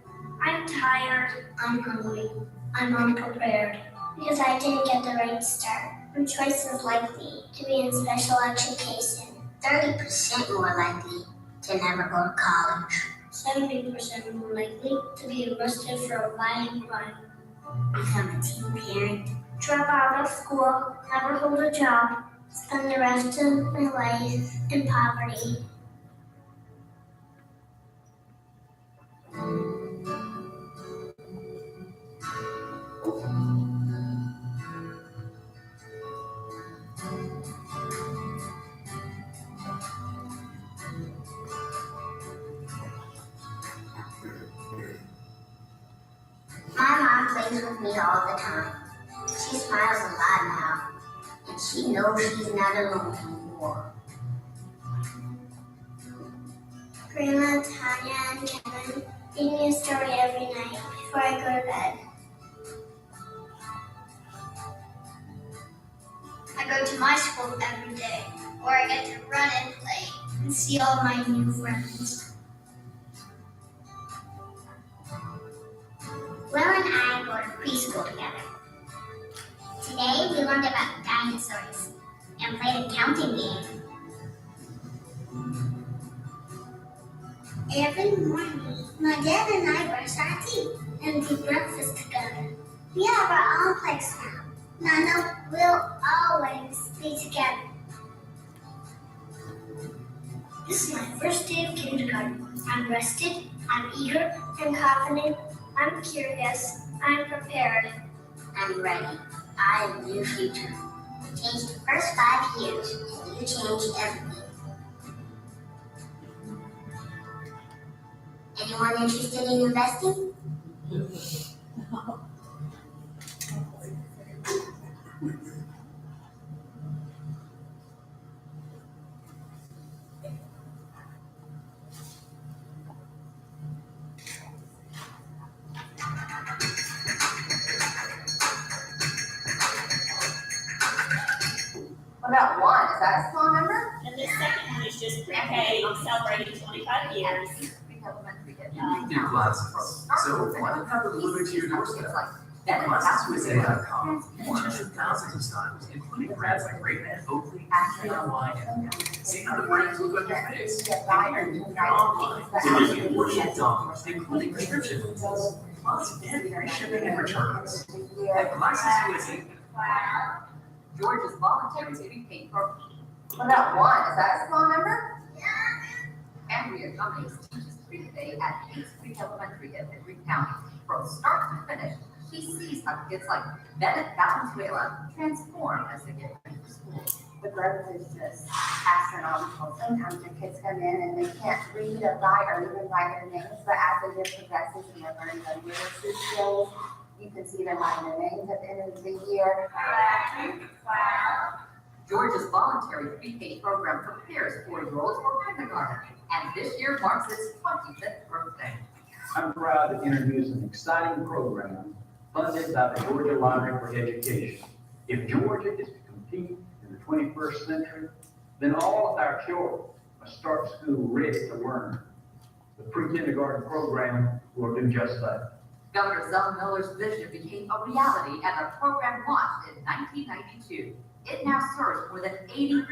I'm tired. I'm hungry. I'm unprepared because I didn't get the right start. I'm twice as likely to be in special education. 30% more likely to never go to college. 70% more likely to be arrested for a violent crime. Become a teen parent. Drop out of school. Never hold a job. Spend the rest of my life in poverty. My mom plays with me all the time. She smiles a lot now, and she knows she's not alone anymore. Grandma, Tanya, and Kevin read me a story every night before I go to bed. I go to my school every day, where I get to run and play and see all my new friends. Will and I go to preschool together. Today we learned about dinosaurs and played a counting game. Every morning, my dad and I brush our teeth and do breakfast together. We have our own place now. Nana will always be together. This is my first day of kindergarten. I'm rested, I'm eager, I'm confident, I'm curious, I'm prepared. I'm ready. I am your future. Change the first 5 years, and you change everything. Anyone interested in investing? What about one? Is that a small number? And the second one is just pre-K celebrating 25 years. New classes. So why not have it delivered to your doorstep? ClassesUSA.com. Teachers thousands of styles, including brands like Ray-Ban, Oakley, Action Online, and see how the brands look on your face. Online, see worship dollars, including prescription lenses, plus free shipping and returns. At Classes USA. George's voluntary pre-K program. What about one? Is that a small number? Andrea Cummings teaches pre-K at Kings Creek Elementary in Henry County. From start to finish, she sees how kids like Bennett Valenzuela transform as they get ready for school. The growth is just astronomical. Sometimes the kids come in and they can't read or write or even write their names, but as the year progresses and they're learning their literacy skills, you can see them writing their names at the end of the year. George's voluntary pre-K program prepares 4-year-olds for kindergarten, and this year marks its 25th birthday. I'm proud to introduce an exciting program funded by the Georgia Lottery for Education. If Georgia is to compete in the 21st century, then all of our children must start school ready to learn. The pre-kindergarten program will do just that. Governor Zell Miller's vision became a reality, and the program launched in 1992. It now serves more than 80,000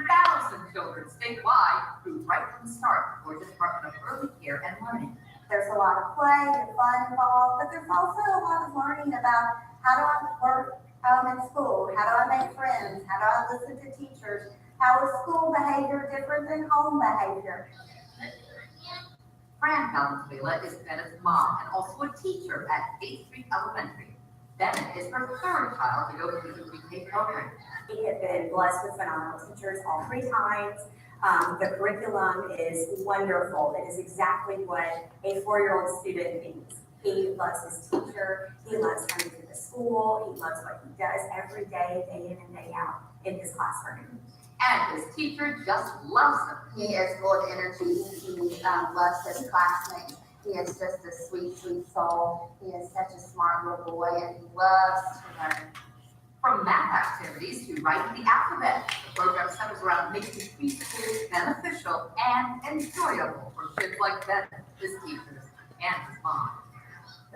children statewide who, right from the start, support the Department of Early Care and Learning. There's a lot of play and fun involved, but there's also a lot of learning about how do I work in school, how do I make friends, how do I listen to teachers, how is school behavior different than home behavior. Fran Valenzuela is Bennett's mom and also a teacher at 8th Street Elementary. Bennett is her third child to go through the pre-K program. We have been blessed with phenomenal teachers all 3 times. The curriculum is wonderful. It is exactly what a 4-year-old student needs. He loves his teacher. He loves coming to the school. He loves what he does every day, day in and day out in his classroom. And his teacher just loves him. He is full of energy. He loves his classmates. He is just a sweet, sweet soul. He is such a smart little boy, and he loves to learn. From math activities to writing the alphabet, the program centers around making preschool beneficial and enjoyable for kids like Bennett, his teachers, and his mom.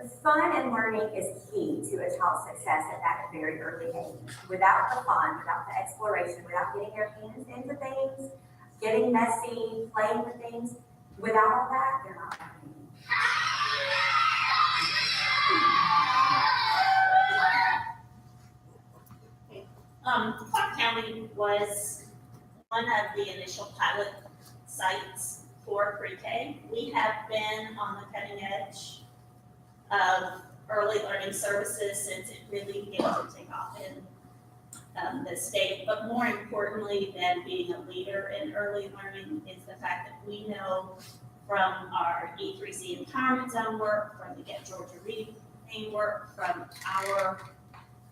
The fun and learning is key to a child's success at that very early age. Without the fun, without the exploration, without getting your hands into things, getting messy, playing with things, without all that, they're not learning. Clark County was one of the initial pilot sites for pre-K. We have been on the cutting edge of early learning services since it really began to take off in the state. But more importantly than being a leader in early learning is the fact that we know from our E3C Empowerment Zone work, from the Get Georgia Reading work, from our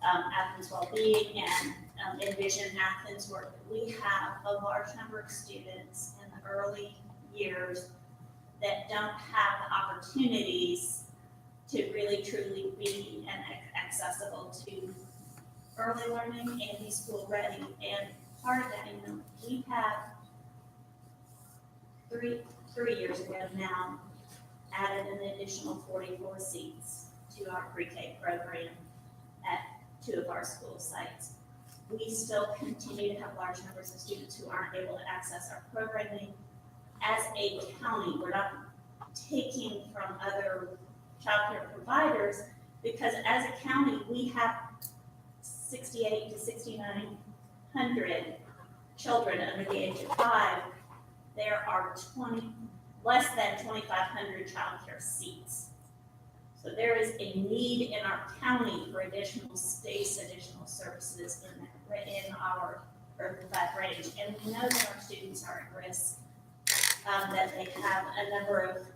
Athens Wellbeing and Envision Athens work, we have a large number of students in the early years that don't have the opportunities to really truly be accessible to early learning and be school ready. And part of that, we have three years ago now added an additional 44 seats to our pre-K program at 2 of our school sites. We still continue to have large numbers of students who aren't able to access our programming. As a county, we're not taking from other childcare providers because as a county, we have 6,800 to 6,900 children under the age of 5, there are less than 2,500 childcare seats. So there is a need in our county for additional space, additional services in that range. And we know that our students are at risk, that they have a number of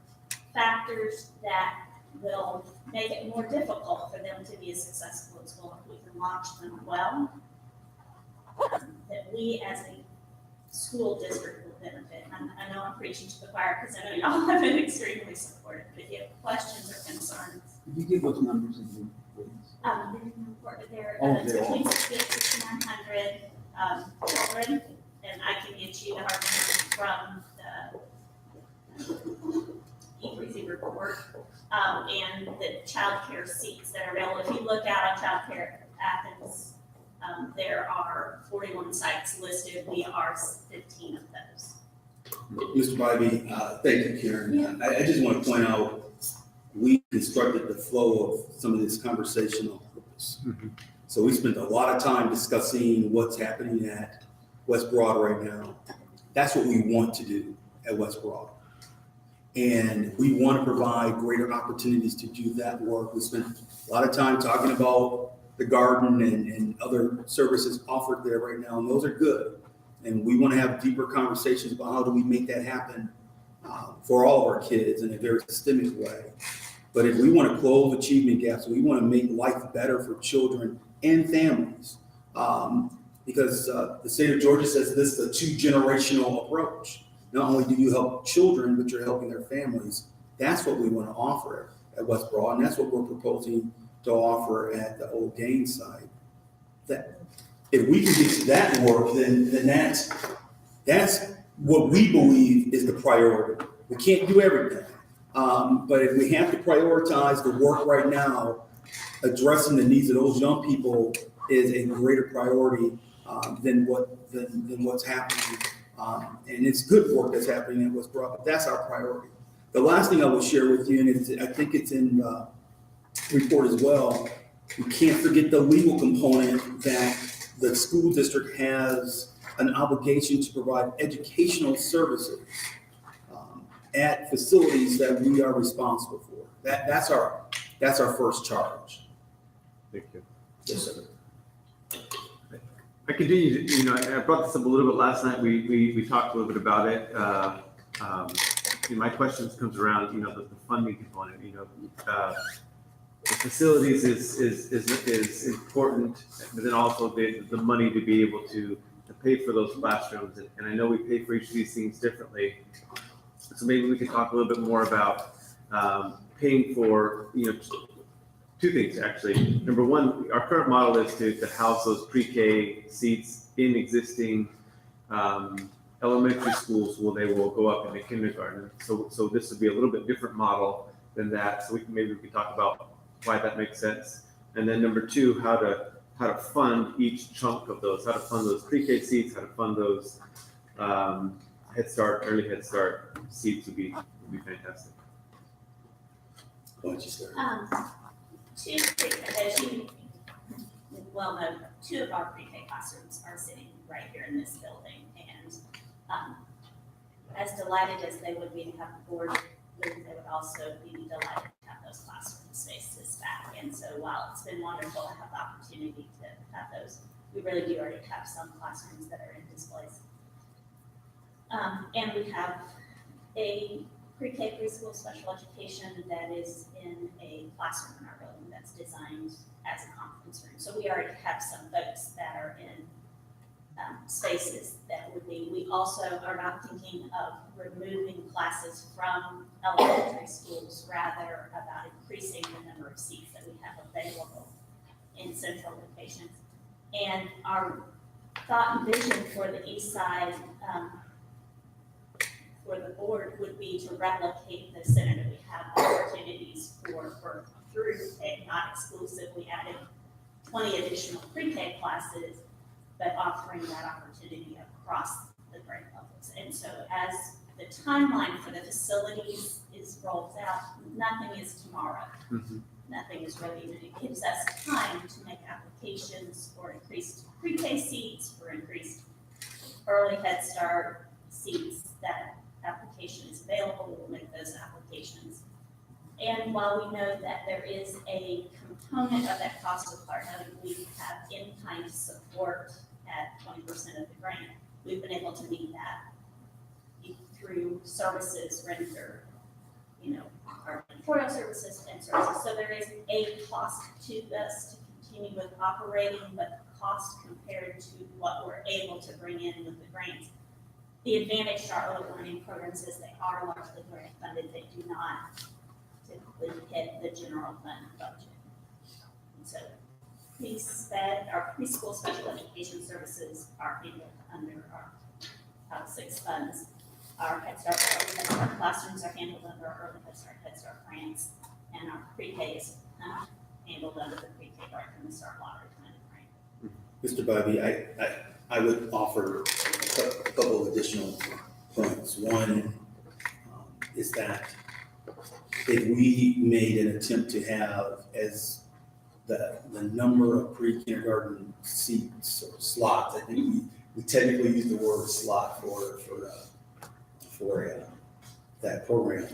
factors that will make it more difficult for them to be as successful in school if we can launch them well. That we as a school district will benefit. I know I'm preaching to the choir because I know y'all have been extremely supportive, but if you have questions or concerns. Could you give those numbers again, please? They're Oh, it's they're all- between 6,800 to 6,900 children, and I can get you the hard numbers from the E3C report, and the childcare seats that are available. If you look out on Childcare Athens, there are 41 sites listed. We are 15 of those. Mr. Bybee, thank you, Karen. I just want to point out, we constructed the flow of some of this conversation on purpose. So we spent a lot of time discussing what's happening at West Broad right now. That's what we want to do at West Broad. And we want to provide greater opportunities to do that work. We spent a lot of time talking about the garden and other services offered there right now, and those are good. And we want to have deeper conversations about how do we make that happen for all of our kids in a very systemic way. But if we want to close achievement gaps, we want to make life better for children and families, because the state of Georgia says this is a 2-generational approach. Not only do you help children, but you're helping their families. That's what we want to offer at West Broad, and that's what we're proposing to offer at the Old Gaines site. That if we can get to that work, then that's what we believe is the priority. We can't do everything, but if we have to prioritize the work right now, addressing the needs of those young people is a greater priority than what's happening. And it's good work that's happening at West Broad, but that's our priority. The last thing I will share with you, and I think it's in the report as well, we can't forget the legal component that the school district has an obligation to provide educational services at facilities that we are responsible for. That's our first charge. Thank you. Yes, sir. I continue to, I brought this up a little bit last night. We talked a little bit about it. My questions comes around, the funding component. The facilities is important, but then also the money to be able to pay for those classrooms. And I know we pay for each of these things differently. So maybe we could talk a little bit more about paying for, two things actually. Number one, our current model is to house those pre-K seats in existing elementary schools where they will go up into kindergarten. So this would be a little bit different model than that. So maybe we could talk about why that makes sense. And then number two, how to fund each chunk of those, how to fund those pre-K seats, how to fund those Head Start, early Head Start seats would be fantastic. Why don't you start? As you well know, 2 of our pre-K classrooms are sitting right here in this building. And as delighted as they would be to have the board, they would also be delighted to have those classroom spaces back. And so while it's been wonderful to have the opportunity to have those, we really do already have some classrooms that are in displays. And we have a pre-K preschool special education that is in a classroom in our building that's designed as a conference room. So we already have some folks that are in spaces that would be. We also are not thinking of removing classes from elementary schools, rather about increasing the number of seats that we have available in central locations. And our thought and vision for the east side for the board would be to replicate the center that we have opportunities for through K, not exclusively adding 20 additional pre-K classes, but offering that opportunity across the grade levels. And so as the timeline for the facilities is rolled out, nothing is tomorrow. nothing is ready, and it gives us time to make applications for increased pre-K seats, for increased early Head Start seats. That application is available, we'll make those applications. And while we know that there is a component of that cost of part, we have in-kind support at 20% of the grant, we've been able to meet that through services rendered, our editorial services and services. So there is a cost to this to continue with operating, but the cost compared to what we're able to bring in with the grants. The advantage to our early learning programs is they are largely grant funded. They do not typically hit the general fund budget. And so pre-SPED, our preschool special education services are handled under our Title VI funds. Our Head Start, early Head Start classrooms are handled under our early Head Start grants, and our pre-K is handled under the pre-K grant from the Start Lottery grant. Mr. Bobby, I would offer a couple of additional points. One is that if we made an attempt to have as the number of pre-kindergarten seats or slots, I think we technically use the word slot for that program.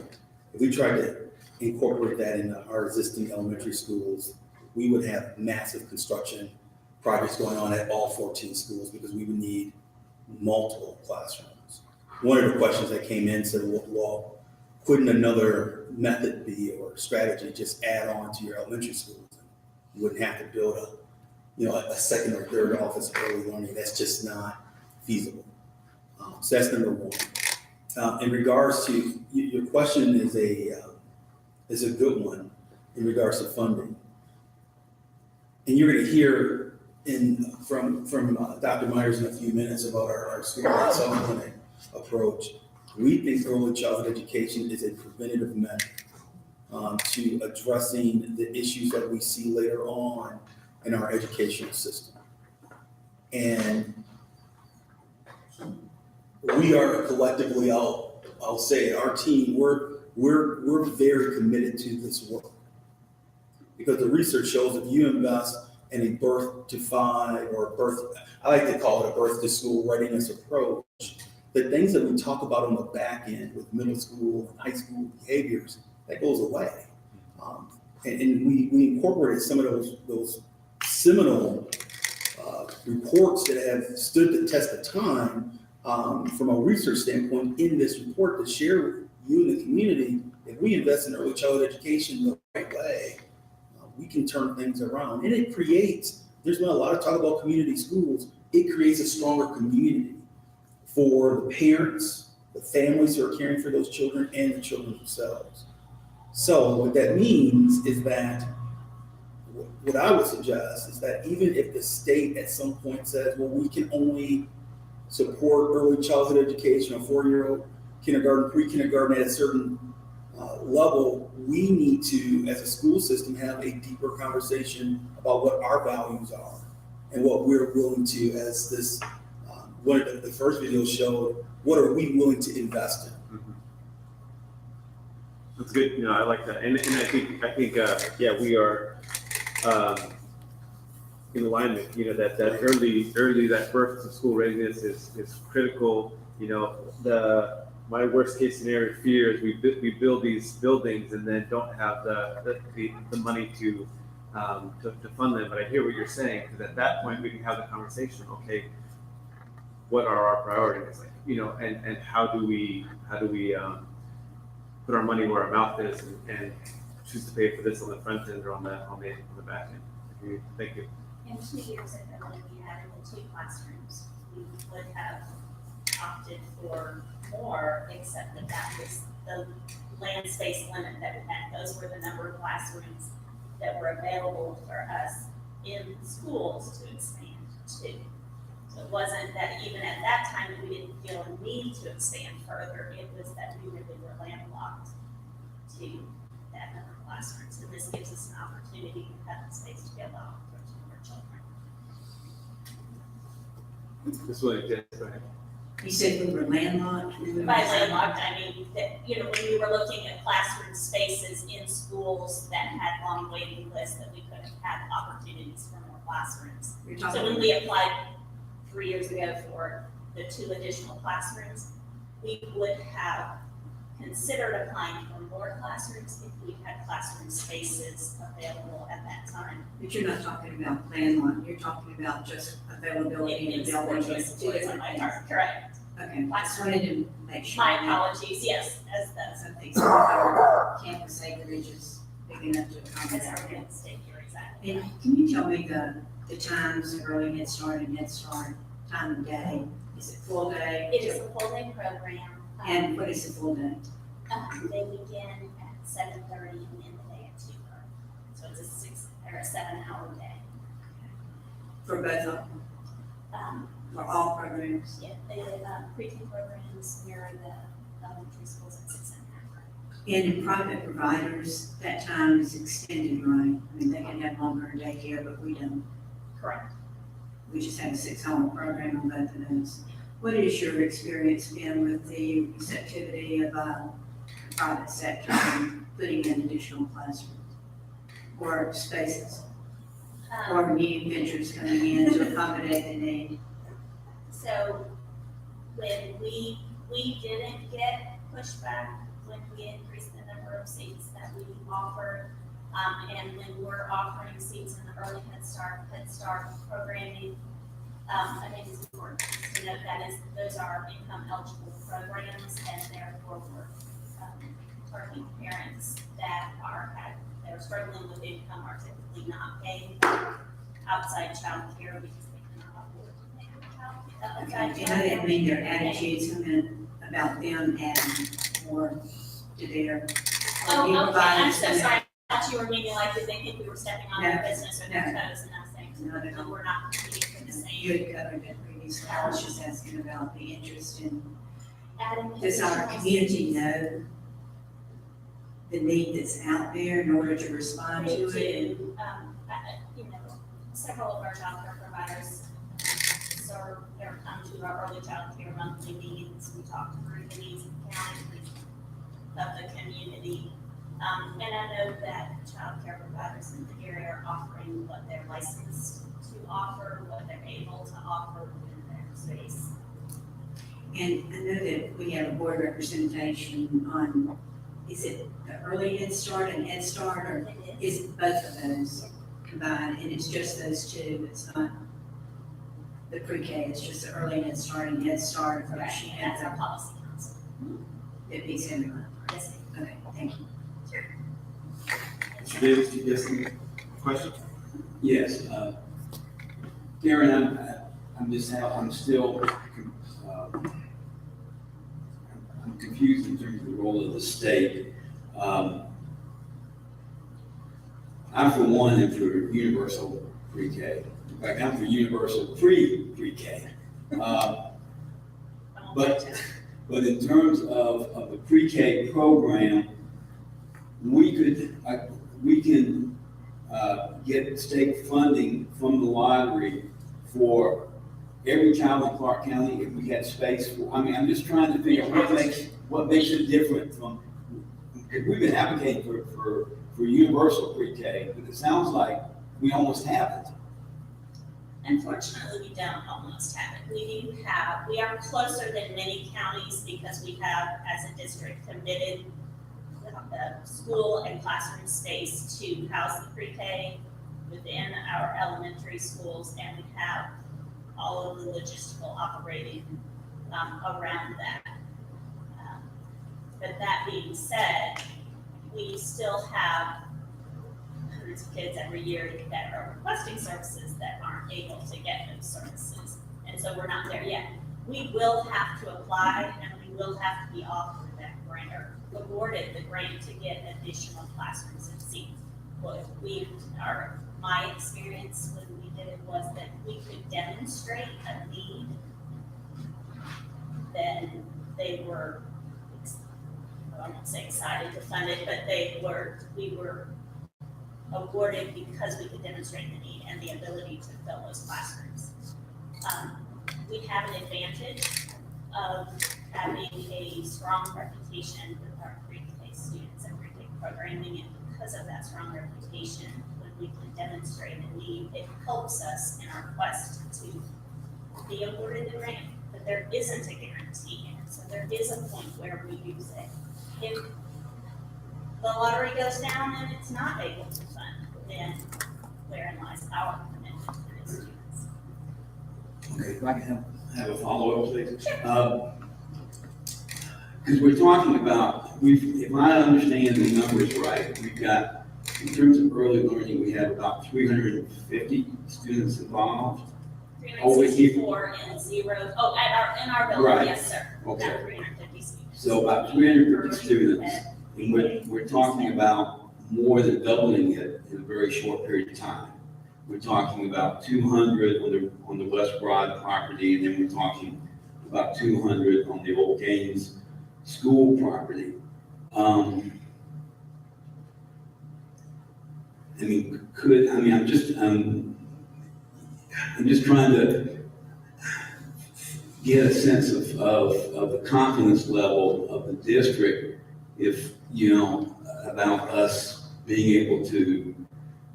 If we tried to incorporate that into our existing elementary schools, we would have massive construction projects going on at all 14 schools because we would need multiple classrooms. One of the questions that came in said, well, couldn't another method be or strategy just add on to your elementary schools? You wouldn't have to build a second or third office of early learning. That's just not feasible. So that's number one. In regards to your question is a good one in regards to funding. And you're going to hear from Dr. Myers in a few minutes about our school clinic approach. We think early childhood education is a preventative measure to addressing the issues that we see later on in our educational system. And we are collectively, I'll say, our team, we're very committed to this work. Because the research shows if you invest in a birth to 5 or I like to call it a birth to school readiness approach, the things that we talk about on the back end with middle school and high school behaviors, that goes away. And we incorporated some of those seminal reports that have stood the test of time from a research standpoint in this report to share with you and the community. If we invest in early childhood education the right way, we can turn things around. And it creates, there's been a lot of talk about community schools, it creates a stronger community for the parents, the families who are caring for those children, and the children themselves. So what that means is that, what I would suggest is that even if the state at some point says, well, we can only support early childhood education, a 4-year-old kindergarten, pre-kindergarten at a certain level, we need to, as a school system, have a deeper conversation about what our values are and what we're willing to, as this, one of the first videos showed, what are we willing to invest in? That's good. I like that. And I think, yeah, we are in alignment, that early, that birth to school readiness is critical. My worst case scenario fear is we build these buildings and then don't have the money to fund them. But I hear what you're saying, because at that point we can have the conversation. Okay, what are our priorities? And how do we put our money where our mouth is and choose to pay for this on the front end or on the back end? Thank you. And 2 years ago, when we added the 2 classrooms, we would have opted for more, except that was the land space limit that we had. Those were the number of classrooms that were available for us in schools to expand to. So it wasn't that even at that time we didn't feel a need to expand further. It was that we really were landlocked to that number of classrooms. And this gives us an opportunity to have the space to be able to offer to more children. This one, yes, go ahead. You said we were landlocked? By landlocked, I mean that, you know, when we were looking at classroom spaces in schools that had long waiting lists, that we could have had opportunities for more classrooms. You're So talking, when we applied 3 years ago for the 2 additional classrooms, we would have considered applying for more classrooms if we had classroom spaces available at that time. but you're not talking about landlocked, you're talking about just availability in the building. It's two different items, correct. Okay, I just wanted to make sure. My apologies, yes, as the, Something, so our campus acreage is big enough to accommodate. as our real estate here, exactly. And can you tell me the times of early Head Start and Head Start, time of day? Is it full day? It is a full day program. And what is the full day? They begin at 7:30 and end the day at 2:30. So it's a 6 or a 7-hour day. For both of them, for all programs? Yeah, they, pre-K programs mirror the elementary schools at 6.5. And in private providers, that time is extended, right? I mean, they can have longer daycare, but we don't. Correct. We just have a 6-hour program on both of those. What is your experience been with the receptivity of the private sector and putting in additional classrooms or spaces? Or new ventures coming in to accommodate the need? So when we didn't get pushback when we increased the number of seats that we offered. And when we're offering seats in the early Head Start programming, I think it's important to note that those are income eligible programs, and therefore we're targeting parents that they're struggling with income, are typically not paying outside child care because they cannot afford to pay outside And I didn't mean their attitudes, I meant about them adding more to their. Oh, okay, I'm so sorry. I thought you were meaning like, did they think we were stepping on their business or their No. toes and nothing? No, we're not competing for the same. You had covered that previously, I was just asking about the interest in, Adding does our additional community know the need that's out there in order to respond They to it? do, you know, several of our child care providers serve, or come to our early child care monthly meetings. We talk through the needs of the county, of the community. And I know that child care providers in the area are offering what they're licensed to offer, what they're able to offer within their space. And I know that we have a board representation on, is it the early Head Start and Head Start, or is it both of those combined? And it's just those two, it's not the pre-K, it's just the early Head Start and Head Start. Correct, and that's our policy council. It beats everyone. Yes, Okay, thank you. Mr. Davis, do you have any questions? Yes, Darren, I'm still, I'm confused in terms of the role of the state. I'm for one and for universal pre-K. In fact, I'm for universal pre-K. But in terms of the pre-K program, we can get state funding from the library for every child in Clark County if we had space for. I mean, I'm just trying to figure out what makes it different from. Because we've been advocating for universal pre-K, but it sounds like we almost have it. Unfortunately, we don't almost have it. We are closer than many counties because we have, as a district, committed the school and classroom space to house the pre-K within our elementary schools, and we have all of the logistical operating around that. But that being said, we still have hundreds of kids every year that are requesting services that aren't able to get those services. And so we're not there yet. We will have to apply, and we will have to be offered that grant or awarded the grant to get additional classrooms and seats. My experience when we did it was that we could demonstrate a need, then they were, I won't say excited to fund it, but we were awarded because we could demonstrate the need and the ability to fill those classrooms. We have an advantage of having a strong reputation with our pre-K students and pre-K programming, and because of that strong reputation, when we can demonstrate a need, it helps us in our quest to be awarded the grant. But there isn't a guarantee, and so there is a point where we do say, if the lottery goes down and it's not able to fund, then wherein lies our commitment to the students. Okay, if I can have a follow-up, please. Because we're talking about, if I understand the numbers right, we've got, in terms of early learning, we have about 350 students involved. 364 and zero, in our building, Right. yes, sir. Okay. About 350 students. So about 350 students, and we're talking about more than doubling it in a very short period of time. We're talking about 200 on the West Broad property, and then we're talking about 200 on the old Gaines school property. I'm just trying to get a sense of the confidence level of the district, if, about us being able to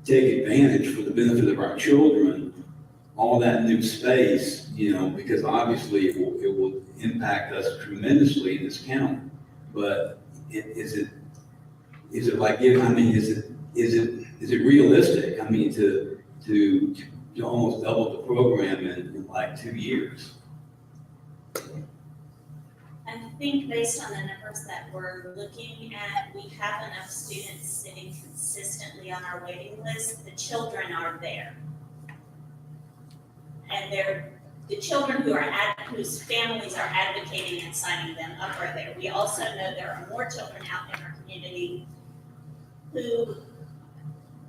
take advantage for the benefit of our children, all that new space, because obviously it will impact us tremendously in this county. But is it realistic? To almost double the program in like 2 years? I think based on the numbers that we're looking at, we have enough students sitting consistently on our waiting list. The children are there. And the children whose families are advocating and signing them up are there. We also know there are more children out in our community who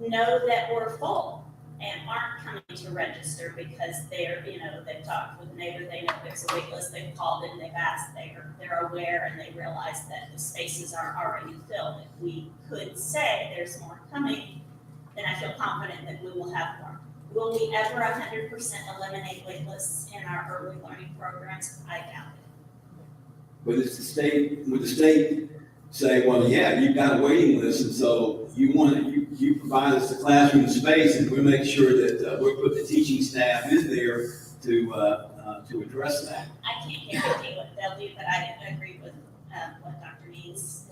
know that we're full and aren't coming to register because they've talked with a neighbor, they know there's a wait list, they've called and they've asked, they're aware and they realize that the spaces are already filled. If we could say there's more coming, then I feel confident that we will have more. Will we ever 100% eliminate wait lists in our early learning programs? I doubt it. Would the state say, well, yeah, you've got a waiting list, and so you provide us the classroom space, and we'll make sure that we'll put the teaching staff in there to address that? I can't guarantee what they'll do, but I agree with what Dr. Means.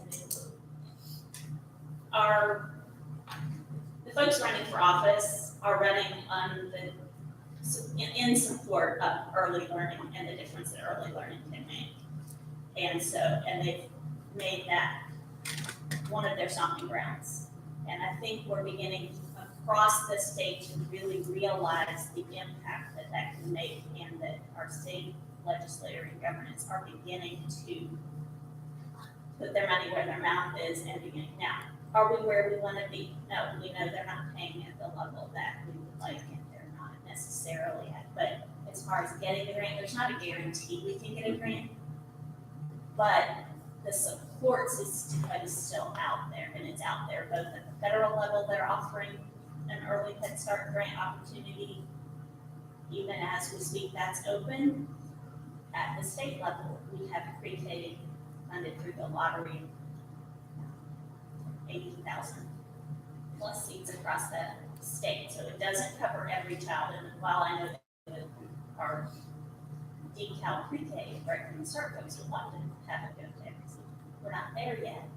The folks running for office are running in support of early learning and the difference that early learning can make. And they've made that one of their stomping grounds. And I think we're beginning across the state to really realize the impact that can make, and that our state legislature and governments are beginning to put their money where their mouth is and beginning. Now, are we where we want to be? No, we know they're not paying at the level that we would like, and they're not necessarily at. But as far as getting the grant, there's not a guarantee we can get a grant, but the support system is still out there, and it's out there both at the federal level. They're offering an early Head Start grant opportunity. Even as we speak, that's open. At the state level, we have pre-K funded through the lottery, 80,000 plus seats across the state. So it doesn't cover every child. And while I know that our decal pre-K right from the start folks would love to have it go to every seat, we're not there yet,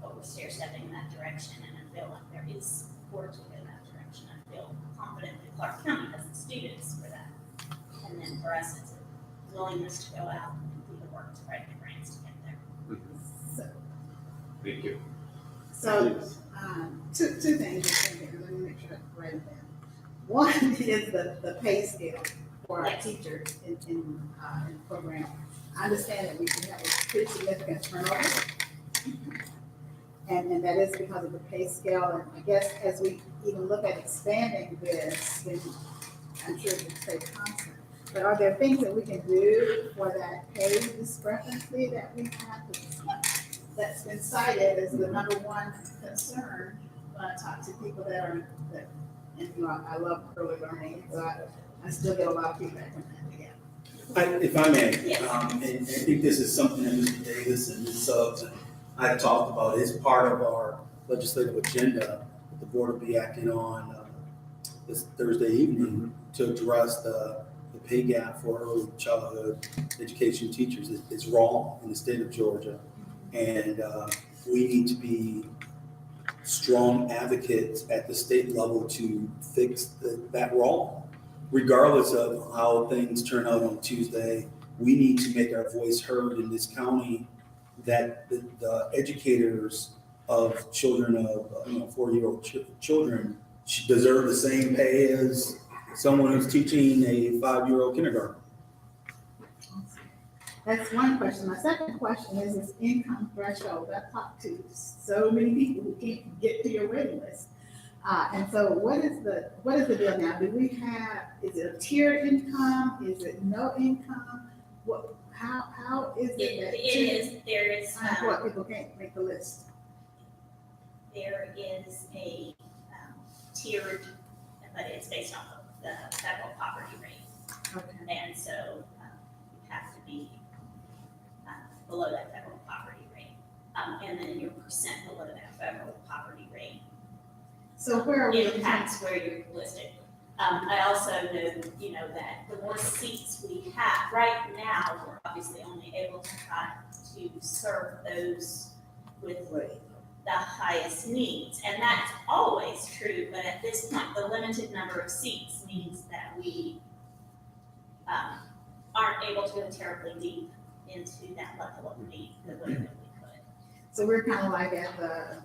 but we're stair-stepping in that direction, and I feel like there is support to go in that direction. I feel confident that Clark County has the students for that. And then for us, it's a willingness to go out and do the work to write the grants to get there. So, Thank you. So, two things I'm thinking, let me make sure I write it down. One is the pay scale for our teachers in the program. I understand that we can have a pretty significant turnover. And that is because of the pay scale. And I guess as we even look at expanding this, then I'm sure it's stay constant. But are there things that we can do for that pay discrepancy that we have? That's been cited as the number one concern when I talk to people and I love early learning, so I still get a lot of feedback from that again. If I may, Yes. and I think this is something that Mr. Davis and Ms. Suggs and I talked about as part of our legislative agenda, that the board will be acting on this Thursday evening to address the pay gap for early childhood education teachers. It's wrong in the state of Georgia, and we need to be strong advocates at the state level to fix that wrong. Regardless of how things turn out on Tuesday, we need to make our voice heard in this county that the educators of children of 4-year-old children should deserve the same pay as someone who's teaching a 5-year-old kindergarten. That's one question. My second question is this income threshold. I've talked to so many people who can't get to your waiting list. And so what is the deal now? Do we have, is it a tiered income? Is it no income? How is it There is, what people can't make the list? there is a tiered, but it's based off of the federal poverty rate. Okay. And so you have to be below that federal poverty rate. And then your percent below that federal poverty rate. So where are we? Impacts where you're listed. I also know, that the more seats we have, right now, we're obviously only able to try to serve those with the highest needs. And that's always true, but at this point, the limited number of seats means that we aren't able to go terribly deep into that level of need the way that we could. So we're kind of like at the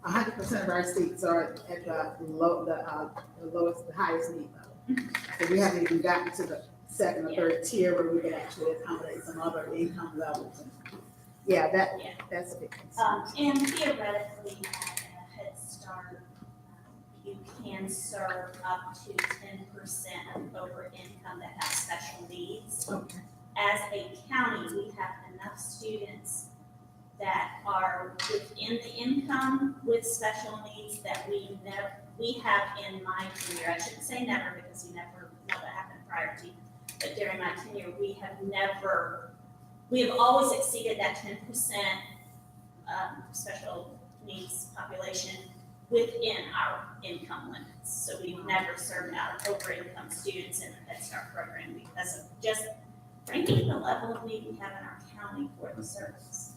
100% of our seats are at the lowest, the highest need level. So we haven't even gotten to the second or third tier where we can actually accommodate some other income levels. Yeah, that's a big concern. And theoretically, at a Head Start, you can serve up to 10% of over income that have special needs. Okay. As a county, we have enough students that are within the income with special needs that we have in my tenure, I shouldn't say never because you never know what happened prior to, but during my tenure, we have always exceeded that 10% special needs population within our income limits. So we've never served out over income students in the Head Start program because of just frankly the level of need we have in our county for the service.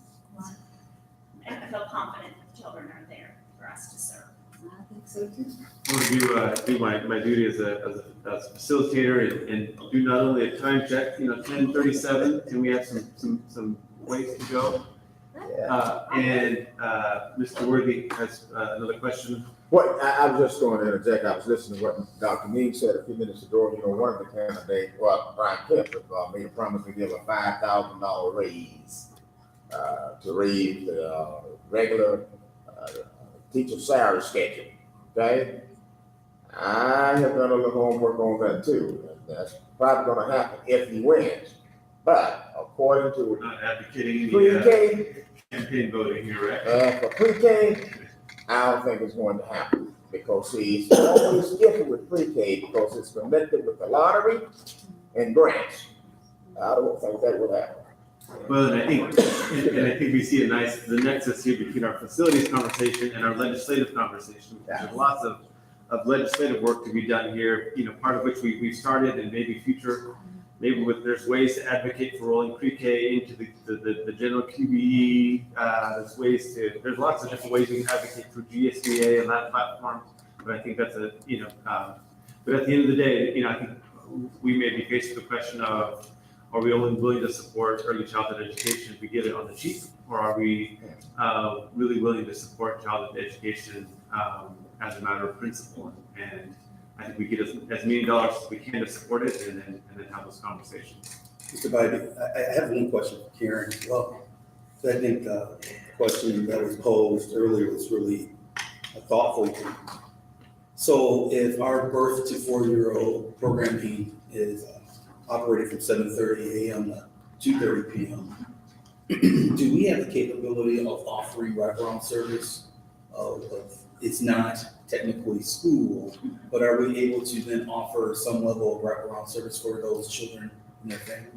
And I feel confident that the children are there for us to serve. I think so too. I'm going to do my duty as a facilitator and do not only a time check, 10:37, and we have some ways to go. And Mr. Worthy has another question. What, I was just going to interject, I was listening to what Dr. Mead said a few minutes ago. One of the candidates, Brian Kemp, made a promise to give a $5,000 raise to raise the regular teacher salary schedule, okay? I have done a little homework on that too, and that's probably gonna happen if he wins. But according to Not advocating pre-K, campaign voting here, right? for pre-K, I don't think it's going to happen, because see, it's always iffy with pre-K because it's connected with the lottery and grants. I don't think that will happen. Well, and I think we see the nexus here between our facilities conversation and our legislative conversation. There's lots of legislative work to be done here, part of which we've started and maybe there's ways to advocate for rolling pre-K into the general QBE. There's lots of different ways we can advocate through GSBA and that platform. But I think that's but at the end of the day, I think we may be faced with the question of, are we only willing to support early childhood education if we get it on the cheap, or are we really willing to support childhood education as a matter of principle? And I think we get as many dollars as we can to support it, and then have those conversations. Mr. Biden, I have one question for Karen as well. So I think the question that was posed earlier was really a thoughtful one. So if our birth to 4-year-old programming is operated from 7:30 a.m. to 2:30 p.m., do we have the capability of offering wraparound service? It's not technically school, but are we able to then offer some level of wraparound service for those children and their families?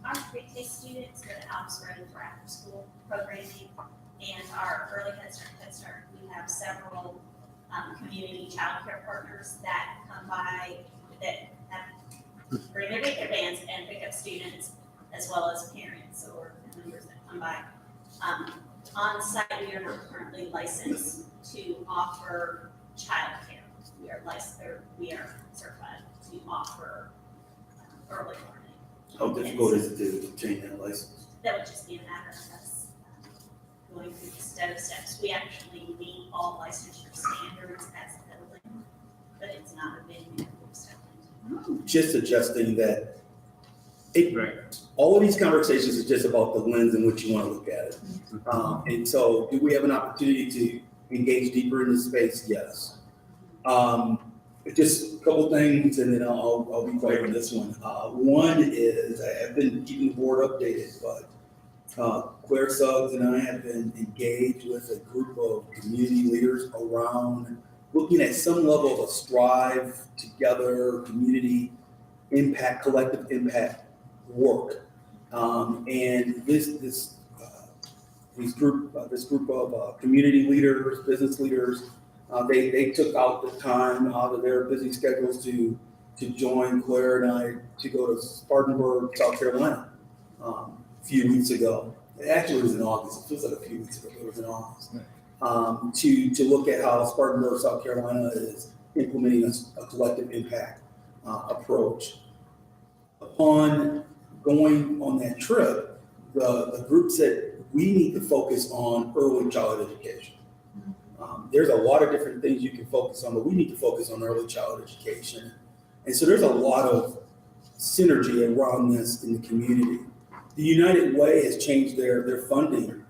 Our pre-K students go to Alpsburg for after-school programming, and our early Head Start, we have several community childcare partners that come by, that bring their daycare vans and pick up students, as well as parents or members that come by. On site, we are not currently licensed to offer childcare. We are licensed, or we are certified to offer early learning. How difficult is it to obtain that license? That would just be a matter of us going through the set of steps. We actually meet all licensure standards as a building, but it's not a venue that we've stepped into. Just suggesting that all of these conversations are just about the lens in which you want to look at it. And so do we have an opportunity to engage deeper in this space? Yes. Just a couple things, and then I'll be quiet on this one. One is I've been keeping the board updated, but Claire Suggs and I have been engaged with a group of community leaders around looking at some level of a strive together, community impact, collective impact work. And this group of community leaders, business leaders, they took out the time out of their busy schedules to join Claire and I to go to Spartanburg, South Carolina, a few weeks ago. Actually, it was in August. It feels like a few weeks ago, but it was in August. To look at how Spartanburg, South Carolina is implementing a collective impact approach. Upon going on that trip, the group said we need to focus on early childhood education. There's a lot of different things you can focus on, but we need to focus on early childhood education. And so there's a lot of synergy around this in the community. The United Way has changed their funding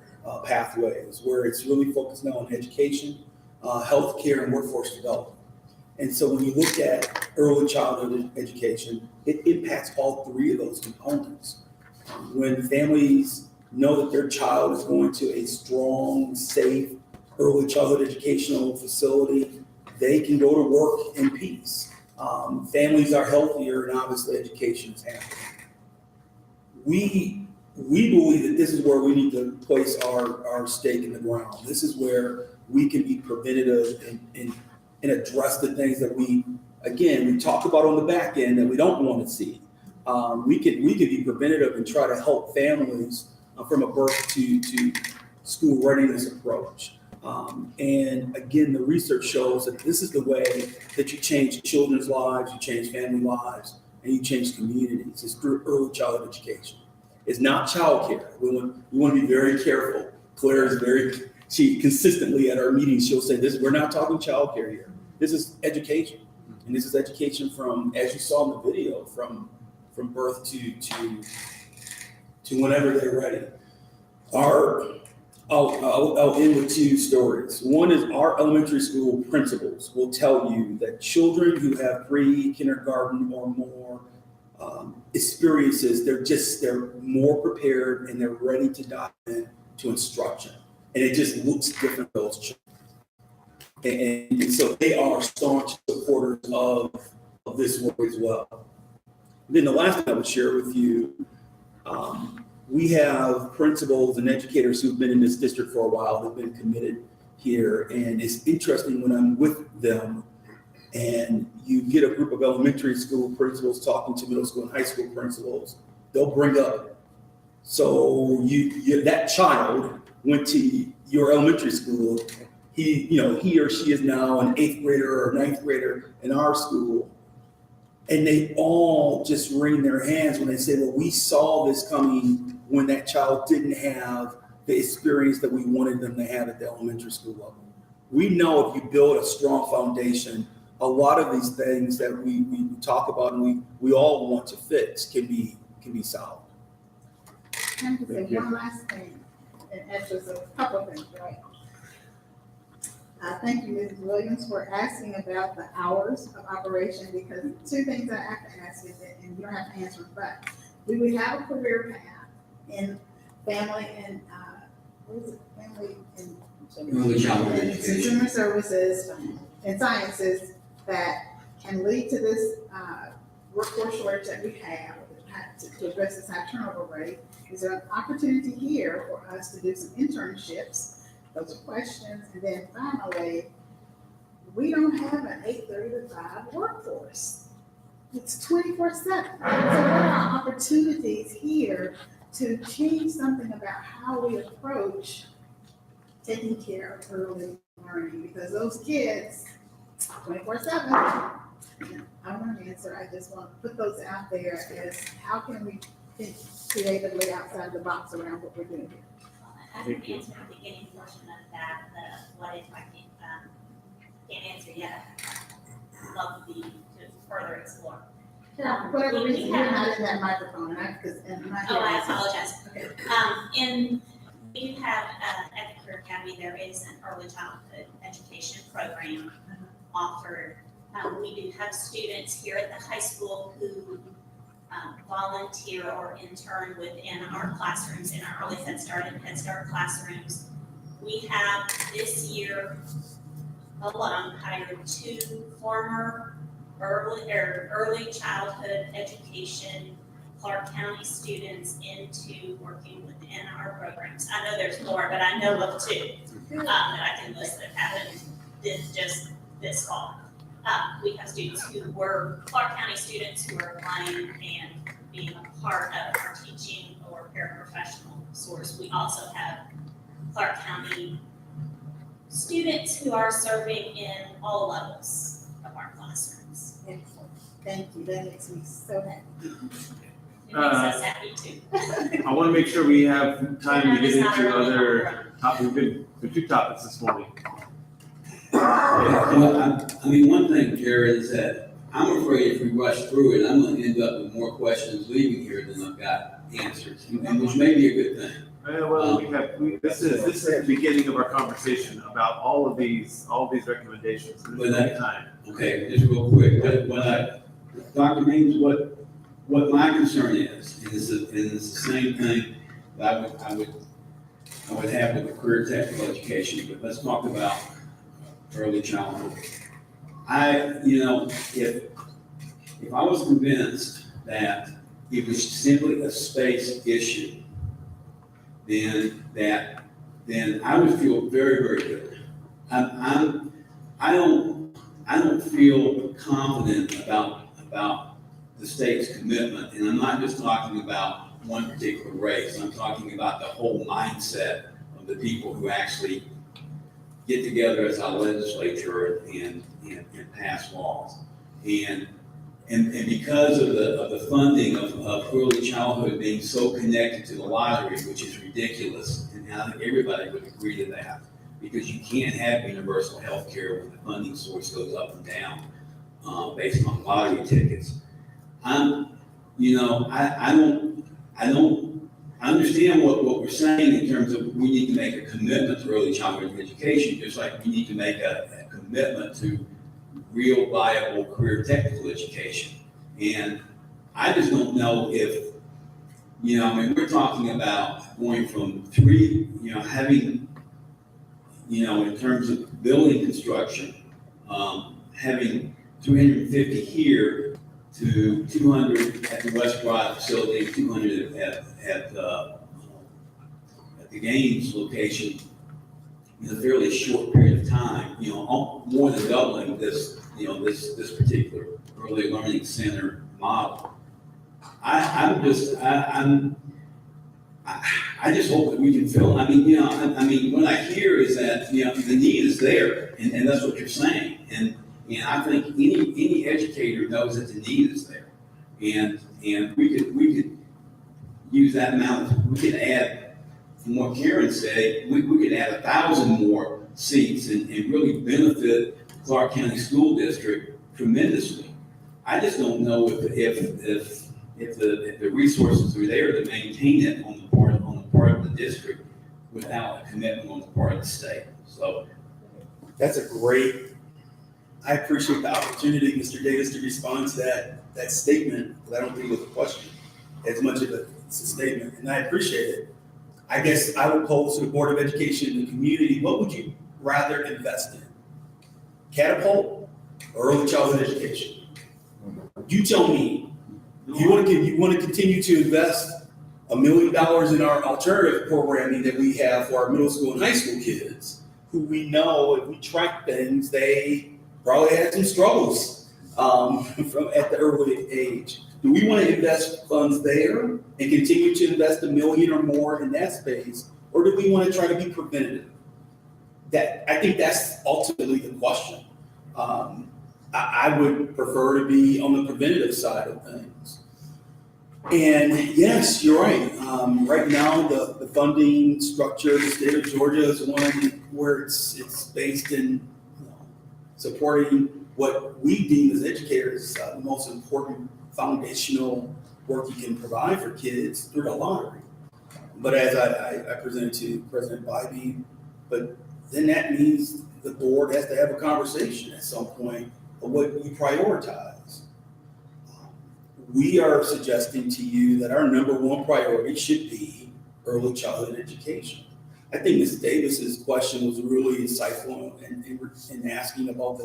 pathways, where it's really focused now on education, healthcare, and workforce development. And so when you look at early childhood education, it impacts all three of those components. When families know that their child is going to a strong, safe, early childhood educational facility, they can go to work in peace. Families are healthier, and obviously education is happening. We believe that this is where we need to place our stake in the ground. This is where we can be preventative and address the things that we talk about on the back end that we don't want to see. We could be preventative and try to help families from a birth to school readiness approach. And again, the research shows that this is the way that you change children's lives, you change family lives, and you change communities. It's through early childhood education. It's not childcare. We want to be very careful. Claire is she consistently at our meetings, she'll say this, we're not talking childcare here. This is education. And this is education from, as you saw in the video, from birth to whenever they're ready. I'll end with two stories. One is our elementary school principals will tell you that children who have pre-kindergarten or more experiences, they're more prepared and they're ready to dive into instruction. And it just looks different for those children. And so they are staunch supporters of this work as well. And then the last thing I would share with you, we have principals and educators who've been in this district for a while, they've been committed here. And it's interesting when I'm with them and you get a group of elementary school principals talking to middle school and high school principals, they'll bring up, so that child went to your elementary school, he or she is now an 8th grader or 9th grader in our school. And they all just wring their hands when they say, well, we saw this coming when that child didn't have the experience that we wanted them to have at the elementary school level. We know if you build a strong foundation, a lot of these things that we talk about and we all want to fix can be solved. Can I say one last thing? And actually, it's a couple of things, right? Thank you, Mrs. Williams, for asking about the hours of operation, because two things I have to ask is that, and you don't have to answer, but do we have a career path in family and, what is it, family and consumer services and sciences that can lead to this workforce shortage that we have, to address this high turnover rate, is there an opportunity here for us to do some internships? Those are questions. And then finally, we don't have an 8:30 to 5 workforce. It's 24/7. So what are our opportunities here to change something about how we approach taking care of early learning? Because those kids, 24/7, I want an answer. I just want to put those out there as how can we think creatively outside the box around what we're doing here? I can answer the beginning portion of that, what if I can't answer yet. I'd love to further explore. For whatever reason, you're not in that microphone, and I apologize. Okay. We have, at the Career Academy, there is an early childhood education program offered. We do have students here at the high school who volunteer or intern within our classrooms, in our early Head Start and Head Start classrooms. We have this year alone hired 2 former early childhood education Clark County students into working within our programs. I know there's more, but I know of 2 that I can list that happened this fall. We have students who were Clark County students who are applying and being a part of our teaching or paraprofessional source. We also have Clark County students who are serving in all levels of our classrooms. Excellent. Thank you. That makes me so happy. It makes us happy too. I want to make sure we have time to get into other topics. We've been through 2 topics this morning. Well, I mean, one thing, Jared, is that I'm afraid if we rush through it, I'm going to end up with more questions leaving here than I've got answers, and which may be a good thing. Well, this is the beginning of our conversation about all of these recommendations. Time. Okay, just real quick, Dr. Means, what my concern is, and it's the same thing that I would have with the career technical education, but let's talk about early childhood. If I was convinced that it was simply a space issue, then I would feel very, very good. I don't feel confident about the state's commitment, and I'm not just talking about one particular race. I'm talking about the whole mindset of the people who actually get together as our legislature and pass laws. And because of the funding of early childhood being so connected to the lottery, which is ridiculous, and I think everybody would agree to that, because you can't have universal health care when the funding source goes up and down based on lottery tickets. I understand what we're saying in terms of we need to make a commitment to early childhood education, just like we need to make a commitment to real viable career technical education. And I just don't know if, we're talking about going from 3, having, in terms of building construction, having 350 here to 200 at the West Broad facility, 200 at the Gaines location in a fairly short period of time, more than doubling this particular early learning center model. I just hope that we can fill it. What I hear is that, the need is there, and that's what you're saying. And I think any educator knows that the need is there. And we could use that amount, we could add, from what Karen said, we could add 1,000 more seats and really benefit Clark County School District tremendously. I just don't know if the resources are there to maintain it on the part of the district without a commitment on the part of the state. So That's a great, I appreciate the opportunity, Mr. Davis, to respond to that statement, because I don't think it was a question as much of it's a statement, and I appreciate it. I guess I would pose to the Board of Education and the community, what would you rather invest in? Catapult or early childhood education? You tell me You want to continue to invest $1 million in our alternative programming that we have for our middle school and high school kids, who we know if we track things, they probably had some struggles from at the early age. Do we want to invest funds there and continue to invest $1 million or more in that space, or do we want to try to be preventative? I think that's ultimately the question. I would prefer to be on the preventative side of things. And yes, you're right. Right now, the funding structure of the state of Georgia is one where it's based in supporting what we deem as educators the most important foundational work you can provide for kids through the lottery. But as I presented to President Bybee, but then that means the board has to have a conversation at some point of what you prioritize. We are suggesting to you that our number one priority should be early childhood education. I think Ms. Davis's question was really insightful in asking about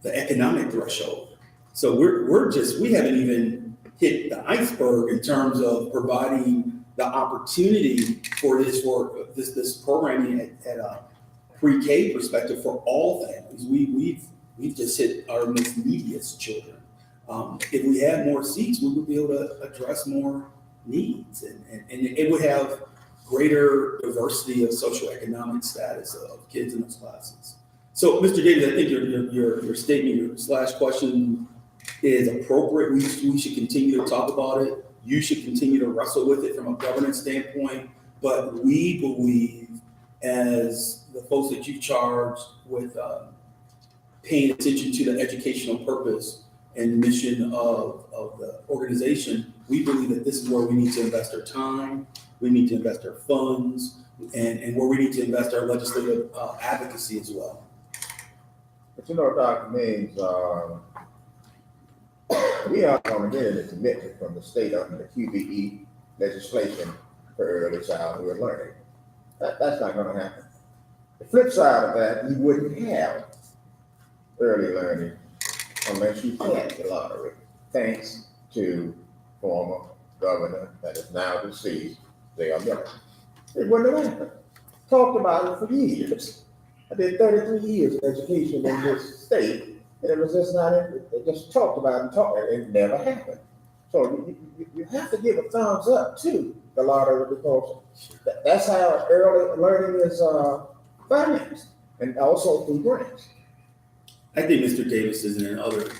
the economic threshold. So we haven't even hit the iceberg in terms of providing the opportunity for this work, this programming at a pre-K perspective for all families. We've just hit our most neediest children. If we had more seats, we would be able to address more needs, and it would have greater diversity of socioeconomic status of kids in those classes. So, Mr. Davis, I think your statement, your question is appropriate. We should continue to talk about it. You should continue to wrestle with it from a governance standpoint. But we believe, as the folks that you've charged with paying attention to the educational purpose and mission of the organization, we believe that this is where we need to invest our time, we need to invest our funds, and where we need to invest our legislative advocacy as well. But Dr. Means, we are going to get a commitment from the state under the QBE legislation for early childhood learning. That's not going to happen. The flip side of that, you wouldn't have early learning unless you had the lottery, thanks to former governor that is now deceased, Dale Miller. It wouldn't have happened. Talked about it for years. I did 33 years of education in this state, and it was just not, they just talked about it and talked, and it never happened. So you have to give a thumbs up to the lottery, because that's how early learning is financed, and also through grants. I think Mr. Davis's and other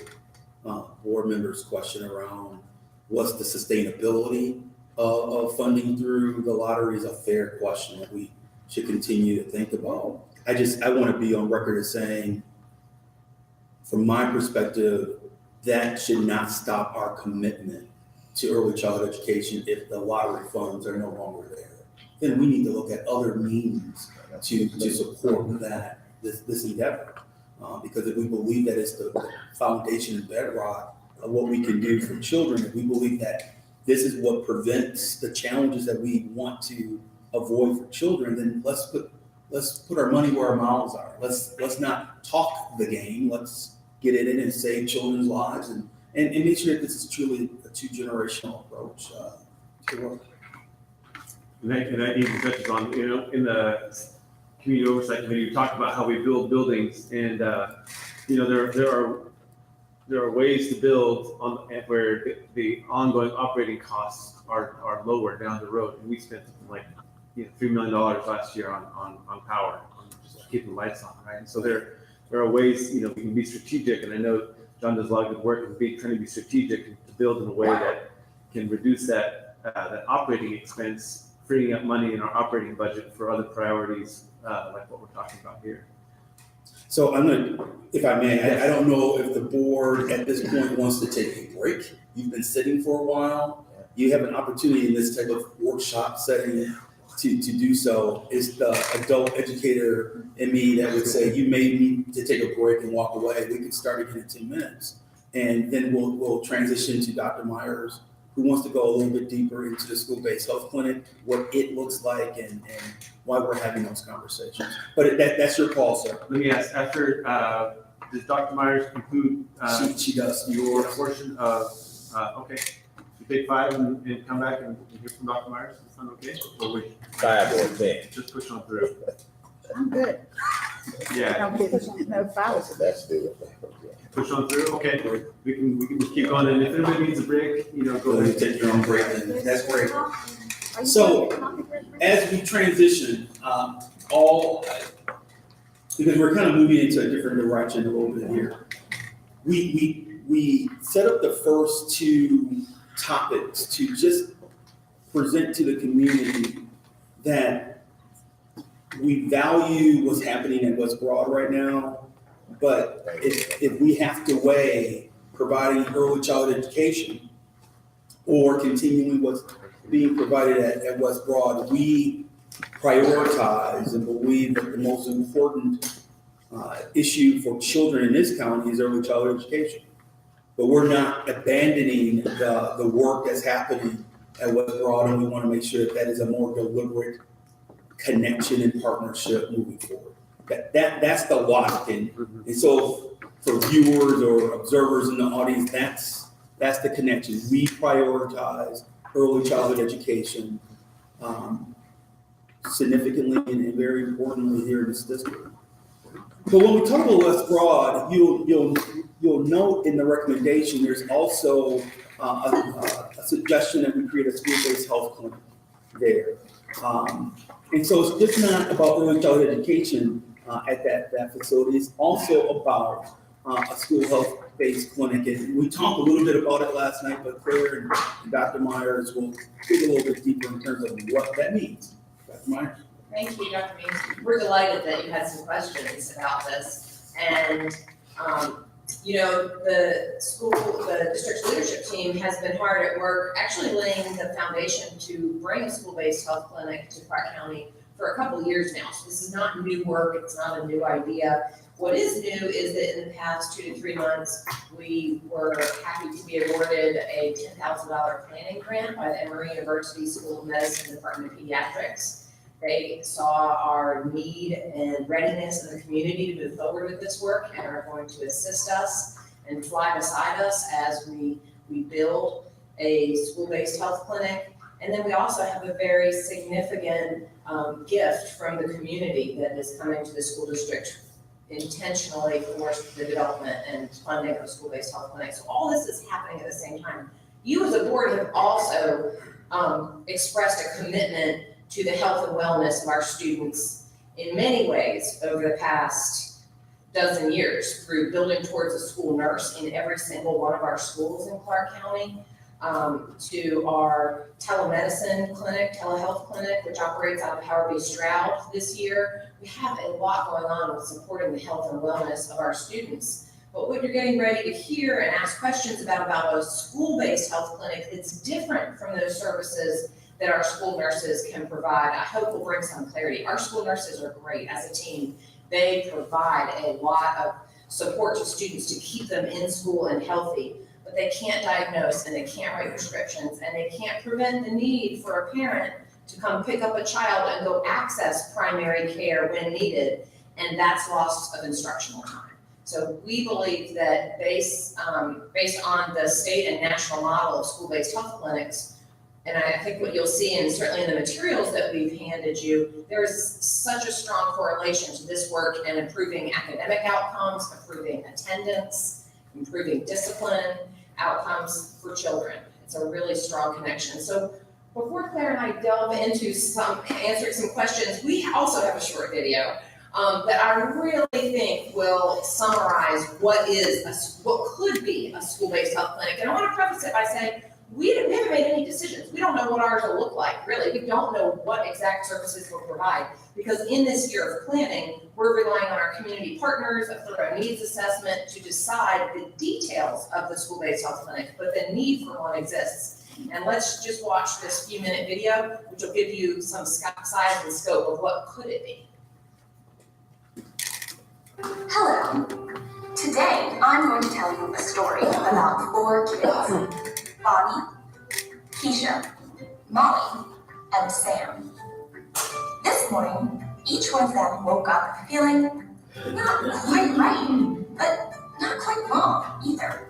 board members' question around what's the sustainability of funding through the lottery is a fair question that we should continue to think about. I want to be on record as saying, from my perspective, that should not stop our commitment to early childhood education if the lottery funds are no longer there. Then we need to look at other means to support this endeavor. Because if we believe that it's the foundation and bedrock of what we can do for children, if we believe that this is what prevents the challenges that we want to avoid for children, then let's put our money where our mouths are. Let's not talk the game. Let's get it in and save children's lives and make sure that this is truly a two-generational approach to work. And that even touches on, in the community oversight committee, we talked about how we build buildings, and there are ways to build where the ongoing operating costs are lower down the road. And we spent something like $3 million last year on power, on just keeping the lights on, right? And so there are ways we can be strategic, and I know John does a lot of good work in trying to be strategic to build in a way that can reduce that operating expense, freeing up money in our operating budget for other priorities like what we're talking about here. So if I may, I don't know if the board at this point wants to take a break. You've been sitting for a while. You have an opportunity in this type of workshop setting to do so. It's the adult educator in me that would say, you may need to take a break and walk away. We can start again in 10 minutes. And then we'll transition to Dr. Myers, who wants to go a little bit deeper into the school-based health clinic, what it looks like, and why we're having those conversations. But that's your call, sir. Let me ask, after, does Dr. Myers conclude she does. your portion of, okay. take 5 and come back and hear from Dr. Myers? Is that okay? Or we 5 or 10. just push on through? I'm good. Yeah, No, 5. That's the, push on through. Okay, we can just keep going. And if anybody needs a break, go Go ahead. ahead, take your own break, and that's great. Are you So, going to comment first? As we transition, because we're kind of moving into a different direction a little bit here, we set up the first 2 topics to just present to the community that we value what's happening at West Broad right now, but if we have to weigh providing early childhood education or continuing what's being provided at West Broad, we prioritize and believe that the most important issue for children in this county is early childhood education. But we're not abandoning the work that's happening at West Broad, and we want to make sure that is a more deliberate connection and partnership moving forward. That's the logic. And so for viewers or observers in the audience, that's the connection. We prioritize early childhood education significantly and very importantly here in this district. But when we talk about West Broad, you'll note in the recommendation, there's also a suggestion that we create a school-based health clinic there. And so it's just not about early childhood education at that facility. It's also about a school health-based clinic. And we talked a little bit about it last night, but Claire and Dr. Myers will dig a little bit deeper in terms of what that means. Dr. Myers? Thank you, Dr. Means. We're delighted that you had some questions about this. And, the district's leadership team has been hard at work actually laying the foundation to bring a school-based health clinic to Clark County for a couple of years now. So this is not new work, it's not a new idea. What is new is that in the past 2 to 3 months, we were happy to be awarded a $10,000 planning grant by the Emory University School of Medicine Department of Pediatrics. They saw our need and readiness in the community to move forward with this work and are going to assist us and fly beside us as we build a school-based health clinic. And then we also have a very significant gift from the community that is coming to the school district intentionally for the development and funding of a school-based health clinic. So all this is happening at the same time. You as a board have also expressed a commitment to the health and wellness of our students in many ways over the past dozen years through building towards a school nurse in every single one of our schools in Clark County, to our telemedicine clinic, telehealth clinic, which operates out of Howard B. Stroud this year. We have a lot going on with supporting the health and wellness of our students. But what you're getting ready to hear and ask questions about a school-based health clinic that's different from those services that our school nurses can provide, I hope will bring some clarity. Our school nurses are great as a team. They provide a lot of support to students to keep them in school and healthy, but they can't diagnose and they can't write prescriptions and they can't prevent the need for a parent to come pick up a child and go access primary care when needed, and that's loss of instructional time. So we believe that based on the state and national model of school-based health clinics, and I think what you'll see, and certainly in the materials that we've handed you, there is such a strong correlation to this work and improving academic outcomes, improving attendance, improving discipline outcomes for children. It's a really strong connection. So before Claire and I delve into answering some questions, we also have a short video that I really think will summarize what could be a school-based health clinic. And I want to preface it by saying, we haven't made any decisions. We don't know what ours will look like, really. We don't know what exact services we'll provide, because in this year of planning, we're relying on our community partners, a thorough needs assessment to decide the details of the school-based health clinic, but the need for one exists. And let's just watch this few-minute video, which will give you some size and scope of what could it be. Hello. Today, I'm going to tell you a story about 4 kids. Bonnie, Keisha, Molly, and Sam. This morning, each one of them woke up feeling not quite right, but not quite wrong either.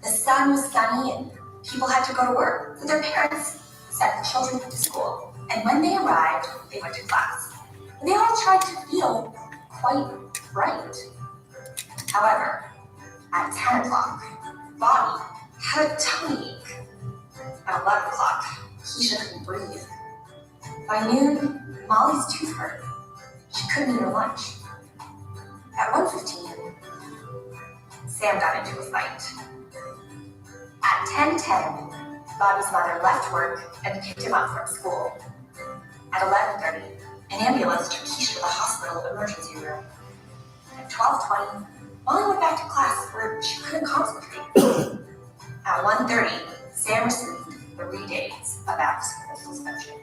The sun was sunny and People had to go to work, so their parents sent the children to school. And when they arrived, they went to class. And they all tried to feel quite right. However, at 10 o'clock, Bobby had a tummy ache. At 11 o'clock, Keisha couldn't breathe. By noon, Molly's tooth hurt. She couldn't eat her lunch. At 1:15, Sam got into a fight. At 10:10, Bobby's mother left work and picked him up from school. At 11:30, an ambulance took Keisha to the hospital emergency room. At 12:20, Molly went back to class where she couldn't concentrate. At 1:30, Sam received 3 days of after-school suspension.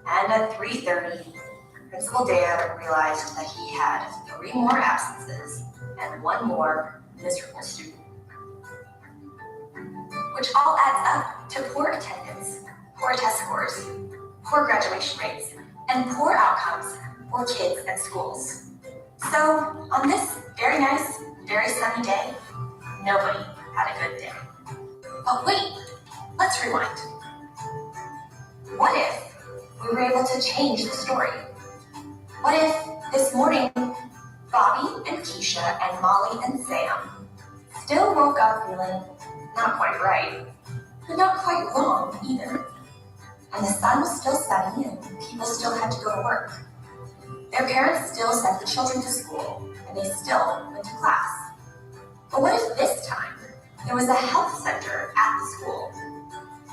And at 3:30, Principal Dan realized that he had 3 more absences and 1 more miserable student. Which all adds up to poor attendance, poor test scores, poor graduation rates, and poor outcomes for kids at schools. So on this very nice, very sunny day, nobody had a good day. But wait, let's rewind. What if we were able to change the story? What if this morning, Bobby and Keisha and Molly and Sam still woke up feeling not quite right, but not quite wrong either. And the sun was still sunny and people still had to go to work. Their parents still sent the children to school and they still went to class. But what if this time there was a health center at the school?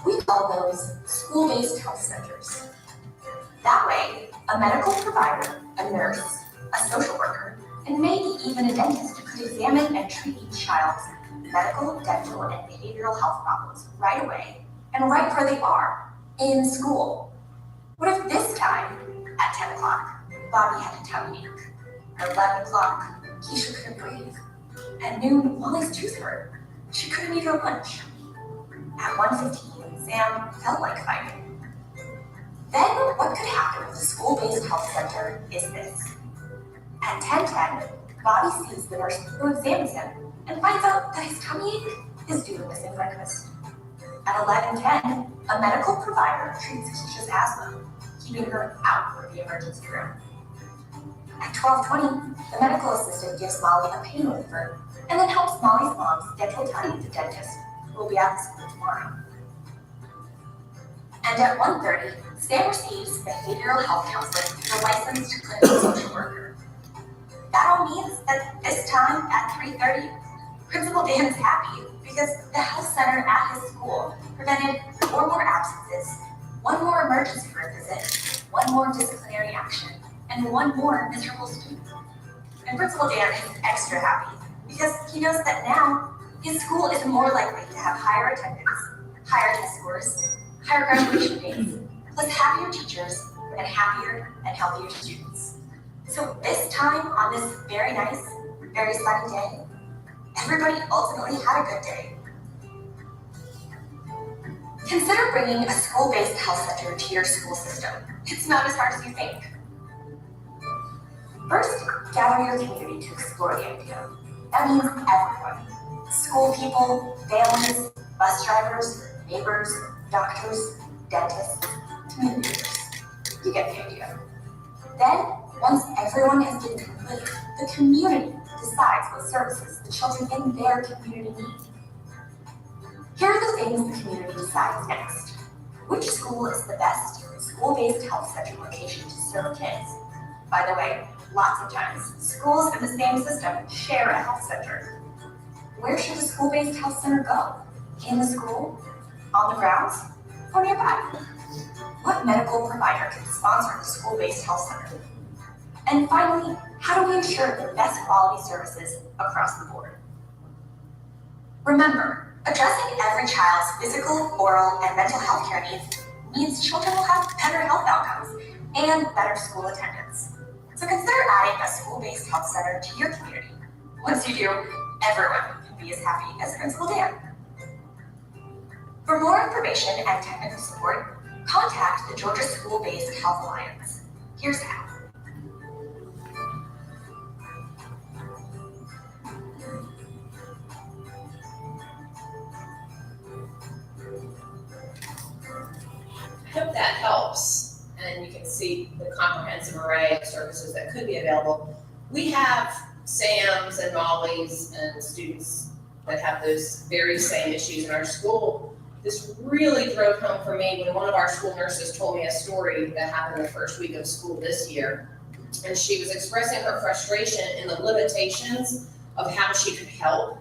We call those school-based health centers. That way, a medical provider, a nurse, a social worker, and maybe even a dentist could examine and treat each child's medical, dental, and behavioral health problems right away and right where they are, in school. What if this time, at 10 o'clock, Bobby had a tummy ache? At 11 o'clock, Keisha couldn't breathe. At noon, Molly's tooth hurt. She couldn't eat her lunch. At 1:15, Sam felt like fighting. Then what could happen with the school-based health center is this. At 10:10, Bobby sees the nurse who examines him and finds out that his tummy ache is due to missing breakfast. At 11:10, a medical provider treats Keisha's asthma, keeping her out of the emergency room. At 12:20, the medical assistant gives Molly a pain reliever and then helps Molly's mom schedule time with the dentist who will be at the school tomorrow. And at 1:30, Sam receives behavioral health counseling through a licensed clinical social worker. That all means that this time at 3:30, Principal Dan is happy because the health center at his school prevented 4 more absences, 1 more emergency room visit, 1 more disciplinary action, and 1 more miserable student. And Principal Dan is extra happy because he knows that now his school is more likely to have higher attendance, higher test scores, higher graduation rates, plus happier teachers and happier and healthier students. So this time on this very nice, very sunny day, everybody ultimately had a good day. Consider bringing a school-based health center to your school system. It's not as hard as you think. First, gather your community to explore the idea. That means everyone. School people, families, bus drivers, neighbors, doctors, dentists, community leaders. You get the idea. Then, once everyone has given input, the community decides what services the children in their community need. Here are the things the community decides next. Which school is the best school-based health center location to serve kids? By the way, lots of times, schools in the same system share a health center. Where should the school-based health center go? In the school? On the grounds? Or nearby? What medical provider can sponsor the school-based health center? And finally, how do we ensure the best quality services across the board? Remember, addressing every child's physical, oral, and mental health care needs means children will have better health outcomes and better school attendance. So consider adding a school-based health center to your community. Once you do, everyone can be as happy as Principal Dan. For more information and technical support, contact the Georgia School-Based Health Alliance. Here's how. that helps, and you can see the comprehensive array of services that could be available. We have Sam's and Molly's and students that have those very same issues in our school. This really drove home for me when one of our school nurses told me a story that happened the first week of school this year. And she was expressing her frustration in the limitations of how she could help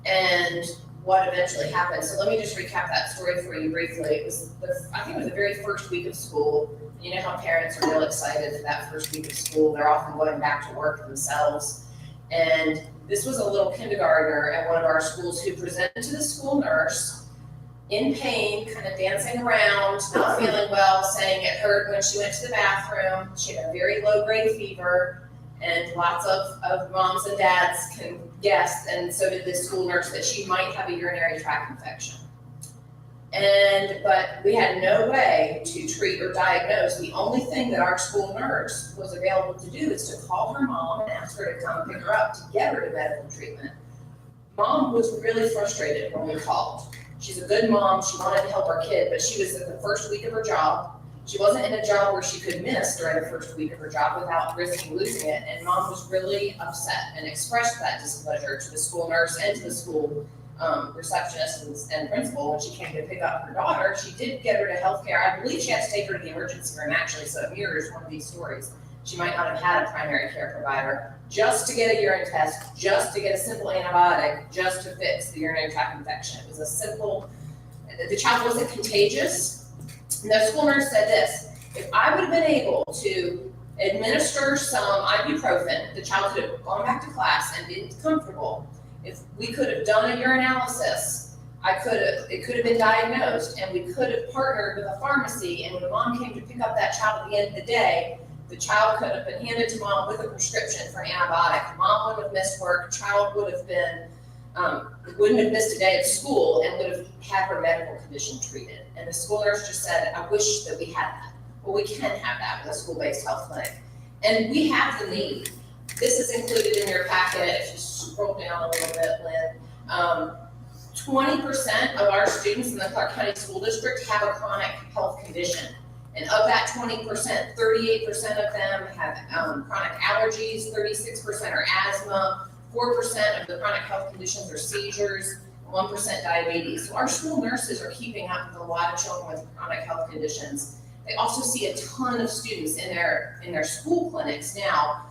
and what eventually happened. So let me just recap that story for you briefly. It was, I think it was the very first week of school. You know how parents are real excited for that first week of school. They're often going back to work themselves. And this was a little kindergartner at one of our schools who presented to the school nurse in pain, kind of dancing around, not feeling well, saying it hurt when she went to the bathroom. She had a very low-grade fever, and lots of moms and dads can guess, and so did this school nurse, that she might have a urinary tract infection. But we had no way to treat or diagnose. The only thing that our school nurse was available to do is to call her mom and ask her to come pick her up to get her to medical treatment. Mom was really frustrated when we called. She's a good mom, she wanted to help our kid, but she was at the first week of her job. She wasn't in a job where she could miss during the first week of her job without risking losing it, and mom was really upset and expressed that displeasure to the school nurse and to the school receptionist and principal when she came to pick up her daughter. She did get her to healthcare. I believe she had to take her to the emergency room actually, so it mirrors one of these stories. She might not have had a primary care provider, just to get a urine test, just to get a simple antibiotic, just to fix the urinary tract infection. It was a simple, the child wasn't contagious. And the school nurse said this: if I would have been able to administer some ibuprofen, the child could have gone back to class and been comfortable. If we could have done a urinalysis, it could have been diagnosed, and we could have partnered with a pharmacy, and when mom came to pick up that child at the end of the day, the child could have been handed to mom with a prescription for an antibiotic. Mom wouldn't have missed work, child would have been, wouldn't have missed a day at school, and would have had her medical condition treated. And the school nurse just said, I wish that we had that. Well, we can have that with a school-based health clinic. And we have the need. This is included in your packet. If you scroll down a little bit, Lynn. 20% of our students in the Clark County School District have a chronic health condition. And of that 20%, 38% of them have chronic allergies, 36% are asthma, 4% of the chronic health conditions are seizures, 1% diabetes. So our school nurses are keeping up with a lot of children with chronic health conditions. They also see a ton of students in their school clinics now.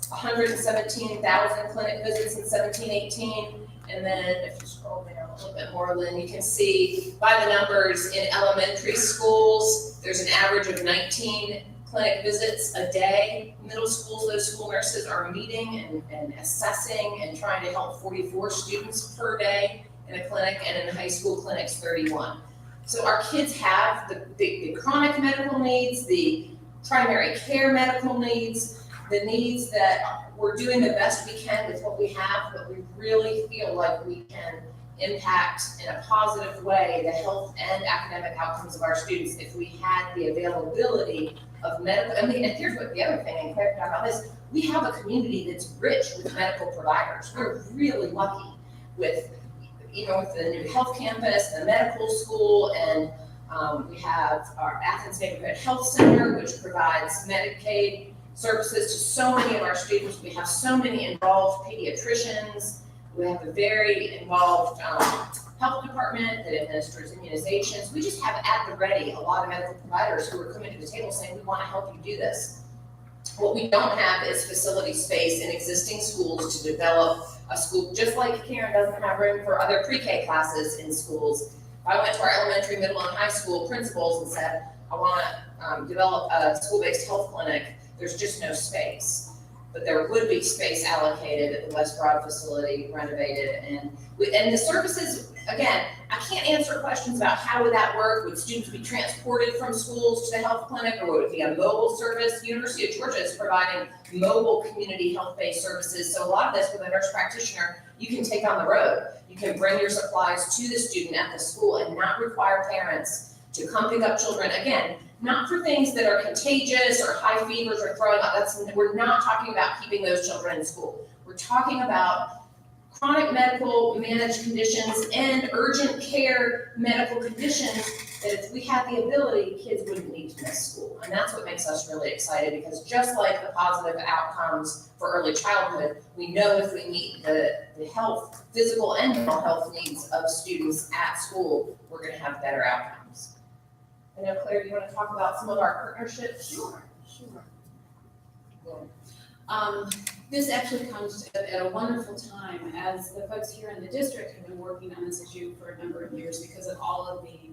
117,000 clinic visits in 17-18. And then if you scroll down a little bit more, Lynn, you can see by the numbers in elementary schools, there's an average of 19 clinic visits a day. Middle schools, those school nurses are meeting and assessing and trying to help 44 students per day in a clinic, and in the high school clinics, 31. So our kids have the chronic medical needs, the primary care medical needs, the needs that we're doing the best we can with what we have, but we really feel like we can impact in a positive way the health and academic outcomes of our students if we had the availability of medical. I mean, and here's what the other thing, and Claire talked about this, we have a community that's rich with medical providers. We're really lucky with, with the new health campus, the medical school, and we have our Athens Neighborhood Health Center, which provides Medicaid services to so many of our students. We have so many involved pediatricians. We have a very involved health department that administers immunizations. We just have at the ready a lot of medical providers who are coming to the table saying, we want to help you do this. What we don't have is facility space in existing schools to develop a school, just like Karen doesn't have room for other pre-K classes in schools. I went to our elementary, middle, and high school principals and said, I want to develop a school-based health clinic. There's just no space. But there would be space allocated at the West Broad facility, renovated, and the services, again, I can't answer questions about how would that work. Would students be transported from schools to the health clinic, or would it be a mobile service? The University of Georgia is providing mobile community health-based services. So a lot of this with a nurse practitioner, you can take on the road. You can bring your supplies to the student at the school and not require parents to come pick up children. Again, not for things that are contagious or high fevers or throwing up. We're not talking about keeping those children in school. We're talking about chronic medical managed conditions and urgent care medical conditions that if we had the ability, kids wouldn't need to miss school. And that's what makes us really excited, because just like the positive outcomes for early childhood, we know if we meet the health, physical and mental health needs of students at school, we're gonna have better outcomes. I know, Claire, do you wanna talk about some of our partnerships? Sure. This actually comes at a wonderful time, as the folks here in the district have been working on this issue for a number of years because of all of the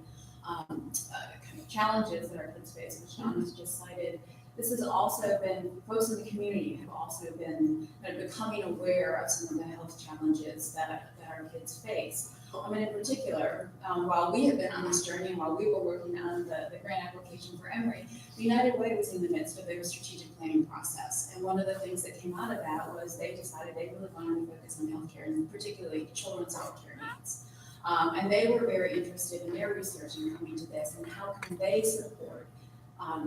kind of challenges that our kids face, which John has just cited. This has also been, folks in the community have also been kind of becoming aware of some of the health challenges that our kids face. I mean, in particular, while we have been on this journey and while we were working on the grant application for Emory, the United Way was in the midst of their strategic planning process. And one of the things that came out of that was they decided they really wanted to focus on healthcare, and particularly children's healthcare needs. And they were very interested in their research and coming to this, and how can they support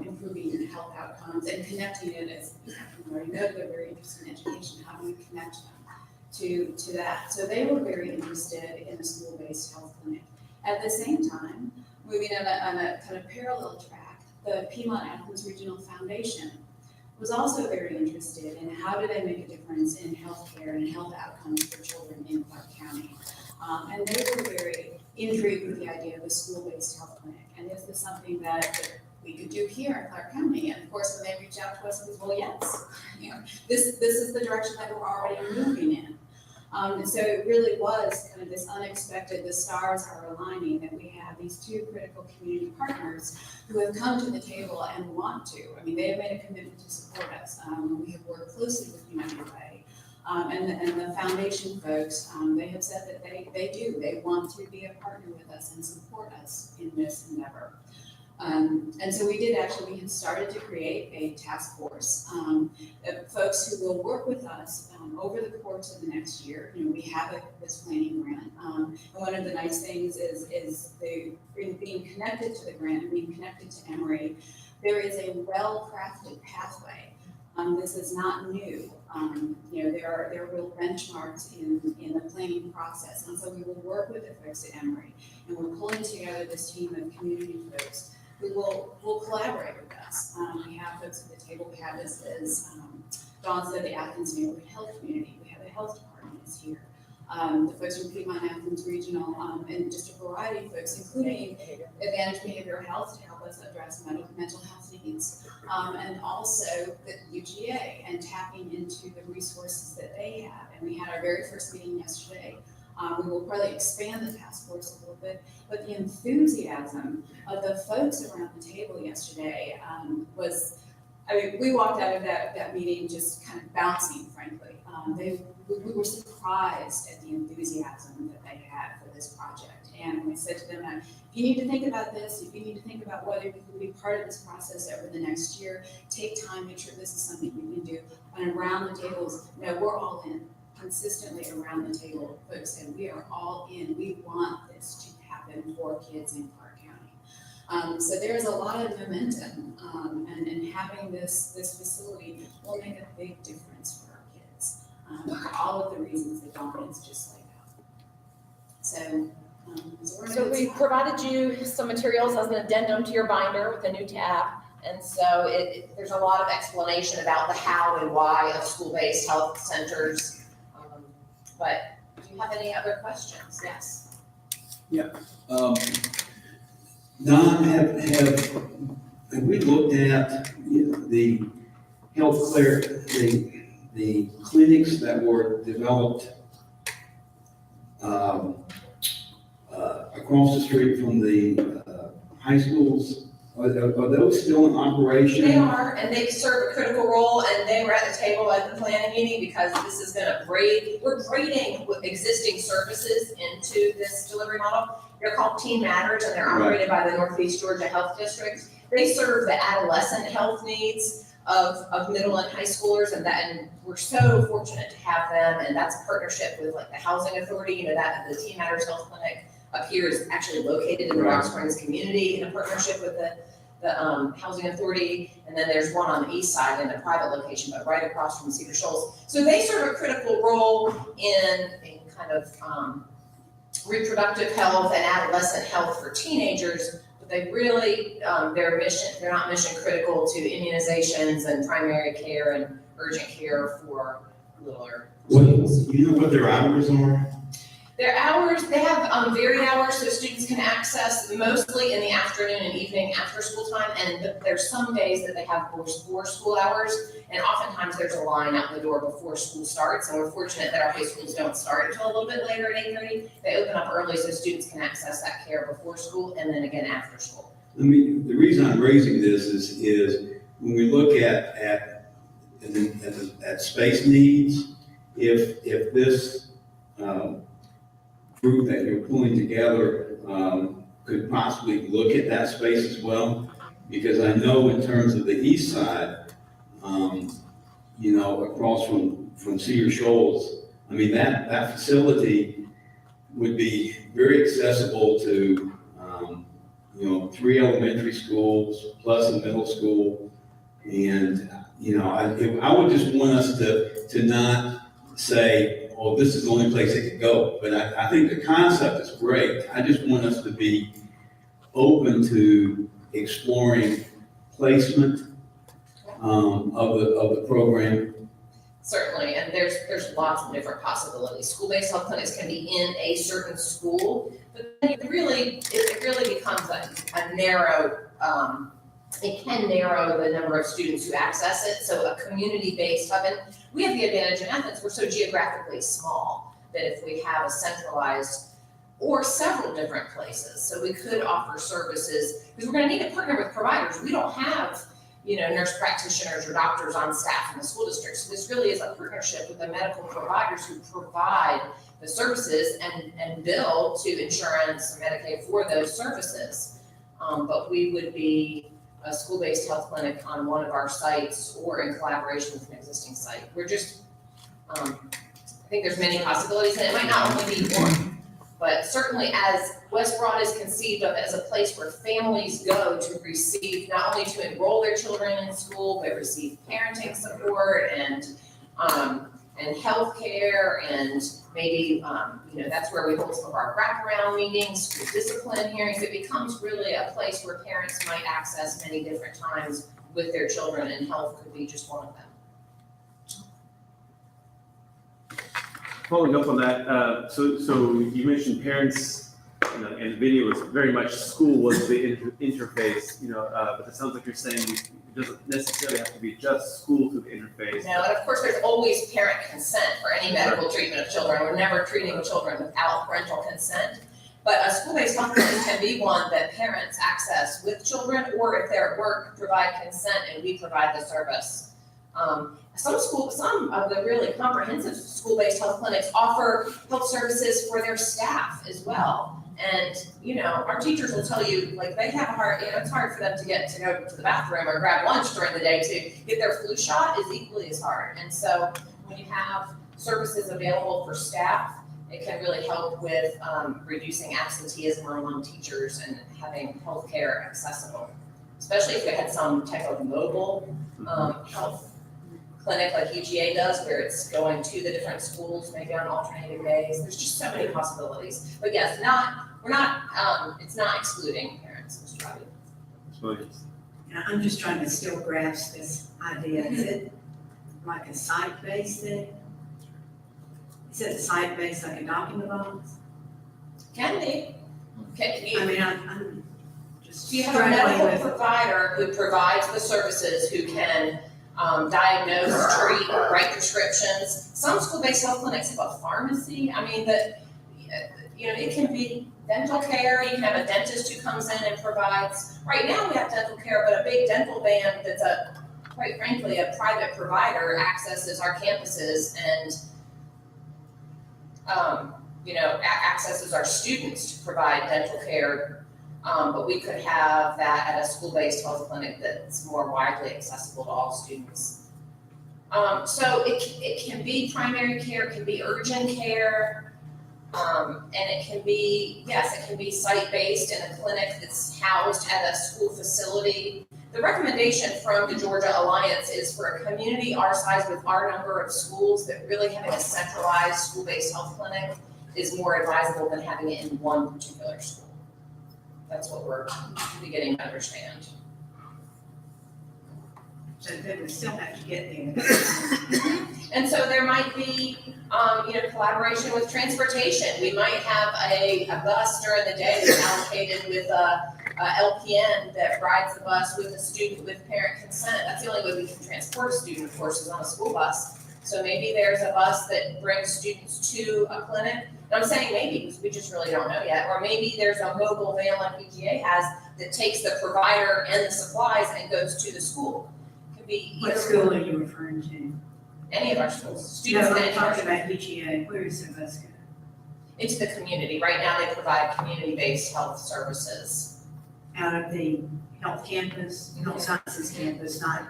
improving health outcomes and connecting it, as you already know, they're very interested in education. How do we connect them to that? So they were very interested in a school-based health clinic. At the same time, moving on a kind of parallel track, the Piedmont Athens Regional Foundation was also very interested in how do they make a difference in healthcare and health outcomes for children in Clark County. And they were very intrigued with the idea of a school-based health clinic. And is this something that we could do here in Clark County? And of course, when they reached out to us, we said, well, yes, this is the direction that we're already moving in. And so it really was kind of this unexpected, the stars are aligning, that we have these two critical community partners who have come to the table and want to. I mean, they have made a commitment to support us. We have worked closely with United Way. And the foundation folks, they have said that they want to be a partner with us and support us in this endeavor. And so we had started to create a task force of folks who will work with us over the course of the next year. We have this planning grant. And one of the nice things is being connected to the grant and being connected to Emory, there is a well-crafted pathway. This is not new. There are real benchmarks in the planning process. And so we will work with the folks at Emory, and we're pulling together this team of community folks who will collaborate with us. We have folks at the table. We have, as Dawn said, the Athens Neighborhood Health Community. We have a health department is here. The folks from Piedmont Athens Regional, and just a variety of folks, including Advantage Behavioral Health to help us address mental health needs, and also the UGA and tapping into the resources that they have. And we had our very first meeting yesterday. We will probably expand the task force a little bit, but the enthusiasm of the folks around the table yesterday we walked out of that meeting just kind of bouncing, frankly. We were surprised at the enthusiasm that they had for this project. And we said to them, if you need to think about this, if you need to think about whether you can be part of this process over the next year, take time, make sure this is something you can do. And around the tables, we're all in. Consistently around the table, folks said, we are all in. We want this to happen for kids in Clark County. So there's a lot of momentum, and having this facility will make a big difference for our kids, for all of the reasons that Dawn has just laid out. So we provided you some materials as an addendum to your binder with a new tab. And so there's a lot of explanation about the how and why of school-based health centers. But do you have any other questions? Yes. Yeah. Don, have we looked at the the clinics that were developed across the street from the high schools? Are those still in operation? They are, and they serve a critical role, and they were at the table at the planning meeting because this is gonna we're grading existing services into this delivery model. They're called Teen Matters, and they're operated by the Northeast Georgia Health District. They serve the adolescent health needs of middle and high schoolers, and we're so fortunate to have them, and that's a partnership with like the Housing Authority, that the Teen Matters Health Clinic up here is actually located in the Rock Springs community in a partnership with the Housing Authority, and then there's one on the east side in a private location, but right across from Cedar Shoals. So they serve a critical role in kind kind of reproductive health and adolescent health for teenagers, but they really, they're not mission critical to immunizations and primary care and urgent care for littler students. Do you know what their hours are? Their hours, they have varied hours, so students can access mostly in the afternoon and evening after school time, and there's some days that they have before school hours, and oftentimes there's a line out the door before school starts, and we're fortunate that our high schools don't start until a little bit later at 8:30. They open up early so students can access that care before school and then again after school. I mean, the reason I'm raising this is when we look at space needs, if this group that you're pulling together could possibly look at that space as well, because I know in terms of the east side, across from Cedar Shoals, I mean, that facility would be very accessible to 3 elementary schools plus a middle school. And, I would just want us to not say, oh, this is the only place it could go. But I think the concept is great. I just want us to be open to exploring placement of the program. Certainly, and there's lots of different possibilities. School-based health clinics can be in a certain school, but then it really becomes a narrow, it can narrow the number of students who access it. So a community-based hub, and we have the advantage in Athens, we're so geographically small that if we have a centralized or several different places, so we could offer services, because we're gonna need to partner with providers. We don't have nurse practitioners or doctors on staff in the school district. So this really is a partnership with the medical providers who provide the services and bill to insurance or Medicaid for those services. But we would be a school-based health clinic on one of our sites or in collaboration with an existing site. We're just, I think there's many possibilities, and it might not only be one. But certainly as West Broad is conceived of as a place where families go to receive, not only to enroll their children in school, but receive parenting support and healthcare, and maybe, that's where we hold some of our wraparound meetings, school discipline hearings. It becomes really a place where parents might access many different times with their children, and health could be just one of them. Following up on that, so you mentioned parents, and the video was very much school was the interface, but it sounds like you're saying it doesn't necessarily have to be just school to the interface. No, and of course, there's always parent consent for any medical treatment of children. We're never treating children without parental consent. But a school-based health clinic can be one that parents access with children, or if they're at work, provide consent and we provide the service. Some of the really comprehensive school-based health clinics offer health services for their staff as well. And, our teachers will tell you, they have a hard, it's hard for them to go to the bathroom or grab lunch during the day. To get their flu shot is equally as hard. And so when you have services available for staff, it can really help with reducing absenteeism among teachers and having healthcare accessible, especially if we had some type of mobile health clinic like UGA does, where it's going to the different schools, maybe on alternating days. There's just so many possibilities. But yes, it's not excluding parents, Mr. Robbie. I'm just trying to still grasp this idea. Is it like a site-based thing? Is it site-based, like a document box? Can be. I'm just Do you have a medical provider who provides the services, who can diagnose, treat, write prescriptions? Some school-based health clinics have a pharmacy. It can be dental care. You can have a dentist who comes in and provides. Right now we have dental care, but a big dental band that's quite frankly, a private provider accesses our campuses and, accesses our students to provide dental care. But we could have that at a school-based health clinic that's more widely accessible to all students. So it can be primary care, it can be urgent care, and it can be site-based in a clinic that's housed at a school facility. The recommendation from the Georgia Alliance is for a community our size with our number of schools that really having a centralized school-based health clinic is more advisable than having it in one particular school. That's what we're beginning to understand. So they would still have to get there. And so there might be, collaboration with transportation. We might have a bus during the day that's allocated with a LPN that rides the bus with a student with parent consent. That's the only way we can transport a student, of course, is on a school bus. So maybe there's a bus that brings students to a clinic. And I'm saying maybe, because we just really don't know yet. Or maybe there's a mobile van like EGA has that takes the provider and the supplies and goes to the school. It could be What school are you referring to? any of our schools. Students No, in I'm any of our talking schools. about UGA. Where is the bus going? Into the community. Right now, they provide community-based health services. Out of the health campus, health sciences campus, not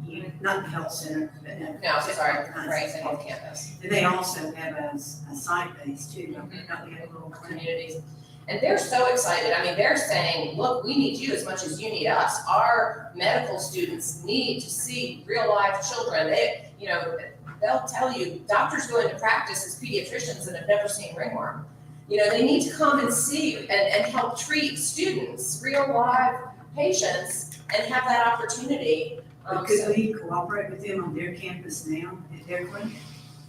the health center, but No, sorry, right, the health campus. And they also have a site base too, don't they? Don't they have a little clinic? Communities. And they're so excited. I mean, they're saying, look, we need you as much as you need us. Our medical students need to see real life children. They'll tell you, doctors go into practice as pediatricians and have never seen ringworm. They need to come and see and help treat students, real live patients, and have that opportunity. But could we cooperate with them on their campus now, at their clinic?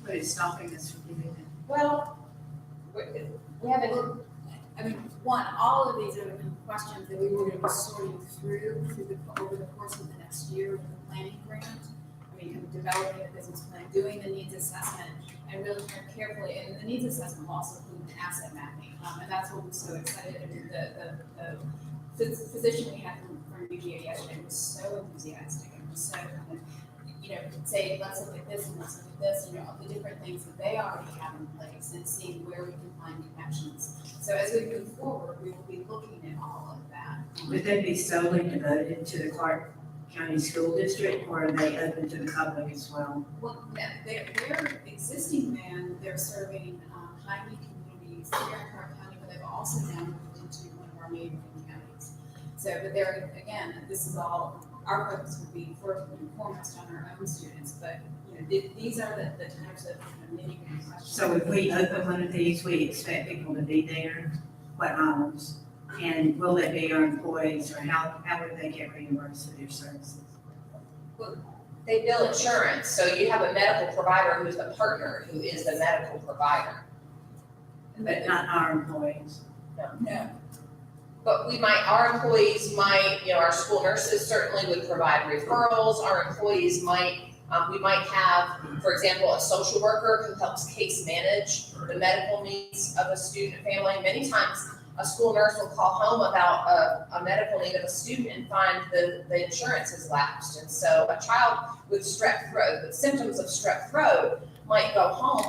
What is stopping us from doing that? Well, we haven't. All of these are the questions that we were going to be sorting through over the course of the next year with the planning grant. Developing a business plan, doing the needs assessment, and really carefully, and the needs assessment will also include the asset mapping. And that's what was so excited. The physician we had from UGA yesterday was so enthusiastic and was so say, let's look at this and let's look at this, the different things that they already have in place and seeing where we can find connections. So as we move forward, we will be looking at all of that. Would they be solely devoted to the Clark County School District, or are they open to the public as well? Well, their existing van, they're serving Highway communities here in Clark County, but they've also now moved into one of our neighboring counties. So, but they're, again, this is all, our focus would be foremost on our own students, but these are the types of nitty-gritty questions. So if we open one of these, we expect people to be there, what hours? And will they be our employees, or how would they get reimbursed for their services? Well, they bill insurance, so you have a medical provider who's the partner, who is the medical provider. But not our employees? No. But our employees might, our school nurses certainly would provide referrals. Our employees we might have, for example, a social worker who helps case manage the medical needs of a student family. Many times, a school nurse will call home about a medical need of a student and find the insurance has lapsed. And so a child with strep throat, with symptoms of strep throat, might go home,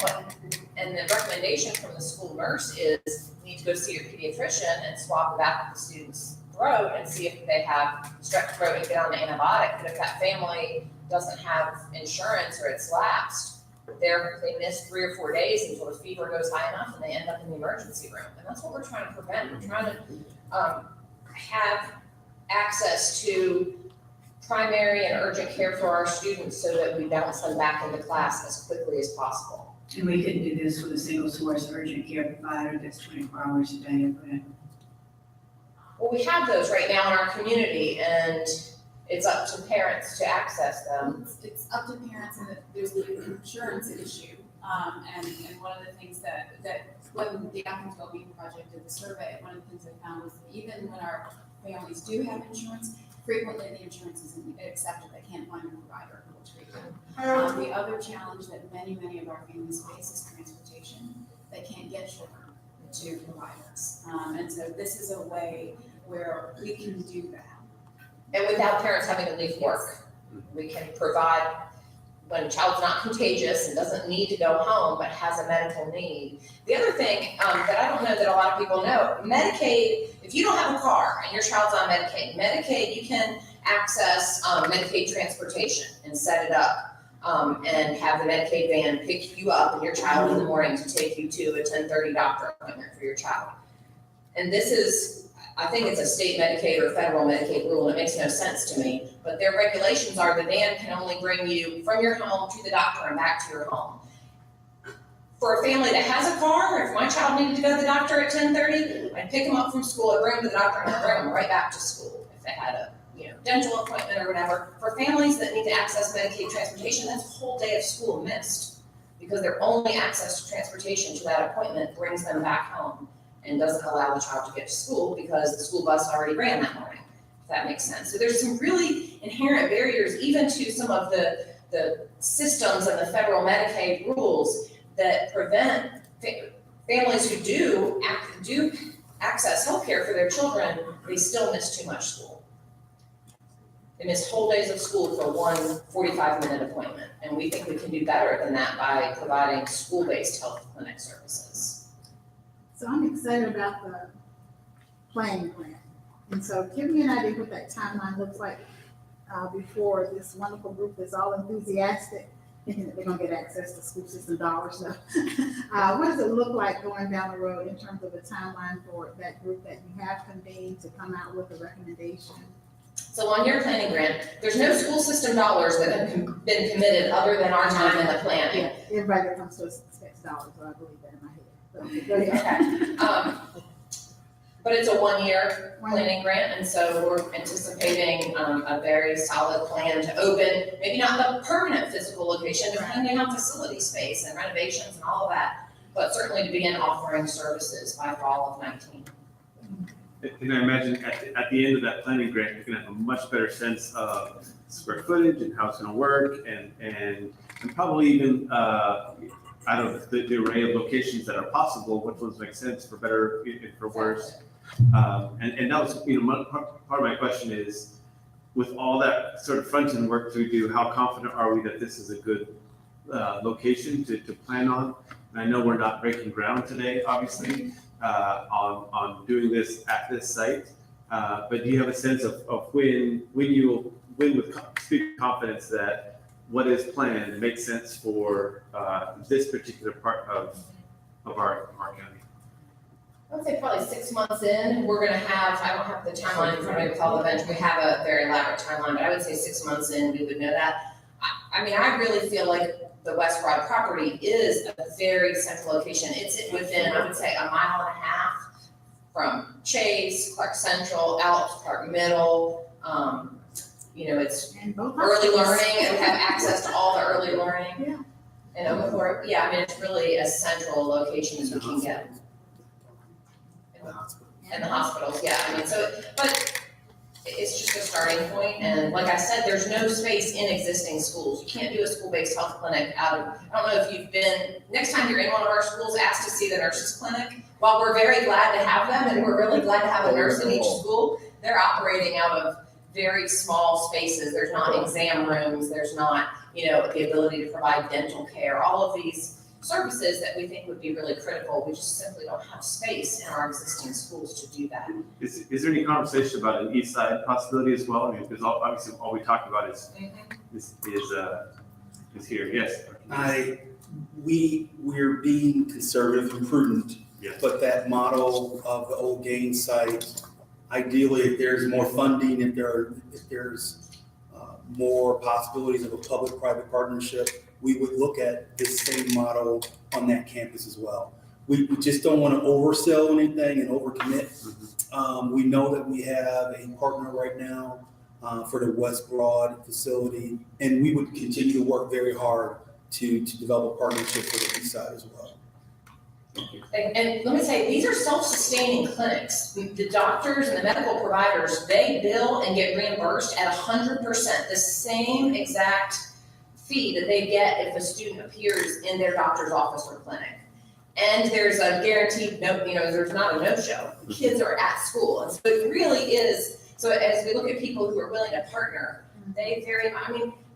and the recommendation from the school nurse is you need to go see your pediatrician and swab the back of the student's throat and see if they have strep throat and get on the antibiotic. But if that family doesn't have insurance or it's lapsed, they miss 3 or 4 days until the fever goes high enough and they end up in the emergency room. And that's what we're trying to prevent. We're trying to have access to primary and urgent care for our students so that we bounce them back into class as quickly as possible. And we couldn't do this with a single source urgent care provider that's 24 hours a day, correct? Well, we have those right now in our community, and it's up to parents to access them. It's up to parents, and there's the insurance issue. And one of the things that when the Athens Wellbeing Project did the survey, one of the things they found was that even when our families do have insurance, frequently the insurance isn't accepted. They can't find a provider who will treat them. The other challenge that many of our families face is transportation. They can't get children to providers. And so this is a way where we can do that. And without parents having to leave work, we can provide, when a child's not contagious and doesn't need to go home but has a medical need. The other thing that I don't know that a lot of people know, Medicaid, if you don't have a car and your child's on Medicaid, you can access Medicaid transportation and set it up and have the Medicaid van pick you up and your child in the morning to take you to a 10:30 doctor appointment for your child. And this is, I think it's a state Medicaid or federal Medicaid rule, and it makes no sense to me, but their regulations are the van can only bring you from your home to the doctor and back to your home. For a family that has a car, if my child needed to go to the doctor at 10:30, I'd pick them up from school, I'd bring them to the doctor, and I'd bring them right back to school. If they had a, dental appointment or whatever. For families that need to access Medicaid transportation, that's a whole day of school missed. Because their only access to transportation to that appointment brings them back home and doesn't allow the child to get to school because the school bus already ran that morning, if that makes sense. So there's some really inherent barriers even to some of the systems and the federal Medicaid rules that prevent families who do access healthcare for their children, they still miss too much school. They miss whole days of school for one 45-minute appointment. And we think we can do better than that by providing school-based health clinic services. So I'm excited about the planning grant. And so give me an idea what that timeline looks like before this wonderful group that's all enthusiastic, thinking that they're gonna get access to school system dollars. So what does it look like going down the road in terms of a timeline for that group that you have convened to come out with a recommendation? So on your planning grant, there's no school system dollars that have been committed other than our time in the planning. Yeah, everybody that comes to us expects dollars, so I believe that in my head. So, go ahead. Okay. But it's a one-year planning grant, and so we're anticipating a very solid plan to open, maybe not the permanent physical location, depending on facility space and renovations and all of that, but certainly to begin offering services by fall of 19. And I imagine at the end of that planning grant, you're gonna have a much better sense of square footage and how it's gonna work and probably even, I don't know, the array of locations that are possible, which ones make sense for better and for worse. And that was, part of my question is, with all that sort of front-end work to do, how confident are we that this is a good location to plan on? And I know we're not breaking ground today, obviously, on doing this at this site, but do you have a sense of when you will speak confidence that what is planned makes sense for this particular part of our county? I would say probably 6 months in, we're gonna have, I don't have the timeline in front of me with all the bench, we have a very elaborate timeline, but I would say 6 months in, we would know that. I mean, I really feel like the West Broad property is a very central location. It's within, I would say, 1.5 miles from Chase, Clark Central, Alps Park Middle. It's early learning, and we have access to all the early learning. Yeah. And Omathorpe, yeah, I mean, it's really as central a location as we can get. And the hospitals, yeah, I mean, but it's just a starting point, and like I said, there's no space in existing schools. You can't do a school-based health clinic out of, I don't know if you've been, next time you're in one of our schools, ask to see the nurses clinic. While we're very glad to have them, and we're really glad to have a nurse in each school, they're operating out of very small spaces. There's not exam rooms, there's not, the ability to provide dental care, all of these services that we think would be really critical. We just simply don't have space in our existing schools to do that. Is there any conversation about an east side possibility as well? I mean, because obviously all we talked about is here, yes. We're being conservative and prudent, Yes. but that model of the old Gaines site, ideally, if there's more funding, if there's more possibilities of a public-private partnership, we would look at this same model on that campus as well. We just don't want to oversell anything and overcommit. We know that we have a partner right now for the West Broad facility, and we would continue to work very hard to develop a partnership for the east side as well. And let me say, these are self-sustaining clinics. The doctors and the medical providers, they bill and get reimbursed at 100%, the same exact fee that they get if a student appears in their doctor's office or clinic. And there's a guaranteed there's not a no-show. The kids are at school. And so it really is, so as we look at people who are willing to partner,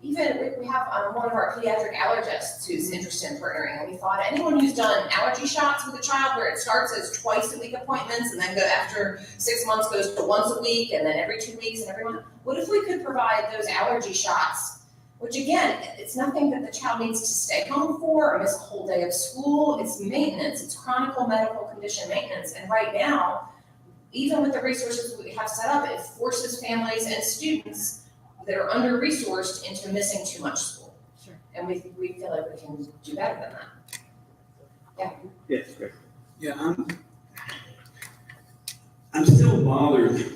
even we have one of our pediatric allergists who's interested in partnering, and we thought anyone who's done allergy shots with a child where it starts as twice-a-week appointments and then after 6 months goes to once a week and then every 2 weeks and every month, what if we could provide those allergy shots, which again, it's nothing that the child needs to stay home for or miss a whole day of school. It's maintenance, it's chronic medical condition maintenance, and right now, even with the resources we have set up, it forces families and students that are under-resourced into missing too much school. Sure. And we feel like we can do better than that. Yes, great. Yeah, I'm still bothered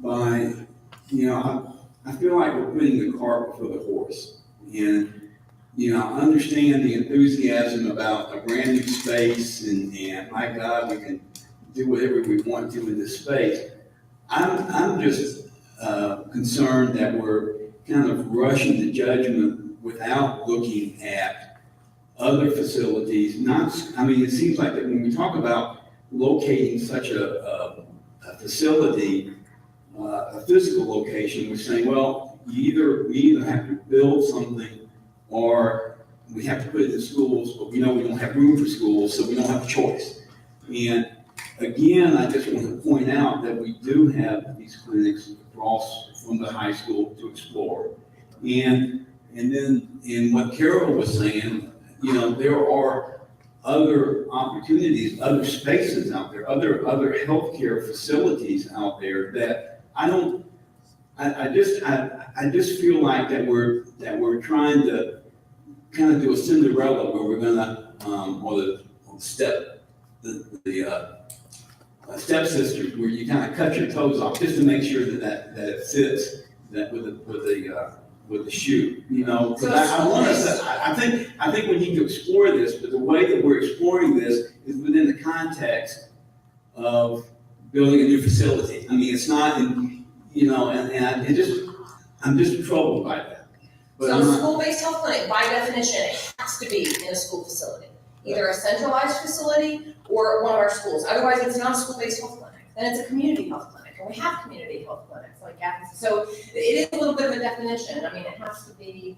by, I feel like we're putting the cart before the horse. And, I understand the enthusiasm about a brand new space and my God, we can do whatever we want to in this space. I'm just concerned that we're kind of rushing to judgment without looking at other facilities. It seems like that when we talk about locating such a facility, a physical location, we're saying, well, we either have to build something or we have to put it in schools, but we know we don't have room for schools, so we don't have a choice. And again, I just want to point out that we do have these clinics across from the high school to explore. And then in what Carol was saying, there are other opportunities, other spaces out there, other healthcare facilities out there that I just feel like that we're trying to kind of do a Cinderella where we're gonna, stepsister, where you kind of cut your toes off just to make sure that it fits that with the shoe, because I think we need to explore this, but the way that we're exploring this is within the context of building a new facility. It's not, I'm just troubled by that. But So a school-based health clinic, by definition, it has to be in a school facility, either a centralized facility or one of our schools. Otherwise, it's not a school-based health clinic. Then it's a community health clinic, and we have community health clinics like Athens. So it is a little bit of a definition. It has to be.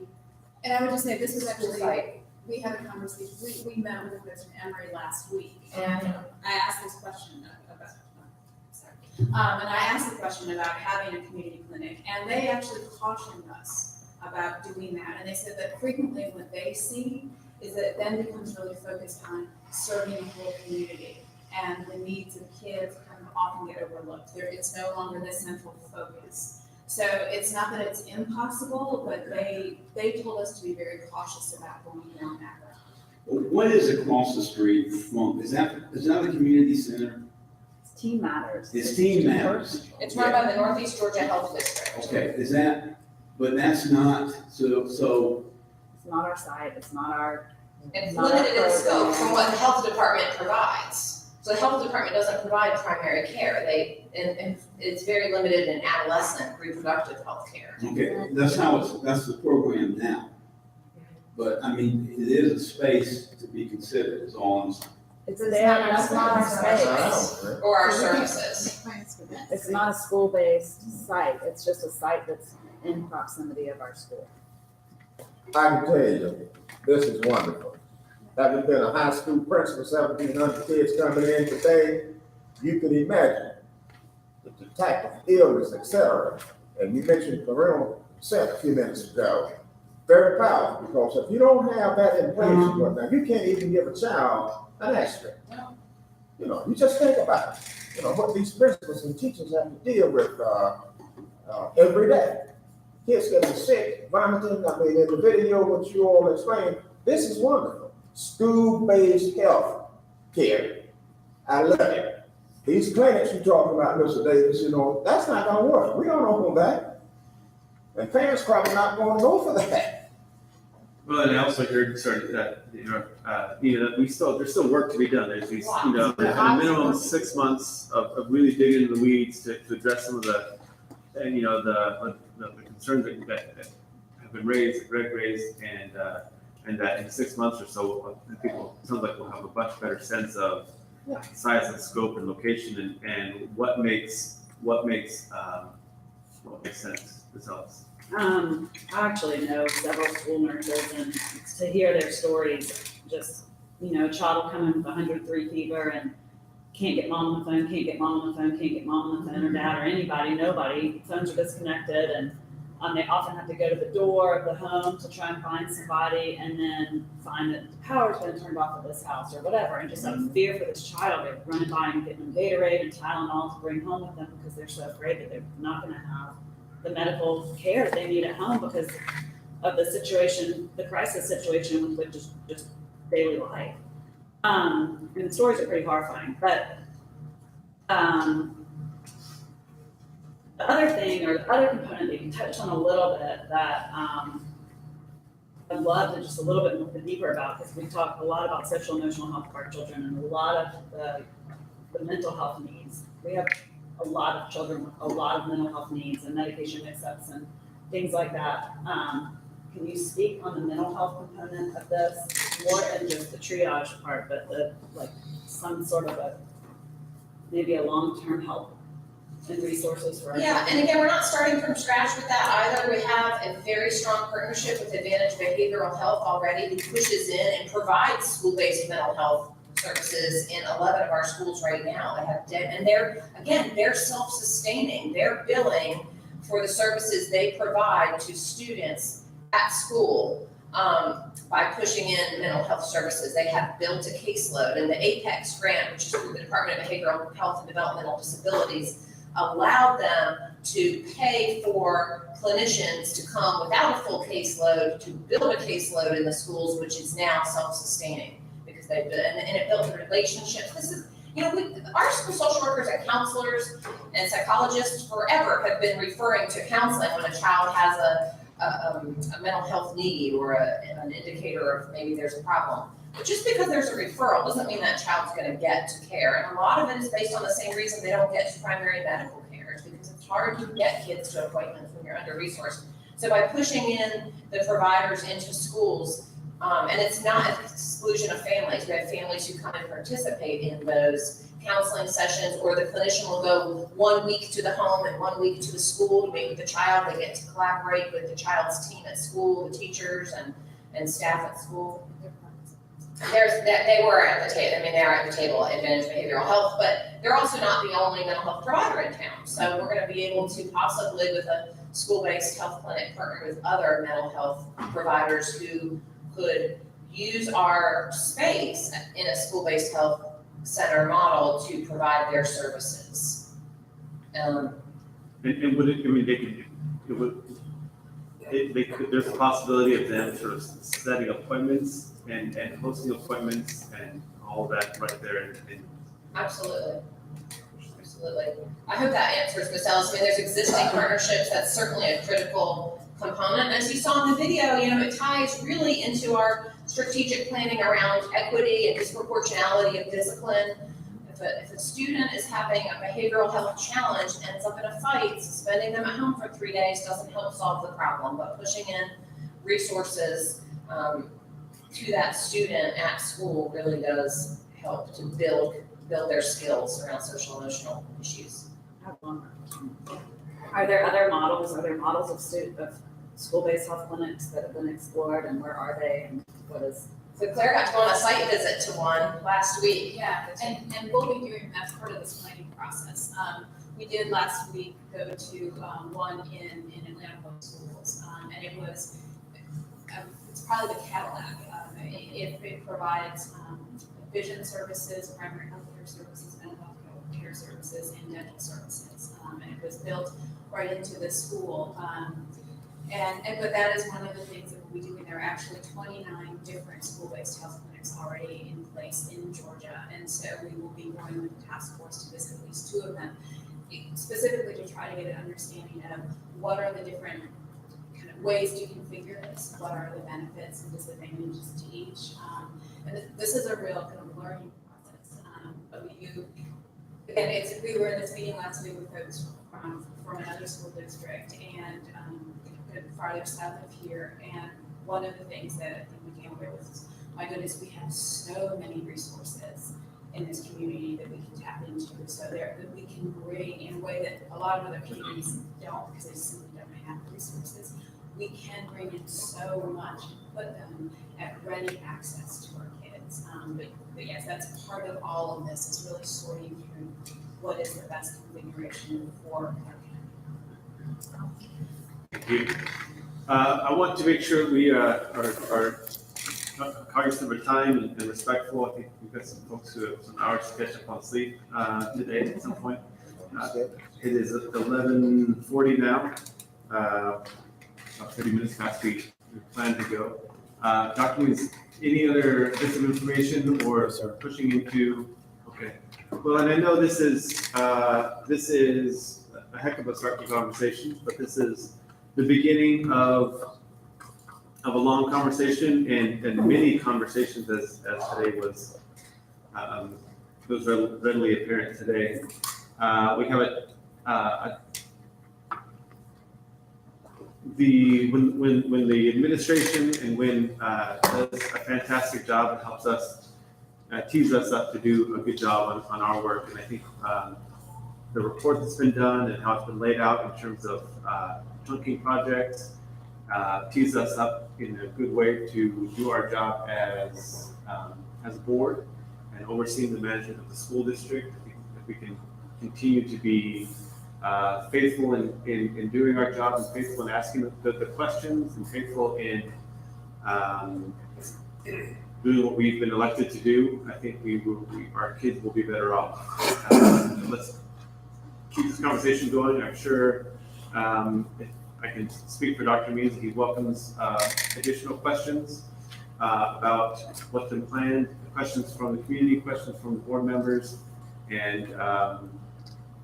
And I would just say, this is actually, Right. we had a conversation, we met with Mr. Emery last week. And I asked this question about, and I asked the question about having a community clinic, and they actually cautioned us about doing that. And they said that frequently what they see is that it then becomes really focused on serving the whole community. And the needs of kids kind of often get overlooked. It's no longer the central focus. So it's not that it's impossible, but they told us to be very cautious about going down that route. what is across the street from, is that the community center? It's Teen Matters. It's Teen Matters. it's run by the Northeast Georgia Health District. Okay, but that's not, so. It's not our site, it's not our. It's limited in scope from what the health department provides. So the health department doesn't provide primary care. And it's very limited in adolescent reproductive health care. Okay, that's the program now. But it is a space to be considered, is all I'm saying. That's not our space. Or our services. It's not a school-based site, it's just a site that's in proximity of our school. I can tell you, this is wonderful. Having been a high school principal, 1,700 kids coming in today, you can imagine the type of illness, et cetera. And you mentioned parental consent a few minutes ago. Very powerful, because if you don't have that in place, now you can't even give a child an aspirin. You just think about it. What these principals and teachers have to deal with every day. Kids getting sick, vomiting. In the video, what you all explained, this is wonderful. School-based health care. I love it. These clinics you're talking about, Mr. Davis, that's not going to work. We don't open that. And parents probably not going to go for that. Well, and I also heard, there's still work to be done. There's a minimum of 6 months of really digging into the weeds to address some of the concerns that have been raised, and that in 6 months or so, people, it sounds like we'll have a much better sense of size and scope and location and what makes sense to us. I actually know several school nurses, and to hear their stories, just, a child will come in with 103 fever and can't get mom on the phone, can't get mom on the phone, can't get mom on the phone, or dad, or nobody. Phones are disconnected, and they often have to go to the door of the home to try and find somebody, and then find that the power's been turned off at this house or whatever, and just out of fear for this child, they're running by and getting them Gatorade and Tylenol to bring home with them because they're so afraid that they're not going to have the medical care that they need at home because of the situation, the crisis situation with just daily life. And the stories are pretty horrifying, but, the other thing, or the other component that you touched on a little bit that, I'd love to just a little bit more deeper about, because we talk a lot about social and emotional health of our children and a lot of the mental health needs. We have a lot of children with a lot of mental health needs and medication mix-ups and things like that. Can you speak on the mental health component of this, more than just the triage part, but some sort of maybe a long-term help and resources for our Yeah, and again, we're not starting from scratch with that either. We have a very strong partnership with Advantage Behavioral Health already, who pushes in and provides school-based mental health services in 11 of our schools right now. And they're self-sustaining. They're billing for the services they provide to students at school by pushing in mental health services. They have built a caseload, and the APEX grant, which is through the Department of Behavioral Health and Developmental Disabilities, allowed them to pay for clinicians to come without a full caseload, to build a caseload in the schools, which is now self-sustaining, because and it built relationships. This is, our school social workers and counselors and psychologists forever have been referring to counseling when a child has a mental health need or an indicator of maybe there's a problem. But just because there's a referral doesn't mean that child's going to get to care. And a lot of it is based on the same reason they don't get to primary medical care. It's because it's hard to get kids to appointments when you're under-resourced. So by pushing in the providers into schools, and it's not an exclusion of families. We have families who come and participate in those counseling sessions, or the clinician will go 1 week to the home and 1 week to the school to meet with the child. They get to collaborate with the child's team at school, the teachers and staff at school. They were at the table. I mean, they are at the table at Advantage Behavioral Health, but they're also not the only mental health provider in town. So we're going to be able to possibly, with a school-based health clinic, partner with other mental health providers who could use our space in a school-based health center model to provide their services. And would it, I mean, they could, there's a possibility of them sort of setting appointments and hosting appointments and all that right there. Absolutely. Absolutely. I hope that answers Ms. Ellis. I mean, there's existing partnerships. That's certainly a critical component. As you saw in the video, it ties really into our strategic planning around equity and disproportionality of discipline. If a student is having a behavioral health challenge and ends up in a fight, suspending them at home for 3 days doesn't help solve the problem, but pushing in resources to that student at school really does help to build their skills around social emotional issues. Are there other models? Are there models of school-based health clinics that have been explored, and where are they, and what is? So Claire got to go on a site visit to one last week. Yeah, and we'll be doing, that's part of this planning process. We did last week go to one in Atlanta Public Schools, and it was, it's probably the Cadillac. It provides vision services, primary health care services, mental health care services, and dental services. And it was built right into the school. But that is one of the things that we'll be doing. There are actually 29 different school-based health clinics already in place in Georgia. And so we will be going with the task force to visit at least 2 of them, specifically to try to get an understanding of what are the different kind of ways to configure this, what are the benefits and disadvantages to each. And this is a real kind of learning process. But we were in this meeting last week with folks from another school district and farther south of here, and one of the things that I think we came away with is, my goodness, we have so many resources in this community that we can tap into, so that we can bring in a way that a lot of other communities don't, because they simply don't have resources. We can bring in so much and put them at ready access to our kids. But yes, that's part of all of this, is really sorting through what is the best configuration for our community. Thank you. I want to make sure we are cognizant of our time and respectful. I think we've got some folks who have some hours to catch up on sleep today at some point. It is 11:40 now, about 30 minutes past we plan to go. Dr. Williams, any other bits of information or pushing into? Okay. Well, and I know this is a heck of a start to conversation, but this is the beginning of a long conversation and many conversations as today was readily apparent today. We have when the administration and when does a fantastic job, it helps us tease us up to do a good job on our work. And I think the report that's been done and how it's been laid out in terms of chunking projects tease us up in a good way to do our job as a board and overseeing the management of the school district. I think that we can continue to be faithful in doing our job and faithful in asking the questions and faithful in doing what we've been elected to do. I think our kids will be better off. Let's keep this conversation going. I'm sure if I can speak for Dr. Means, he welcomes additional questions about what's been planned, questions from the community, questions from the board members, and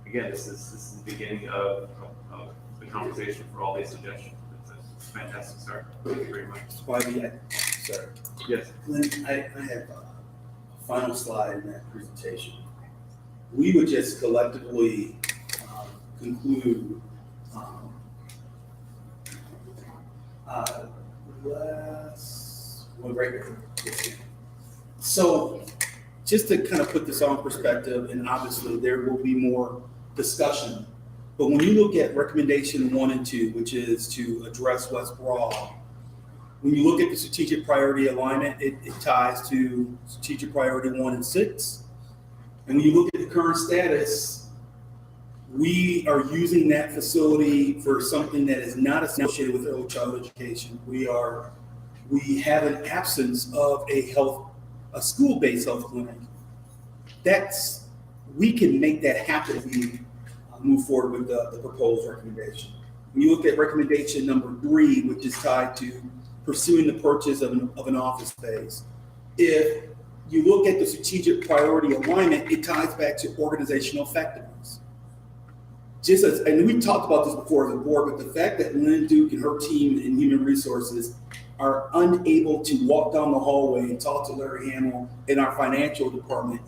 again, this is the beginning of the conversation for all these suggestions. It's a fantastic start. Thank you very much. Sir. Yes. Lynn, I have a final slide in that presentation. We would just collectively conclude So just to kind of put this on perspective, and obviously there will be more discussion, but when you look at recommendation 1 and 2, which is to address West Broad, when you look at the strategic priority alignment, it ties to strategic priority 1 and 6. And when you look at the current status, we are using that facility for something that is not associated with early childhood education. We have an absence of a school-based health clinic. We can make that happen if we move forward with the proposed recommendation. When you look at recommendation number 3, which is tied to pursuing the purchase of an office space, if you look at the strategic priority alignment, it ties back to organizational effectiveness. And we talked about this before as a board, but the fact that Lynn Duke and her team in human resources are unable to walk down the hallway and talk to Larry Hamill in our financial department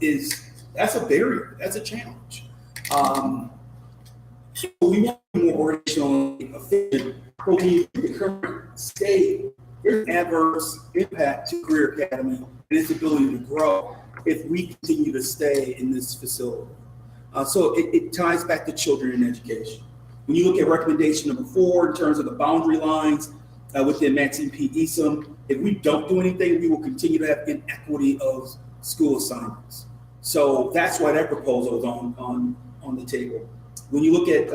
that's a barrier, that's a challenge. So we want to be more organizationally efficient. But when you look at the current state, there's an adverse impact to Career Academy and its ability to grow if we continue to stay in this facility. So it ties back to children in education. When you look at recommendation number 4 in terms of the boundary lines within Maxine P. Esom, if we don't do anything, we will continue to have inequity of school assignments. So that's why that proposal is on the table. When you look at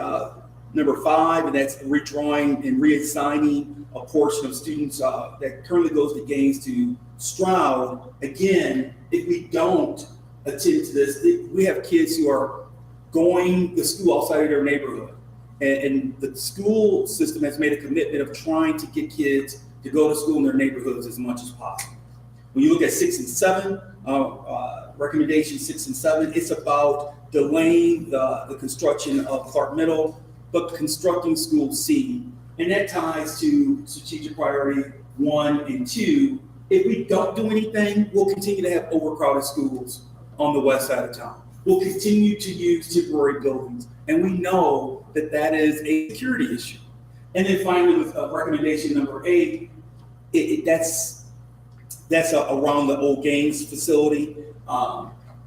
number 5, and that's redrawing and reassigning a portion of students that currently goes to Gaines to Stroud, again, if we don't attend to this, we have kids who are going to school outside of their neighborhood. And the school system has made a commitment of trying to get kids to go to school in their neighborhoods as much as possible. When you look at 6 and 7, recommendation 6 and 7, it's about delaying the construction of Clark Middle, but constructing School C. And that ties to strategic priority 1 and 2. If we don't do anything, we'll continue to have overcrowded schools on the west side of town. We'll continue to use temporary buildings, and we know that is a security issue. And then finally, with recommendation number 8, that's around the old Gaines facility.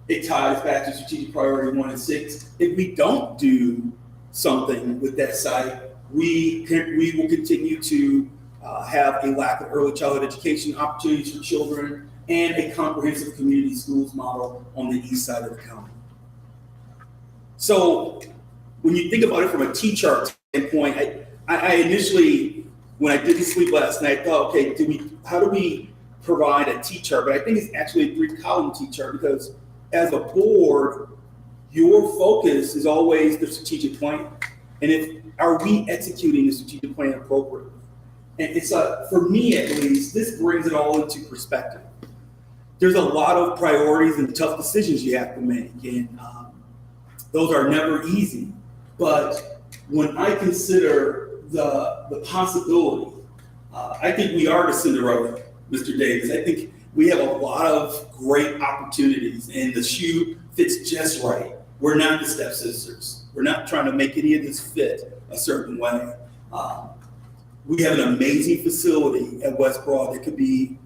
It ties back to strategic priority 1 and 6. If we don't do something with that site, we will continue to have a lack of early childhood education opportunities for children and a comprehensive community schools model on the east side of the county. So when you think about it from a T-chart standpoint, I initially, when I didn't sleep last night, I thought, okay, how do we provide a T-chart? But I think it's actually a 3-column T-chart, because as a board, your focus is always the strategic plan. And are we executing the strategic plan appropriately? And it's for me at least, this brings it all into perspective. There's a lot of priorities and tough decisions you have to make, and those are never easy. But when I consider the possibility, I think we are the Cinderella, Mr. Davis. I think we have a lot of great opportunities, and the shoe fits just right. We're not the stepsisters. We're not trying to make any of this fit a certain way. We have an amazing facility at West Broad that could be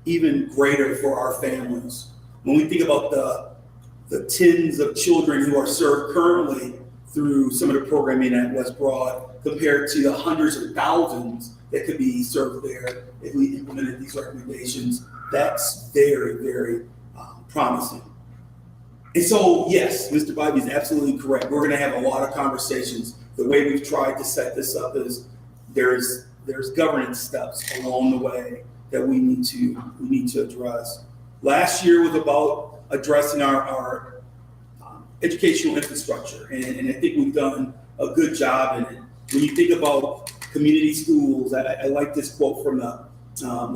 even greater for our families. When we think about the tens of children who are served currently through some of the programming at West Broad, compared to the hundreds of thousands that could be served there if we implemented these recommendations, that's very, very promising. And so, yes, Mr. Bybee is absolutely correct. We're going to have a lot of conversations. The way we've tried to set this up is there's governance steps along the way that we need to address. Last year was about addressing our educational infrastructure, and I think we've done a good job in it. When you think about community schools, I like this quote from the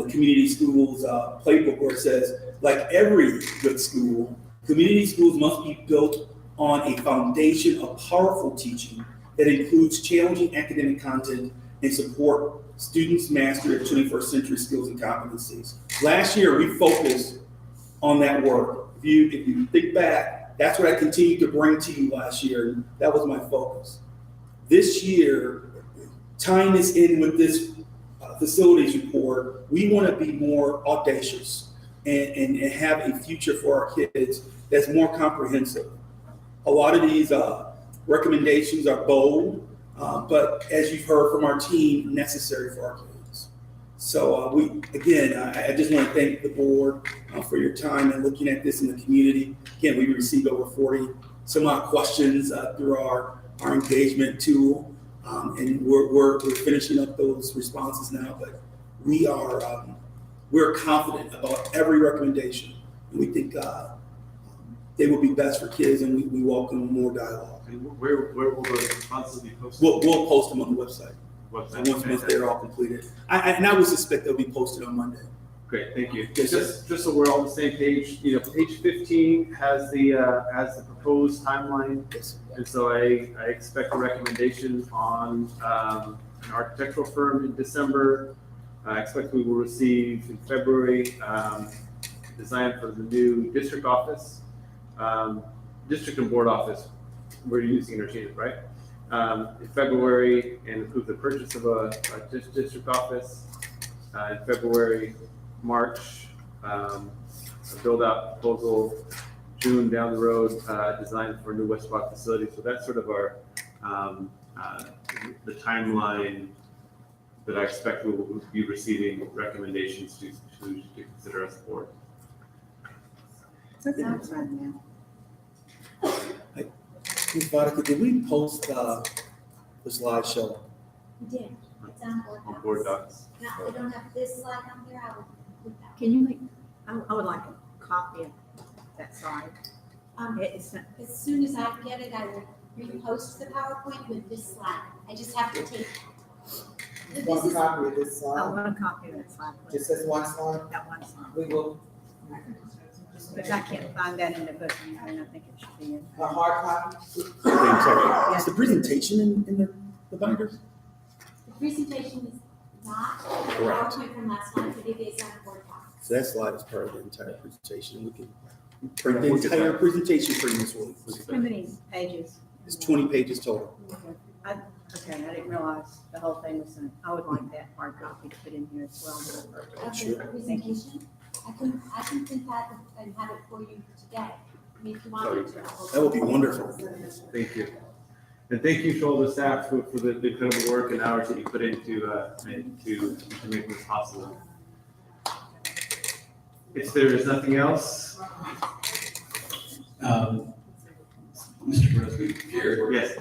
community schools playbook, where it says, like every good school, community schools must be built on a foundation of powerful teaching that includes challenging academic content and support students' mastery of 21st century skills and competencies. Last year, we focused on that work. If you think back, that's what I continued to bring to you last year, and that was my focus. This year, tying this in with this facilities report, we want to be more audacious and have a future for our kids that's more comprehensive. A lot of these recommendations are bold, but as you've heard from our team, necessary for our kids. So I just want to thank the board for your time and looking at this in the community. Again, we received over 40 some odd questions through our engagement tool, and we're finishing up those responses now. But we're confident about every recommendation, and we think they will be best for kids, and we welcome more dialogue. And where will those responses be posted? We'll post them on the website. Once they're all completed. I would suspect they'll be posted on Monday. Great, thank you. Yes, Just so we're all on the same page, page 15 has the proposed timeline. Yes. And so I expect a recommendation on an architectural firm in December. I expect we will receive in February design for the new district office, district and board office. We're using interchange, right? In February, and approve the purchase of a district office. In February, March, a build-out proposal. June, down the road, design for a new West Broad facility. So that's sort of our the timeline that I expect we will be receiving recommendations to consider as a board. Sounds right now. Ms. Vodka, did we post the slideshow? We did. It's on board. On board docs. No, we don't have this slide on here. I will put that. Can you make, I would like a copy of that slide. It's not, As soon as I get it, I will repost the PowerPoint with this slide. I just have to take. One copy of this I slide, want a copy of that slide. please. just this one slide, That one slide. we will, But I can't find that in the book, and I think it should be in. a hard copy. Is the presentation in the binders? The presentation is not the Correct. PowerPoint from last night, but it is on board docs. So that slide is part of the entire presentation. We can print the entire presentation for you this week. How many pages? It's 20 pages total. Okay, I didn't realize the whole thing was in, I would like that hard copy to put in here as well. Of the presentation, I can print that and have it for you today. I mean, if you want me to. That would be wonderful. Thank you. And thank you to all the staff for the incredible work and hours that you put into to make this possible. If there is nothing else, Mr. President, here. yes.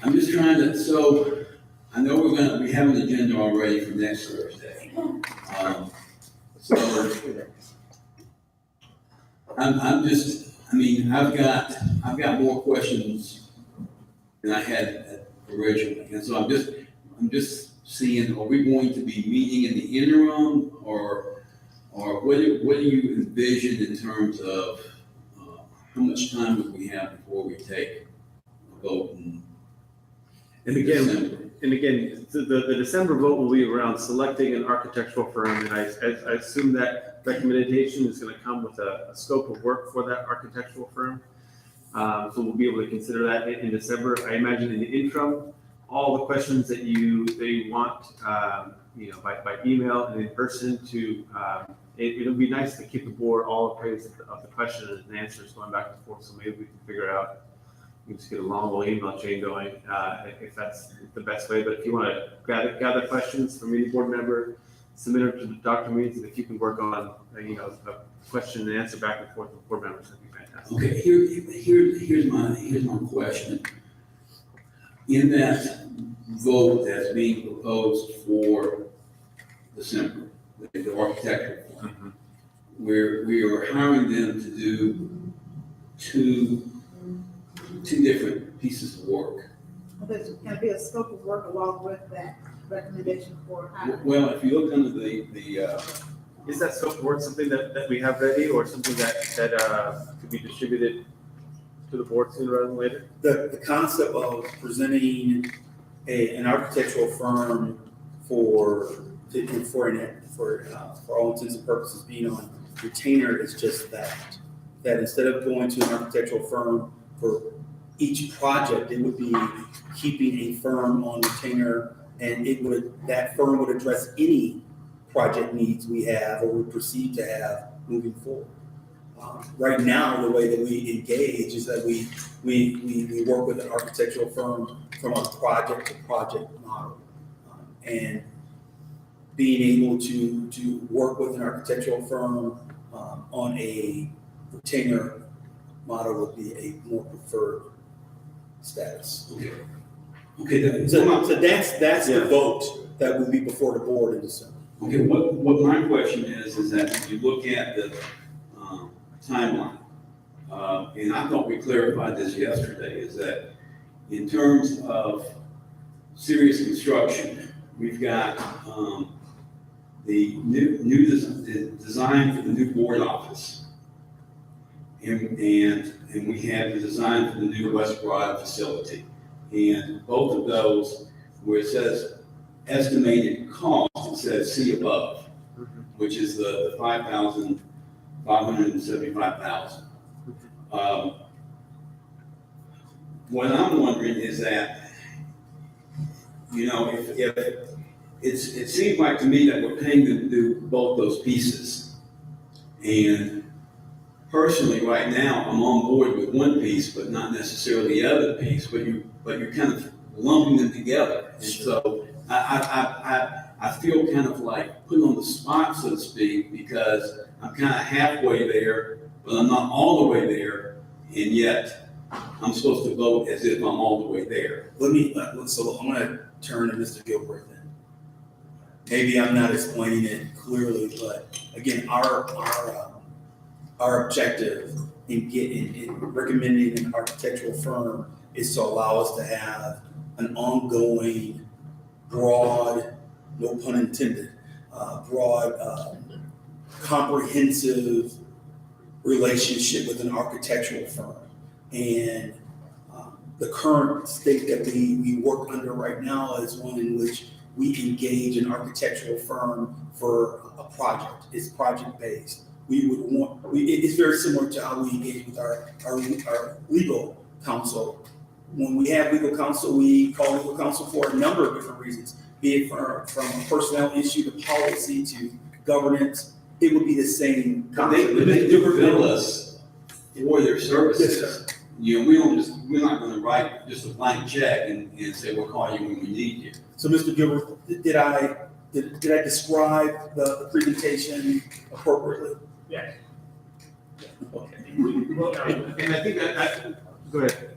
I'm just trying to, so I know we have an agenda already for next Thursday. So I'm just, I've got more questions than I had originally. And so I'm just seeing, are we going to be meeting in the interim, or what do you envision in terms of how much time would we have before we take a vote in December? And again, the December vote will be around selecting an architectural firm, and I assume that recommendation is gonna come with a scope of work for that architectural firm. So we'll be able to consider that in December. I imagine in the interim, all the questions that you want, by email and in person it'll be nice to keep the board all appraised of the questions and answers going back and forth, so maybe we can figure it out. You just get a long little email chain going, if that's the best way. But if you want to gather questions from any board member, submit them to Dr. Means, and if you can work on, a question and answer back and forth with board members, that'd be fantastic. Okay, here's my question. In that vote that's being proposed for December, the architectural firm, we are hiring them to do two different pieces of work. There's going to be a scope of work along with that recommendation for hiring. Well, if you look under the is that scope of work something that we have ready, or something that could be distributed to the board sooner rather than later? The concept of presenting an architectural firm for all intents and purposes being on retainer is just that instead of going to an architectural firm for each project, it would be keeping a firm on retainer, and that firm would address any project needs we have or would proceed to have moving forward. Right now, the way that we engage is that we work with an architectural firm from a project to project model. And being able to work with an architectural firm on a retainer model would be a more preferred status. Okay. So that's the vote that will be before the board in December. Okay, what my question is that if you look at the timeline, and I thought we clarified this yesterday, is that in terms of serious construction, we've got the new design for the new board office, and we have the design for the new West Broad facility, and both of those, where it says estimated cost, it says see above, which is the $5,575,000. What I'm wondering is that, if it seems like to me that we're paying them to do both those pieces. And personally, right now, I'm on board with one piece, but not necessarily the other piece, but you're kind of lumping them together. And so I feel kind of like put on the spot, so to speak, because I'm kind of halfway there, but I'm not all the way there, and yet I'm supposed to vote as if I'm all the way there. So I'm going to turn to Mr. Gilbert then. Maybe I'm not explaining it clearly, but again, our objective in recommending an architectural firm is to allow us to have an ongoing, broad, no pun intended, broad, comprehensive relationship with an architectural firm. And the current state that we work under right now is one in which we engage an architectural firm for a project. It's project-based. It's very similar to how we engage with our legal counsel. When we have legal counsel, we call legal counsel for a number of different reasons, be it from a personnel issue to policy to governance. It would be the same. They do bill us for their services. Yes, we're not going to write just a blank check and say we'll call you when we need you. So, Mr. Gilbert, did I describe the presentation appropriately? Yes. Okay. And I think that go ahead.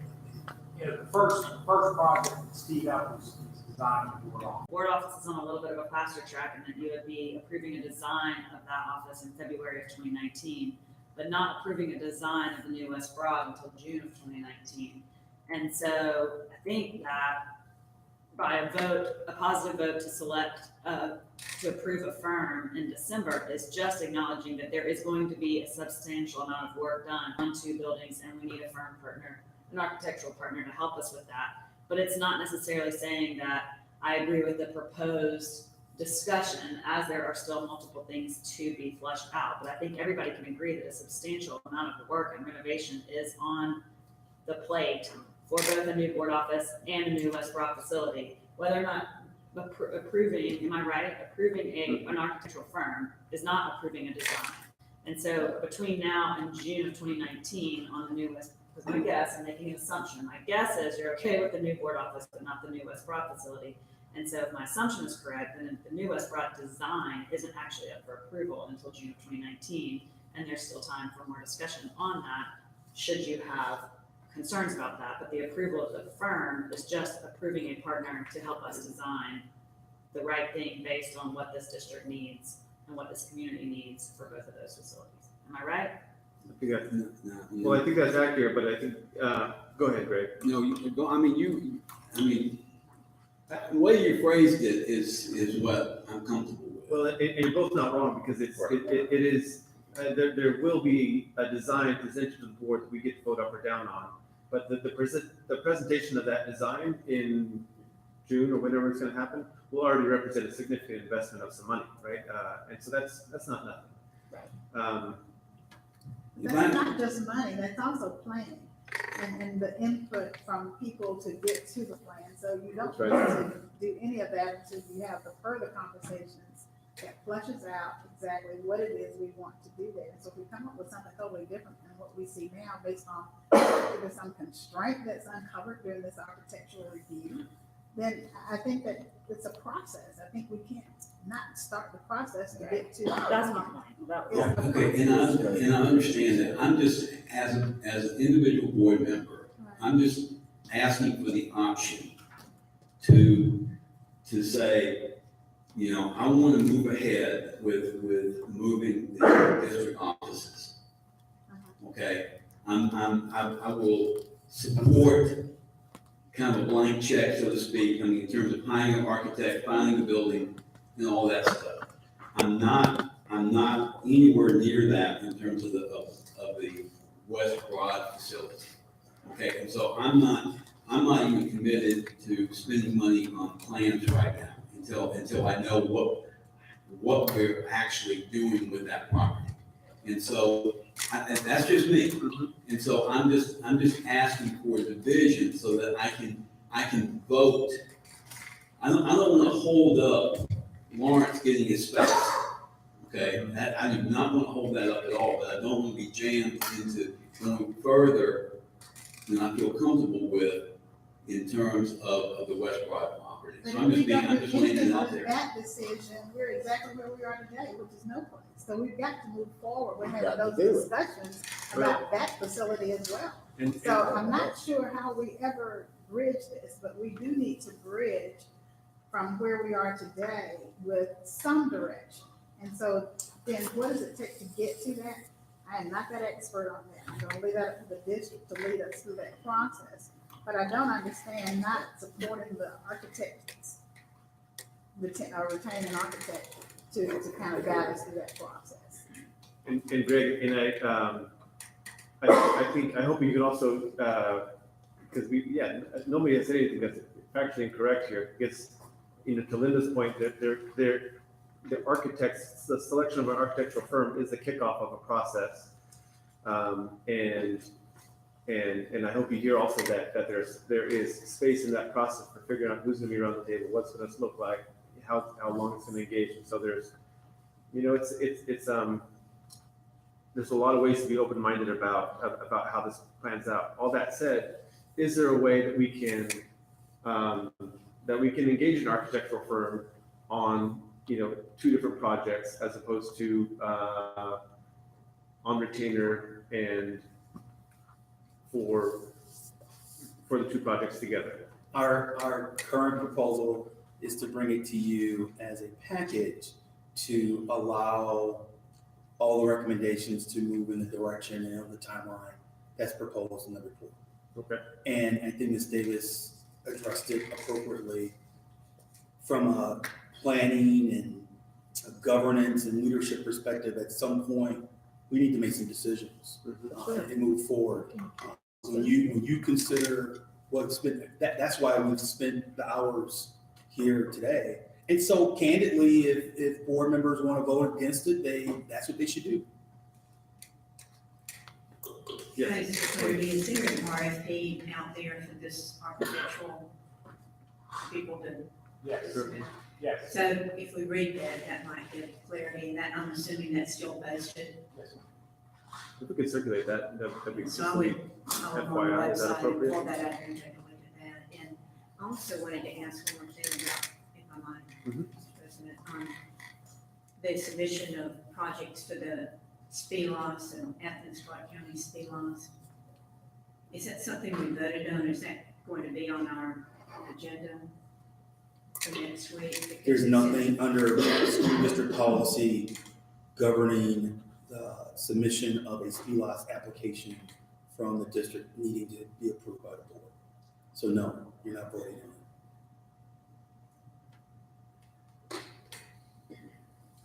The first project Steve Evans designed the board office. Board office is on a little bit of a faster track, and then you would be approving a design of that office in February of 2019, but not approving a design of the new West Broad until June of 2019. And so I think that by a positive vote to select, to approve a firm in December is just acknowledging that there is going to be a substantial amount of work done on 2 buildings, and we need a firm partner, an architectural partner to help us with that. But it's not necessarily saying that I agree with the proposed discussion, as there are still multiple things to be fleshed out. But I think everybody can agree that a substantial amount of work and renovation is on the plate for both a new board office and a new West Broad facility. Whether or not approving, am I right? Approving an architectural firm is not approving a design. And so between now and June of 2019 on the new West, because my guess, I'm making an assumption, my guess is you're okay with the new board office, but not the new West Broad facility. And so if my assumption is correct, then the new West Broad design isn't actually up for approval until June of 2019, and there's still time for more discussion on that, should you have concerns about that. But the approval of the firm is just approving a partner to help us design the right thing based on what this district needs and what this community needs for both of those facilities. Am I right? I think that's, well, I think that's accurate, but I think, go ahead, Greg. No, you go, the way you phrased it is what I'm comfortable with. Well, and you're both not wrong, because it is, there will be a design presented to the board that we get to vote up or down on. But the presentation of that design in June or whenever it's gonna happen will already represent a significant investment of some money, right? And so that's not nothing. Right. That's not just money, that's also planning and the input from people to get to the plan. So you don't need to do any of that until you have the further conversations that fleshes out exactly what it is we want to do there. So if we come up with something totally different than what we see now based on either some constraint that's uncovered during this architectural review, then I think that it's a process. I think we can't not start the process to get to. That's my point. Okay, and I understand that. I'm just, as an individual board member, I'm just asking for the option to say, I want to move ahead with moving the district offices. Okay, I will support kind of a blank check, so to speak, in terms of hiring an architect, finding the building, and all that stuff. I'm not anywhere near that in terms of the West Broad facility. Okay, and so I'm not even committed to spending money on plans right now until I know what we're actually doing with that property. And so and that's just me. And so I'm just asking for a division so that I can vote. I don't want to hold up Lawrence getting his space. Okay, I do not want to hold that up at all, but I don't want to be jammed into going further than I feel comfortable with in terms of the West Broad property. So I'm just laying it out there. That decision, we're exactly where we are today, which is no place. So we've got to move forward. We're having those discussions about that facility as well. So I'm not sure how we ever bridge this, but we do need to bridge from where we are today with some direction. And so then what does it take to get to that? I am not that expert on that. I'm gonna leave that up to the district to lead us through that process. But I don't understand not supporting the architects, retaining an architect to kind of guide us through that process. And Greg, and I think, I hope you can also, because nobody has said anything that's factually incorrect here, because, to Linda's point, that the architects, the selection of an architectural firm is the kickoff of a process. And I hope you hear also that there is space in that process for figuring out who's gonna be around the table, what's gonna look like, how long it's gonna engage. And so there's, there's a lot of ways to be open-minded about how this plans out. All that said, is there a way that we can engage an architectural firm on, 2 different projects as opposed to on retainer and for the 2 projects together? Our current proposal is to bring it to you as a package to allow all the recommendations to move in the direction and the timeline that's proposed in the report. Okay. And I think Ms. Davis addressed it appropriately from a planning and a governance and leadership perspective, at some point, we need to make some decisions and move forward. When you consider what's been, that's why we've spent the hours here today. And so candidly, if board members want to vote against it, that's what they should do. Yes. Is there an RFP out there for this architectural people to? Yes. Yes. So if we read that, that might give clarity, and that, I'm assuming that's still posted. Yes. If we could circulate that, that'd be. So I would go on the FYI, is that website and appropriate? pull that out and take a look at that. And I also wanted to ask one more thing about, if I might, Mhm. Mr. President, the submission of projects for the SPLOS and Athens Clark County SPLOS. Is that something we voted on, or is that going to be on our agenda for next week? There's nothing under school district policy governing the submission of a SPLOS application from the district needing to be approved by the board. So no, you're not voting on it.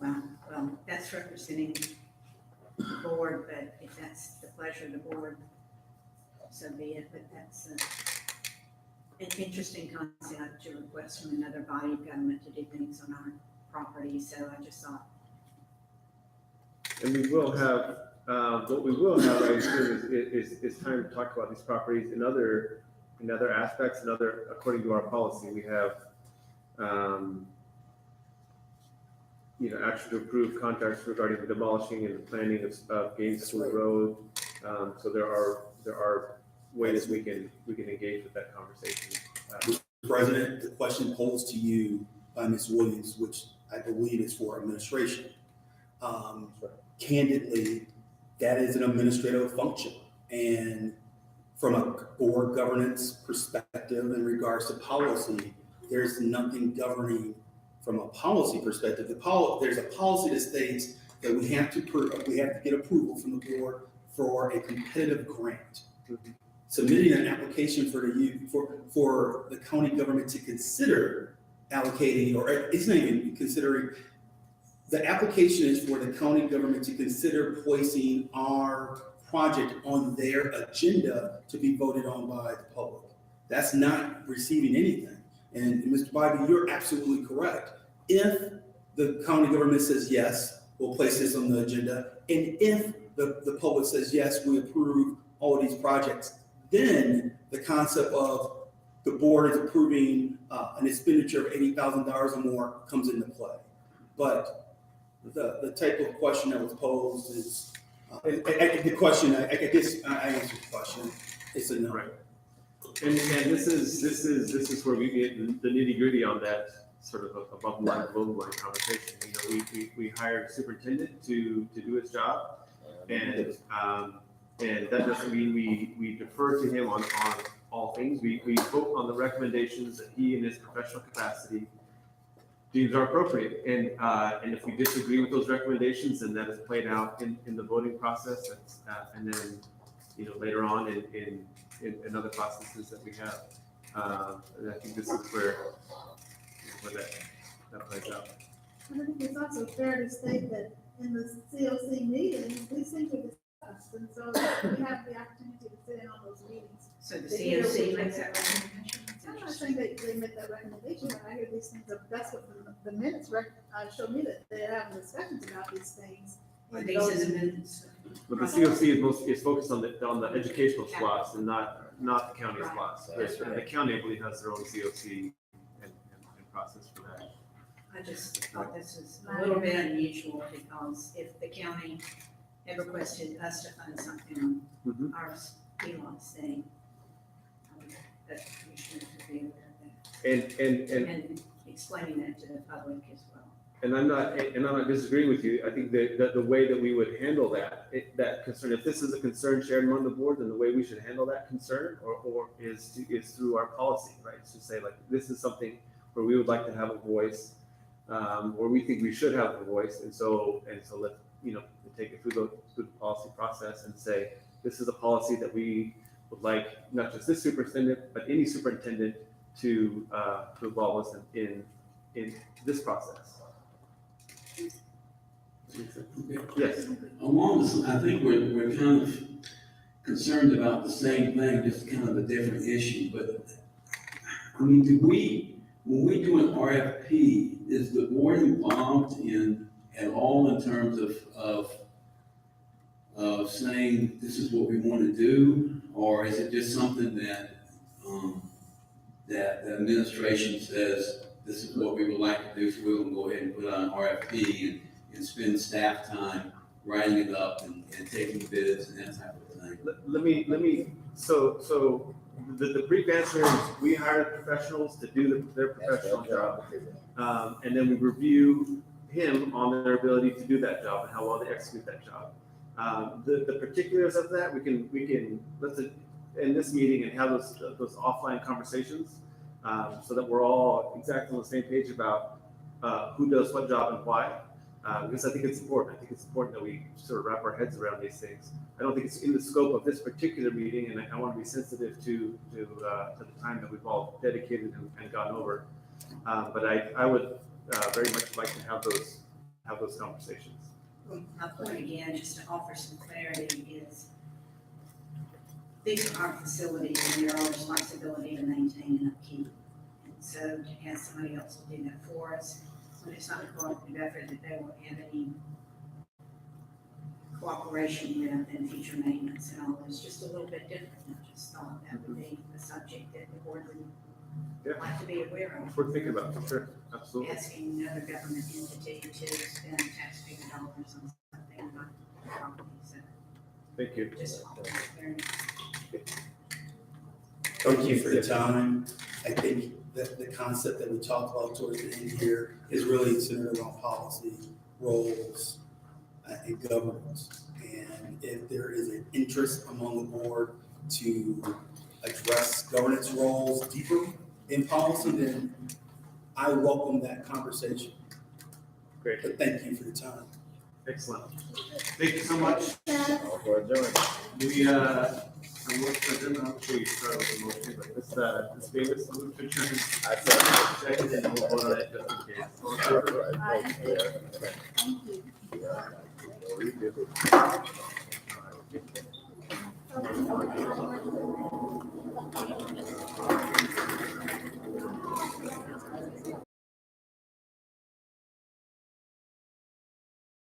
Well, that's representing the board, but if that's the pleasure of the board, so be it. But that's an interesting concept to request from another body of government to do things on our property. So I just thought. And we will have, what we will have right soon is time to talk about these properties in other aspects, according to our policy. We have, action to approve contracts regarding the demolishing and the planning of Gaines School Road. So there are ways we can engage with that conversation. Mr. President, the question posed to you by Ms. Williams, which I believe is for administration. Candidly, that is an administrative function. And from a board governance perspective in regards to policy, there's nothing governing from a policy perspective. There's a policy that states that we have to get approval from the board for a competitive grant. Submitting an application for the county government to consider allocating, or it's not even considering, the application is for the county government to consider placing our project on their agenda to be voted on by the public. That's not receiving anything. And Mr. Bybee, you're absolutely correct. If the county government says, yes, we'll place this on the agenda, and if the public says, yes, we approve all of these projects, then the concept of the board is approving an expenditure of $80,000 or more comes into play. But the type of question that was posed is, the question, I guess I answered the question, it's a no. Right. And this is where we get the nitty gritty on that sort of above line, below line conversation. We hired a superintendent to do his job, and that doesn't mean we defer to him on all things. We vote on the recommendations that he in his professional capacity deems are appropriate. And if we disagree with those recommendations, then that is played out in the voting process, and then later on in other processes that we have. And I think this is where that plays out. I think it's also fair to state that in the COC meetings, these things are discussed, and so we have the opportunity to sit in on those meetings. So the COC makes that recommendation? I'm not saying they make that recommendation, but I hear these things, that's what the minutes show me, that they're having discussions about these things. Are these in the minutes? But the COC is focused on the educational SPLOS and not the county SPLOS. And the county, I believe, has their own COC and process for that. I just thought this was a little bit unusual, because if the county had requested us to fund something on our SPLOS thing, that the commissioners would be aware of that. And explaining that to the public as well. And I'm not disagreeing with you. I think that the way that we would handle that concern, if this is a concern shared among the board, then the way we should handle that concern or is through our policy, right? It's to say, like, this is something where we would like to have a voice, or we think we should have a voice, and so let's take it through the policy process and say, this is a policy that we would like not just this superintendent, but any superintendent to involve us in in this process. Yes. Along this, I think we're kind of concerned about the same thing, just kind of a different issue, but I mean, when we do an RFP, is the board involved at all in terms of saying this is what we want to do? Or is it just something that, that the administration says, this is what we would like to do, so we're gonna go ahead and put on an RFP and spend staff time writing it up and taking bids and that type of thing? Let me, so the brief answer is we hire professionals to do their professional job. And then we review him on their ability to do that job and how well they execute that job. The particulars of that, we can, let's end this meeting and have those offline conversations, so that we're all exactly on the same page about who does what job and why. Because I think it's important. I think it's important that we sort of wrap our heads around these things. I don't think it's in the scope of this particular meeting, and I want to be sensitive to the time that we've all dedicated and gone over. But I would very much like to have those conversations. My point again, just to offer some clarity, is these are our facilities and they're our responsibility to maintain and upkeep. And so to ask somebody else to do that for us, when it's not a cooperative effort that they won't have any cooperation with in future maintenance and all, it's just a little bit different. I just thought that would be a subject that the board would like to be aware of. We're thinking about it, for sure, absolutely. Asking another government entity to spend taxpayer dollars on something not property, so. Thank you. Just Thank you for your time. I think that the concept that we talked about towards the end here is really centered around policy, roles, and governance. And if there is an interest among the board to address governance roles deeper in policy, then I welcome that conversation. Great. But thank you for your time. Excellent. Thank you so much. I'm sure you started with the motion, but this famous move to adjourn. I second, and we'll vote on it just in case. Thank you.